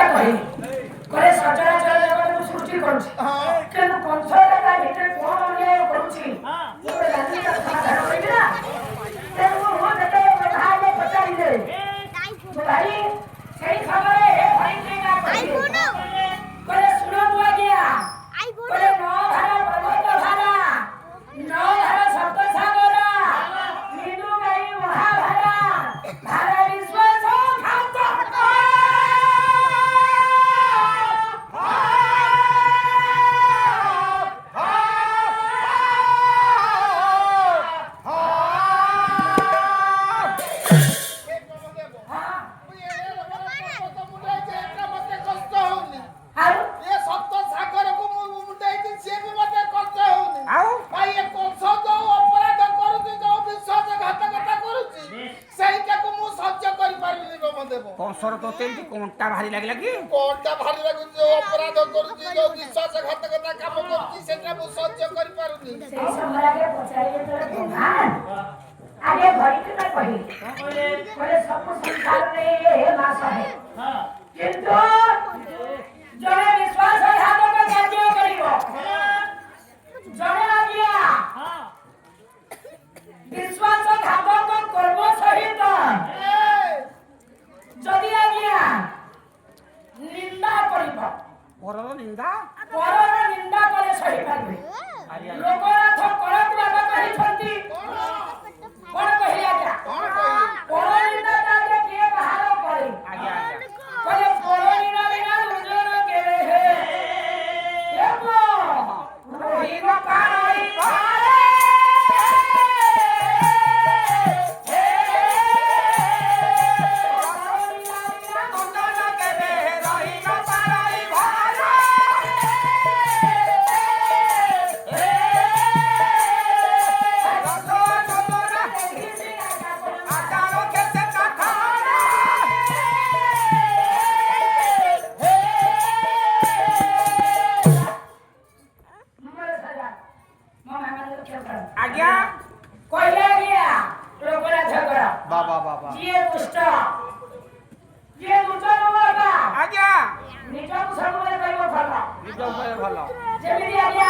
କହେ ସଚରାଚର ଜଗତକୁ ସୃଷ୍ଟି କରୁଛି କିନ୍ତୁ କଂସଟା ତା ଭିତରେ କଣ ଅନ୍ୟାୟ କରୁଛି ମୁଁ ତ ଜାଣିନି ତାର ସମାଧାନ କରିବି ନା ତେଣୁ ମୁଁ ଯେତେବେଳେ ବ୍ରହ୍ମାଣ୍ଡ ପଚାରିଲେ ଭାଇ ସେଇ ସମୟରେ ହରିକେନା କହିଲେ ଶୁଣନ୍ତୁ ଆଜ୍ଞା କହିଲେ 9 ଧାରା ପର୍ବତ ଧାରା 9 ଧାରା ସପ୍ତ ସାଗର ହିନ୍ଦୁ ଗାଈ ମହାଭାରା ଭାରା ବିଶ୍ୱାସ ଘାତ ଆଉ ଏ ସପ୍ତ ସାଗରକୁ ମୁଁ ମୁଣ୍ଡେଇଛି ସିଏ ବି ମତେ କଷ୍ଟ ହଉନି ଆଉ ଭାଇ ଏ କଂସ ଯୋଉ ଅପରାଧ କରୁଛି ଯୋଉ ବିଶ୍ୱାସଘାତକତା କରୁଛି ସେଇଟାକୁ ମୁଁ ସହ୍ୟ କରିପାରିବିନି ବ୍ରହ୍ମଦେବ କଂସର ତ ତେମିତି କଣ୍ଟା ଭାରି ଲାଗିଲା କି କଣଟା ଭାରି ଲାଗୁଛି ଯୋଉ ଅପରାଧ କରୁଛି ଯୋଉ ବିଶ୍ୱାସଘାତକତା କାମ କରୁଛି ସେଟା ମୁଁ ସହ୍ୟ କରିପାରୁନି ସେଇ ସମୟରେ ଆଗେ ପଚାରିଲେ ଯେତେବେଳେ ବ୍ରହ୍ମା ଆଗେ ଧରିକି ନା କହିଲେ ସବୁ ସଂସାରରେ ଏ ମାସ ହେ କିନ୍ତୁ ଜଣେ ବିଶ୍ୱାସଘାତକ କାର୍ଯ୍ୟ କରିବ ଜଣେ ଆଜ୍ଞା ବିଶ୍ୱାସଘାତକ କର୍ମ ସହିତ ଯଦି ଆଜ୍ଞା ନିନ୍ଦା କରିବ ପରର ନିନ୍ଦା ପରର ନିନ୍ଦା କଲେ ସହିପାରିବେ ଲୋକନାଥ କଳକୁ ବାବା କହିଛନ୍ତି କଣ କହିଲେ ଆଜ୍ଞା ପର ନିନ୍ଦା ତାହେଲେ କିଏ ବାହାର କରେ ଆଜ୍ଞା ଆଜ୍ଞା କହିଲେ ପର ନିନ୍ଦା ବିନା ଲୁଜର କେବେ ହେ ହେବ ରୋହିର ପାରଇ ପାରେ ଆଜ୍ଞା କହିଲେ ଆଜ୍ଞା ଲୋକନାଥ କର ବାବା ବାବା ଯିଏ ଦୁଷ୍ଟ ଯିଏ ଦୁଷ୍ଟ ବାବା ଆଜ୍ଞା ନିଜକୁ ସବୁବେଳେ କହିବ ଭଲ ନିଜ ଉପରେ ଭଲ ଯେମିତି ଆଜ୍ଞା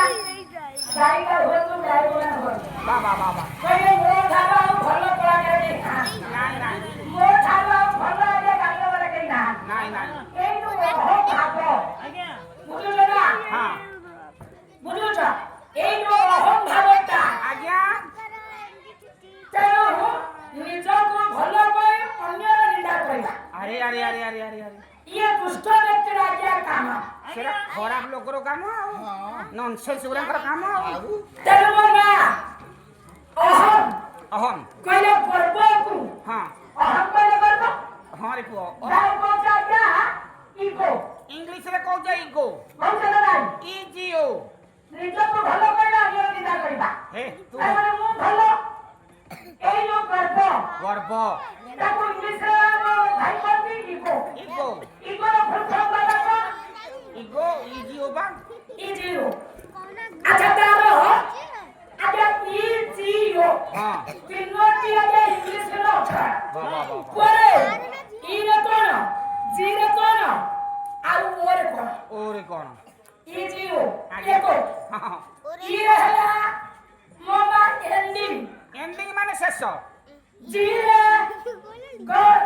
ଗାଈଟା ହୁଅନ୍ତୁ ଗାଈ ଗୁଣା ହୁଅନ୍ତୁ ବାବା ବାବା କହିଲେ ମୋ ଠାରୁ ଆଉ ଭଲ କଳାକାର କେହି ନାହାନ୍ତି ନାଇଁ ନାଇଁ ମୋ ଠାରୁ ଆଉ ଭଲ ଆଜ୍ଞା ଗାଇବାରେ କେହି ନାହାନ୍ତି ନାଇଁ ନାଇଁ ଏଇ ଯୋଉ ଅହଂଭାବ ବୁଝୁଛ ନା ହଁ ବୁଝୁଛ ଏଇ ଯୋଉ ଅହଂଭାବଟା ଆଜ୍ଞା ତେଣୁ ନିଜକୁ ଭଲ କହି ଅନ୍ୟର ନିନ୍ଦା କରିବା ଆରେ ଆରେ ଆରେ ଆରେ ଆରେ ଆରେ ଇଏ ଦୁଷ୍ଟ ବ୍ୟକ୍ତିର ଆଜ୍ଞା କାମ ସେଟା ଖରାପ ଲୋକର କାମ ଆଉ ନନସେନ୍ସ ଗୁଡାଙ୍କର କାମ ଆଉ ତେଣୁ ମୋ ମା ଅହଂ ଅହಂ କହିଲେ ଗର୍ବକୁ ହଁ ଅହଂ କହିଲେ ଗର୍ବ ହଁ ରେ ପୁଅ ଗାଈ କହୁଛ ଆଜ୍ଞା ଇଗୋ ଇଂଲିଶରେ କହୁଛ ଇଗୋ କହୁଛ ନା ନାଇଁ ଇଜିଓ ନିଜକୁ ଭଲ କରିବା ଅନ୍ୟର ନିନ୍ଦା କରିବା ହେ ତୁ ତାମାନେ ମୁଁ ଭଲ ଏଇ ଯୋଉ ଗର୍ବ ଗର୍ବ ତାକୁ ଇଂଲିଶରେ ଭାଇ କହନ୍ତି ego ego Igor full form କଣ ଇଗୋ ଇଜିଓ ବା ଶେଷ ଜିରେ ଗଡ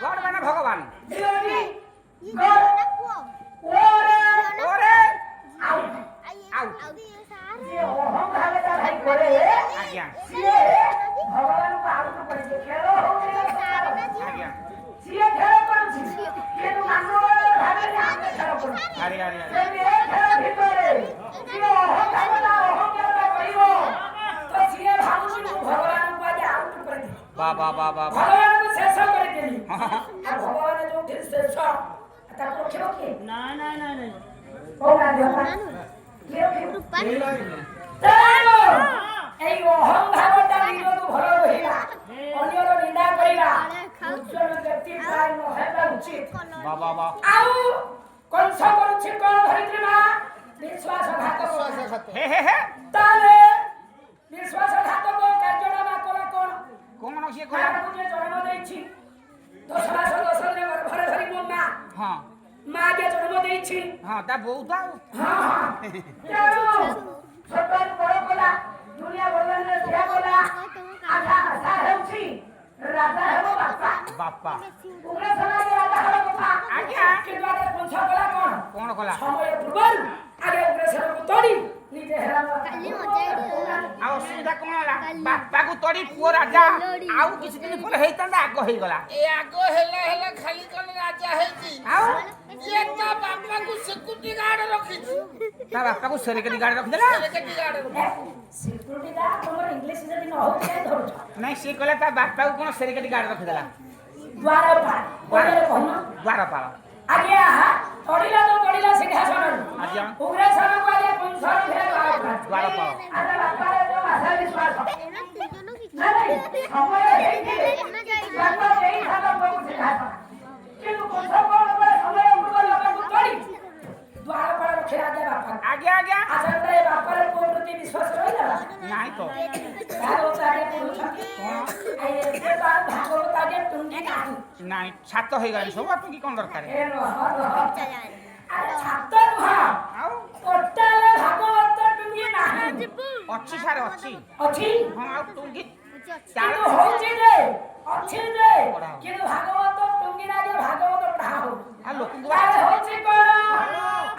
ଗଡ ମାନେ ଭଗବାନ ଜିରେ ଗଡ ଓରେ ଓରେ ଆଉ ଆଉ ଯିଏ ଅହଂକାର ତା ଭାଇ କରେ ଆଜ୍ଞା ସିଏ ଭଗବାନଙ୍କୁ ଆଉଟ କରି ଖେଳ ହଉଛି ଆଜ୍ଞା ସିଏ ଖେଳ କରୁଛି କିନ୍ତୁ ମାନବ ଭାବରେ ଆମେ ଖେଳ କରୁଛୁ ଆରେ ଆରେ ଆରେ ଯଦି ଏ ଖେଳ ଭିତରେ ସିଏ ଅହଂକାରଟା କରିବ ତ ସିଏ ଭାବୁଛି ମୁଁ ଭଗବାନଙ୍କୁ ଆଜି ଆଉଟ କରିଦେବି ବା ବା ବା ବା ବା ଭଗବାନଙ୍କୁ ଶେଷ କରିଦେଲି ଆଉ ଭଗବାନ ଯୋଉଠି ଶେଷ ତାକୁ ରଖିବ କିଏ এই অহংভাবটা নিজକୁ ଭଲ ରହିବା ଅନ୍ୟର ନିନ୍ଦା କରିବା ଉଜ୍ଜଳ ବ୍ୟକ୍ତି ପ୍ରାୟ ନ ହେବା ଉଚିତ ବା ବା ବା ଆଉ କଂସ କରୁଛି କଣ ଧରିତ୍ରୀ ମା ବିଶ୍ୱାସଘାତକ ହେ ହେ ହେ ତାହେଲେ ବିଶ୍ୱାସଘାତକ କାର୍ଯ୍ୟଟା ବା କଲା କଣ କଣ ସିଏ କଲା ତାକୁ ଯେ ଜନ୍ମ ଦେଇଛି 10 ମାସ 10 ଦିନ ଗର୍ଭରେ ଧରି ମୋ ମା ହଁ ମା ଯେ ଜନ୍ମ ଦେଇଛି ହଁ ତା ବୋଉ ତ ଆଉ ଛୋଟରୁ ବଡ଼ କଲା ଦୁନିଆ ବର୍ତ୍ତମାନରେ ଠିଆ କଲା ଆଶା ଆଶା ହେଉଛି ରାଜା ହେବ ବାପା ବାପା ଉଗ୍ରସେନାରେ ରାଜା ହେବ ବାପା ଆଜ୍ଞା କିନ୍ତୁ ଆଗେ ପଞ୍ଚ କଲା କଣ କଲା ସମୟ ପୂର୍ବରୁ ଆଗେ ଉଗ୍ରସେନକୁ ତୋଡ଼ି ନିଜେ ହେରାମ ଆଉ ଅସୁବିଧା କଣ ହେଲା ବାପାକୁ ତୋଡ଼ି ପୁଅ ରାଜା ଆଉ କିଛି ଦିନ ପରେ ହେଇଥାନ୍ତା ଆଗ ହେଇଗଲା ଏ ଆଗ ହେଲା ଖାଲି କଣ ରାଜା ହେଇଛି ଆଉ ଇଏ ତା ବାପାକୁ ସିକ୍ୟୁରିଟି ଗାର୍ଡ ରଖିଛି ତା ବାପାକୁ ସେରେକେଟି ଗାଡି ରଖିଦେଲା ସିକ୍ୟୁରିଟି ଗାର୍ଡ ସିକ୍ୟୁରିଟି ଗାର୍ଡ ତମର ଇଂଲିଶ ଯଦି ନ ହଉଛି କାଇଁ ଧରୁଛ ନାଇଁ ସିଏ କହିଲା ତା ବାପାକୁ କଣ ସେରେକେଟି ଗାଡି ରଖିଦେଲା ଦ୍ୱାରପାଳ ଓଡ଼ିଆରେ କହୁନ ଦ୍ୱାରପାଳ ଆଜ୍ଞା ତୋଡ଼ିଲା ସିଂହାସନରୁ ଆଜ୍ଞା ଉଗ୍ରସେନକୁ ଆଜ୍ଞା କଂସର ଘେରେ ଦ୍ୱାରପାଳ ଆରେ ବାପାରେ ଯୋଉ ଆଶା ବିଶ୍ୱାସ ନାଇଁ ସମୟ ହେଇଛି ବାପା ଦେଇ ଖାତା ପ୍ରଭୁ ସିଂହାସନ କିନ୍ତୁ କଂସ କଣ କରେ ସମୟ ପୂର୍ବରୁ ବାପାକୁ ତୋଡ଼ି ଦ୍ୱାରପାଳ ରଖି ରାଜା ବାପା ଆଜ୍ଞା ଆଜ୍ଞା ଆଚ୍ଛା ଏ ବାପାର ପୁଅ ପ୍ରତି ବିଶ୍ୱାସ ରହିଲା ନାଇଁ ତ ଭାଗବତ ଆଗେ ପଢୁଛନ୍ତି ଏବେ ତ ଭାଗବତ ଆଗେ ଟୁଙ୍ଗି ନାହିଁ ନାଇଁ ଛାତ ହେଇଗଲାଣି ସବୁ ଆପଣଙ୍କୁ କଣ ଦରକାର ଏ ଆରେ ଛାତ ନୁହଁ ଆଉ ଟୋଟାଲ ଭାଗବତ ଟୁଙ୍ଗି ନାହିଁ ଅଛି ସାର୍ ଅଛି ଅଛି ହଁ ଆଉ ଟୁଙ୍ଗି କିନ୍ତୁ ହଉଛି ଯେ ଅଛି ଯେ କିନ୍ତୁ ଭାଗବତ ଟୁଙ୍ଗି ନାହିଁ ଭାଗବତ ପଢା ହଉ ଆଉ ଲୋକଙ୍କୁ ଆରେ ହଉଛି କଣ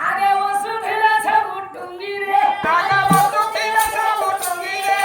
ଆଗେ ବସୁଥିଲା ସବୁ ଟୁଙ୍ଗିରେ ଭାଗବତ ଥିଲା ସବୁ ଟୁଙ୍ଗିରେ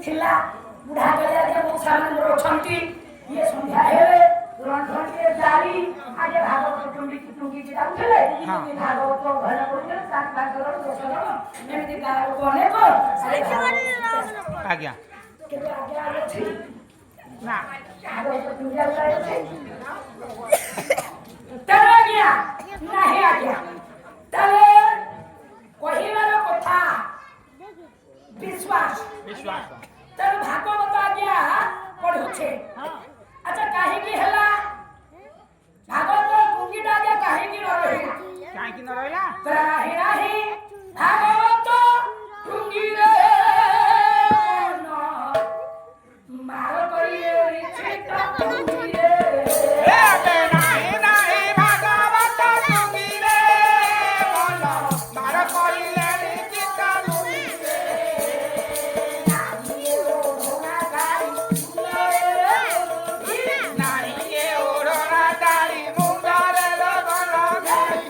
ଥିଲା ବୁଢା କାଳିଆ ଯେ ମଉସା ମାନେ ଅଛନ୍ତି ଇଏ ସନ୍ଧ୍ୟା ହେଲେ ରନ୍ଧନଟିଏ ଜାରି ଆଗେ ଭାଗବତ ଟୁଙ୍ଗିକି ଯାଉଥିଲେ ଭାଗବତ ଘରେ କରୁଥିଲେ 4-5 ଜଣ 10 ଜଣ ଏମିତି ଗାଁ ଲୋକ ଅନେକ ଆଜ୍ଞା କିନ୍ତୁ ଆଜ୍ଞା ଅଛି ନା ଭାଗବତ ଟୁଙ୍ଗିଆ ଅଛି ତେଣୁ ଆଜ୍ଞା ନାହିଁ ଆଜ୍ଞା ତାହେଲେ କହିବାର କଥା ବିଶ୍ୱାସ ବିଶ୍ୱାସ ତେଣୁ ଭାଗବତ ଆଜ୍ଞା ପଢୁଛେ ଆଚ୍ଛା କାହିଁକି ହେଲା ଭାଗବତ ଟୁଙ୍ଗିଟା ଆଜ୍ଞା କାହିଁକି ନ ରହିଲା କାହିଁକି ନ ରହିଲା ନାହିଁ ଭାଗବତ ଟୁଙ୍ଗିରେ ମାର କରିଲେ ଟୁଙ୍ଗିରେ ନାହିଁ ନାହିଁ ଭାଗବତ ଟୁଙ୍ଗିରେ ମନ ମାର କରିଲେ ଚିତ୍ତ ଟୁଙ୍ଗିରେ ନାହିଁ ଏ ଓଢ଼ଣା ଦାଢ଼ି ମୁଣ୍ଡରେ ଲଗନ ଗାଇ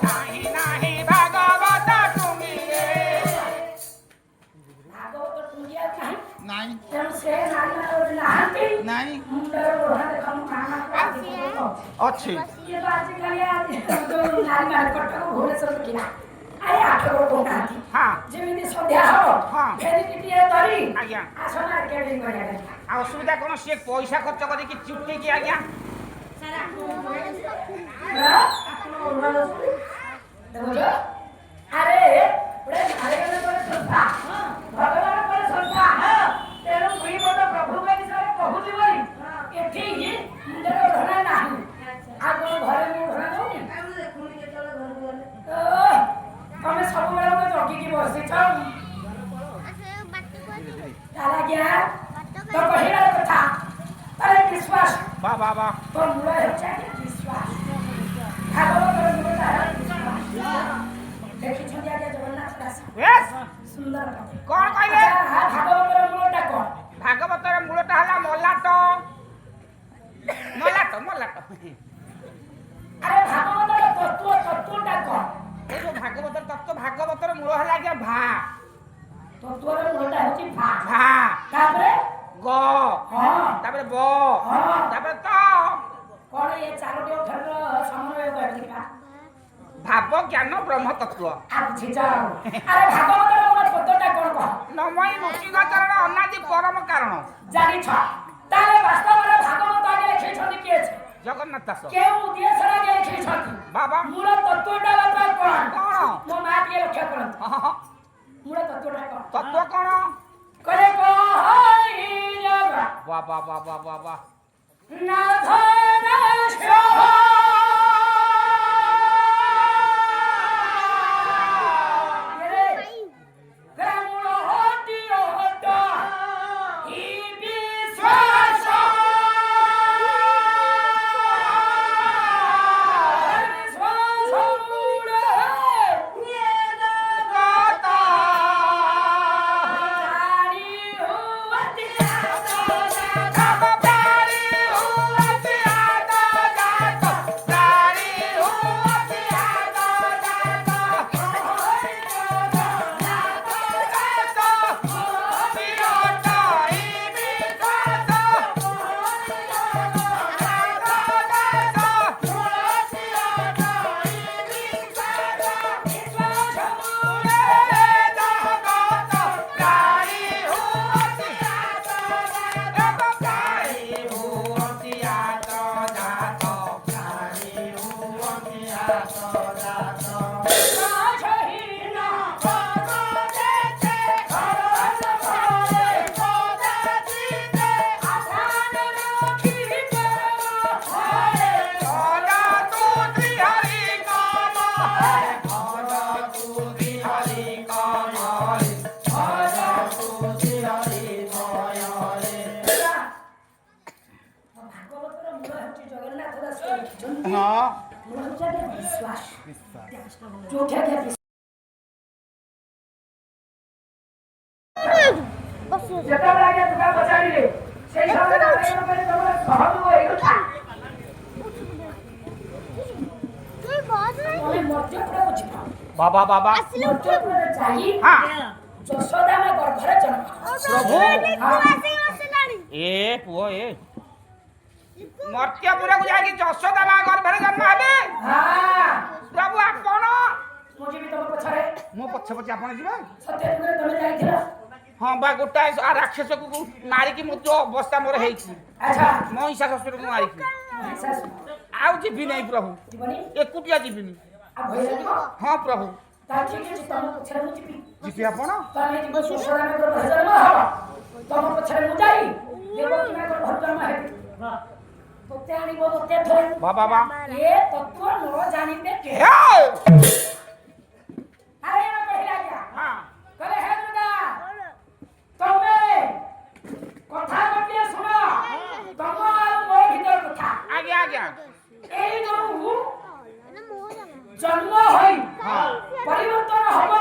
ନାହିଁ ନାହିଁ ଭାଗବତ ଟୁଙ୍ଗିରେ ଭାଗବତ ଟୁଙ୍ଗିଆ କାହିଁ ନାଇଁ ତେଣୁ ସେ ନାହାନ୍ତି ନାଇଁ ମୁଣ୍ଡରେ ଓଢ଼ଣା ଦେଖନ୍ତୁ କାଣା ଅଛି ଇଏ ତ ଆଜିକାଲି ନାରୀ କଟକ ଭୁବନେଶ୍ୱର କିଣା ଆରେ 8 ଗୋଡ଼ କହୁନାହାନ୍ତି ହଁ ଯେମିତି ସନ୍ଧ୍ୟା ହବ ହଁ। ଫେରିକି ଟିକେ ଧରି ଆଜ୍ଞା ଆସନା କେମିତି କରିବା ଆଉ ଅସୁବିଧା କଣ ସିଏ ପଇସା ଖର୍ଚ୍ଚ କରିକି ଚୁଟିକି ଆଜ୍ଞା ଦେଖୁଛ ଆରେ ଗୋଟେ ନାରୀଙ୍କର ସଂସ୍ଥା ଭଗବାନଙ୍କର ସଂସ୍ଥା ତେଣୁ ଦୁଇ ପଦ ପ୍ରଭୁଙ୍କ ବିଷୟରେ କହୁଛି ବୋଲି ଏଠି ମୁଣ୍ଡରେ ଓଢ଼ଣା ନାହିଁ ଆଉ କଣ ଘରେ ମୁଁ ଓଢ଼ଣା ଦଉନି ତମେ ସବୁବେଳେ ମତେ ଜଗିକି ବସିଛ ତାହେଲେ ଆଜ୍ଞା ତ କହିବାର କଥା ତାହେଲେ ବିଶ୍ୱାସ ବା ବା ବା ତ ମୂଳ ହେଉଛି ଆଜ୍ଞା ବିଶ୍ୱାସ ଭାଗବତର ମୂଳଟା ହେଲା ବିଶ୍ୱାସ ଦେଖିଛନ୍ତି ଆଜ୍ଞା ଜଗନ୍ନାଥ ଦାସ ବେଶ ସୁନ୍ଦର କଣ କହିଲେ ଭାଗବତର ମୂଳଟା କଣ ଭାଗବତର ମୂଳଟା ହେଲା ମଲାଟ ମଲାଟ ମଲାଟ ଆରେ ଭାଗବତର ତତ୍ତ୍ୱଟା କଣ এই যে ভাগবতর তত্ত্ব ভাগবতর মূল হল আগে ভা ତତ୍ତ୍ୱର ମୂଳଟା ହେଉଛି ଭା ভা ତାପରେ গ ହଁ তারপরে ব ହଁ তারপরে ত କଣ ଏ ଚାରୋଟି ଅକ୍ଷରର ସମନ୍ୱୟ କରିଥିବା ভাব জ্ঞান ব্রহ্ম তত্ত্ব ଆଉ ବୁଝିଛ ଆରେ ଭାଗବତର ମୂଳ ତତ୍ତ୍ୱଟା କଣ କହ নময় মুক্তিগতর অনাদি পরম কারণ ଜାଣିଛ ତାହେଲେ ବାସ୍ତବରେ ଭାଗବତ ଆଗେ ଲେଖିଛନ୍ତି କିଏ ଅଛି জগন্নাথ দাস କେଉଁ ଉଦ୍ଦେଶ୍ୟରେ ଆଗେ ଲେଖିଛନ୍ତି বাবা ମୂଳ ତତ୍ତ୍ୱଟା ବାପା କଣ କଣ? ମୋ ମା ଟିକେ ଲକ୍ଷ୍ୟ କରନ୍ତୁ ମୂଳ ତତ୍ତ୍ୱଟା କଣ তত্ত্ব কোন করে কই জগ বাবা বাবা বাবা নাথ ହଁ ବିଶ୍ୱାସ ଯୋଉଠି ଆଜ୍ଞା ଯେତେବେଳେ ଆଜ୍ଞା ତୁକା ପଚାରିଲେ ସେଇ ସମୟରେ ତମର ସହଯୋଗ ହେଇଗଲା ତମେ ମଧ୍ୟପୁରକୁ ଯିବ বাবা বাবা ମଧ୍ୟପୁରରେ ଯାଇ হ্যাঁ ଯଶୋଦାମା ଗର୍ଭରେ ଜନ୍ମ প্রভু এ পুଅ এ মর্ত্যপুরକୁ ଯାଇକି ଯଶୋଦା ମା ଗର୍ଭରେ ଜନ୍ମ ହେବେ ହଁ ପ୍ରଭୁ ଆପଣ ମୁଁ ଯିବି ତମ ପଛରେ ମୋ ପଛେ ପଛେ ଆପଣ ଯିବେ ସତ୍ୟ ଯୁଗରେ ତମେ ଯାଇଥିଲ ହଁ ବା ଗୋଟାଏ ରାକ୍ଷସକୁ ମାରିକି ମୋ ଯୋଉ ଅବସ୍ଥା ମୋର ହେଇଛି ଆଚ୍ଛା ମହିଷା ଶ୍ୱଶୁରକୁ ମାରିକି ଶାଶୁ ଆଉ ଯିବି ନାହିଁ ପ୍ରଭୁ ଯିବନି ଏକୁଟିଆ ଯିବିନି ଆଉ ଭୟ ଲାଗିବ ହଁ ପ୍ରଭୁ ତା ଠିକ ଅଛି ତମ ପଛରେ ମୁଁ ଯିବି ଯିବି ଆପଣ ତମେ ଯିବ ଯଶୋଦାମା ଗର୍ଭରେ ଜନ୍ମ ହବ ତମ ପଛରେ ମୁଁ ଯାଇ ଦେବକୀ ମା ଗର୍ଭରେ ଜନ୍ମ ହେବି ତୋତେ ଆଣିବ ତୋତେ ଧରି ବାବା ବା ଏ ତତ୍ତ୍ୱ ନ ଜାଣିତେ କେ ହେ ଆରେ ନା କହିଲା ଆଜ୍ଞା ହଁ କହିଲେ ହେ ଦୁର୍ଗା ତମେ କଥା ଗୋଟିଏ ଶୁଣ ତମ ଆଉ ମୋ ଭିତର କଥା ଆଜ୍ଞା ଆଜ୍ଞା ଏଇ ଯୋଉ ଜନ୍ମ ହୋଇ ପରିବର୍ତ୍ତନ ହବ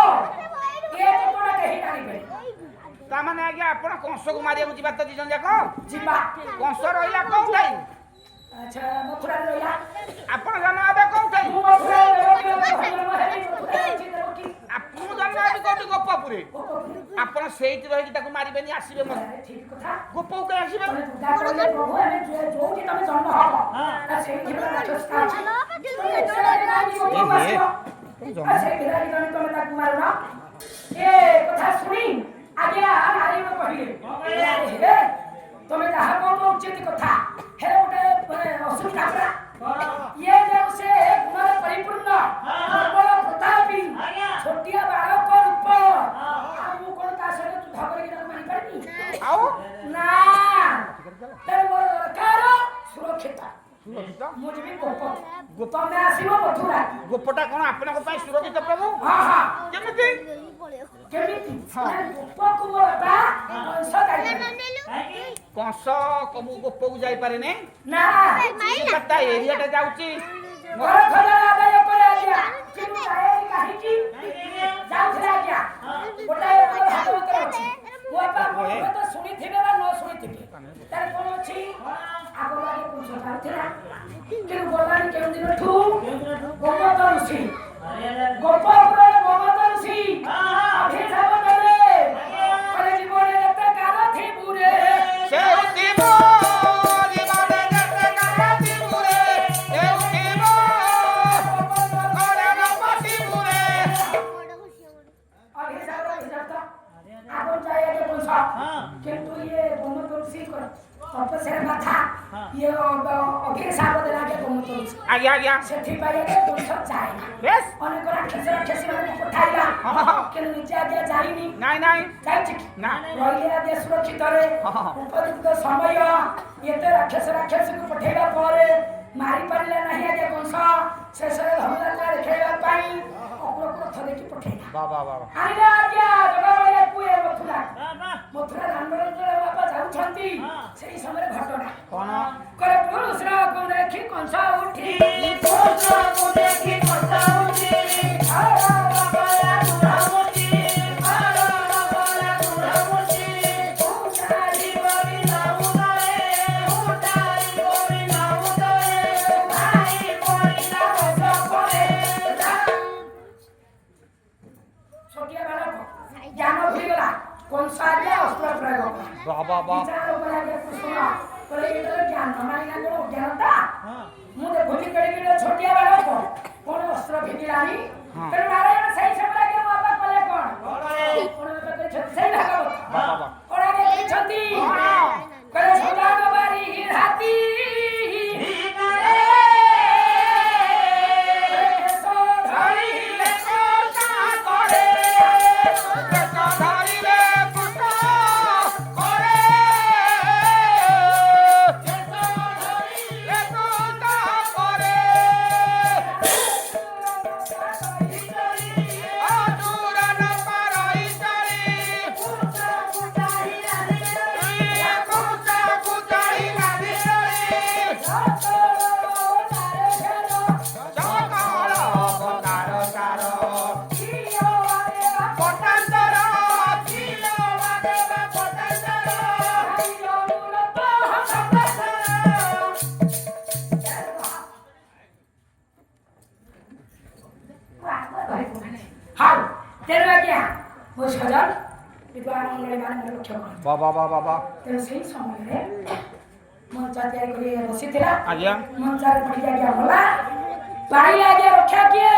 ଏ ତତ୍ତ୍ୱଟା କେହି ଜାଣିବେ ତାମାନେ ଆଜ୍ଞା ଆପଣ କଂସକୁ ମାରିବାକୁ ଯିବା ତ ଦି ଜଣ ଯାକ ଯିବା କଂସ ରହିଲା କୋଉଠି ଆଚ୍ଛା ମଥୁରାରେ ରହିଲା ଆପଣ ଜନ୍ମ ହେବେ କୋଉଠି ମୁଁ ମଥୁରାରେ ଜନ୍ମ ହେବି ମଥୁରାରେ ଅଛି ଦେବକୀ ଆପଣ ଜନ୍ମ ହେବେ କୋଉଠି ଗୋପପୁରେ ଆପଣ ସେଇଠି ରହିକି ତାକୁ ମାରିବେନି ଆସିବେ ମତେ ଠିକ କଥା ଗୋପକୁ କାଇଁ ଆସିବେ ତମେ ପୂଜା କରିଲେ ପ୍ରଭୁ ଆମେ ଯୋଉଠି ତମେ ଜନ୍ମ ହବ ସେଇଠି ଗୋଟେ ରାକ୍ଷସ ଅଛି ତମେ ତାକୁ ମାରୁନ ଏ କଥା ଶୁଣି ଆଜ୍ଞା ନାରୀର କହିଲେ ତମେ ଯାହା କହୁଛ ଉଚିତ କଥା ହେଲେ ଗୋଟେ ଅସୁବିଧା ତେଣୁ ମୋର ଦରକାର ସୁରକ୍ଷିତ ସୁରକ୍ଷିତ ମୁଁ ଯିବି ଗୋପ ତମେ ଆସିବ ମଥୁରା ଗୋପଟା କଣ ଆପଣଙ୍କ ପାଇଁ ସୁରକ୍ଷିତ ପ୍ରଭୁ? ହଁ ହଁ କେମିତି? କେମିତି ଗୋପକୁ ମୋ ବାପା କଂସ ଯାଇଥିଲେ କଂସ କବୁ ଗୋପକୁ ଯାଇପାରେନି? ନା ତା ଏରିଆଟା ଯାଉଛି। ଘର ଖୋଲା ଆଦାୟ করে ଆଜ୍ଞା କିନ୍ତୁ ଯାଏନି କାହିଁକି ଯାଉଥିଲା ଆଜ୍ଞା ଗୋଟାଏ ଭାଗବତ ଅଛି ମୋ ବାପା ତ ଶୁଣିଥିବେ ବା ନ ଶୁଣିଥିବେ ତାର କଣ ଅଛି ଆଗ ଆଗେ କଂସ ଯାଉଥିଲା କିନ୍ତୁ ଗଲାଣି କେଉଁ ଦିନଠୁ ଗୋମତ ଋଷି ଗୋପପୁର ଗୋମତ ଋଷି ଅଭିଶାପ ଦେଲେ କହିଲେ ଜୀବନରେ ଯେତେ କାଳ ଥିବୁରେ কিন্তু ইয়ে গোমত ঋষি তপস্যার কথা ইয়ে অভিশাপ দেলা আগে গোমত ঋষি আজ্ঞা আজ্ঞা ସେଥିପାଇଁ ଆଜ୍ଞା କଂସ ଯାଏନା ବେଶ ଅନେକ ରାକ୍ଷସ ମାନଙ୍କୁ ପଠାଇଲା କିନ୍ତୁ ନିଜେ ଆଜ୍ଞା ଯାଇନି ନାଇଁ ନାଇଁ ଯାଇଛି କି ନା ରହିଲେ ଆଜ୍ଞା ସୁରକ୍ଷିତରେ ଉପଯୁକ୍ତ ସମୟ ଏତେ ରାକ୍ଷସକୁ ପଠେଇବା ପରେ ମାରି ପାରିଲା ନାହିଁ ଆଜ୍ଞା କଂସ ଶେଷରେ ଧର୍ମଯାତ୍ରା ଦେଖାଇବା ପାଇଁ ଅପରକୁ ରଥ ଦେଖି ପଠେଇଲା ବାବା ବାବା ଆଣିଲା ଆଜ୍ଞା ଜଗାବଳିଆ କୁଏ ମଥୁରା ଦାଣ୍ଡରେ ବାପା ଯାଉଛନ୍ତି ସେଇ ସମୟରେ ଘଟଣା କଣ? କରେ ପୁରୁଷକୁ ଦେଖି କଂସ ଉଠି ପୁରୁଷକୁ ଦେଖି କଂସ ଉଠି ଛୋଟିଆ ବାଳକ ଜ୍ଞାନ ଭୁଲିଗଲା କଂସ ଆଜ୍ଞା ଅସ୍ତ୍ର ପ୍ରୟୋଗ ବାବା ବାବା ବିଚାର ଉପରେ ଆଜ୍ଞା କୁସୁମ କହିଲେ ଏଇଟା ଜ୍ଞାନ ମାରିଲା କଣ ଅଜ୍ଞାନତା ମୁଁ ଦେଖୁଛି କେଡ଼େ ଛୋଟିଆ ବାଳକ କଣ ଅସ୍ତ୍ର ଫିଙ୍ଗିଲାଣି ତେଣୁ ନାରାୟଣ ସେଇ ସମୟରେ ଆଜ୍ଞା ମୋ ବାପା କଲେ କଣ କରିଛନ୍ତି ସେଇ ଭାଗବତ ବାବା କଣ ଆଜ୍ଞା କହିଛନ୍ତି କହିଲେ ସଦାଗ ବାରି ହାତୀ ବାବା ବାବା ତେଣୁ ସେଇ ସମୟରେ ମଞ୍ଚ ତିଆରି କରି ବସିଥିଲା ଆଜ୍ଞା ମଞ୍ଚରେ ପଡ଼ି ଆଜ୍ଞା ଗଲା ପାଇଲା ଆଜ୍ଞା ରକ୍ଷା କିଏ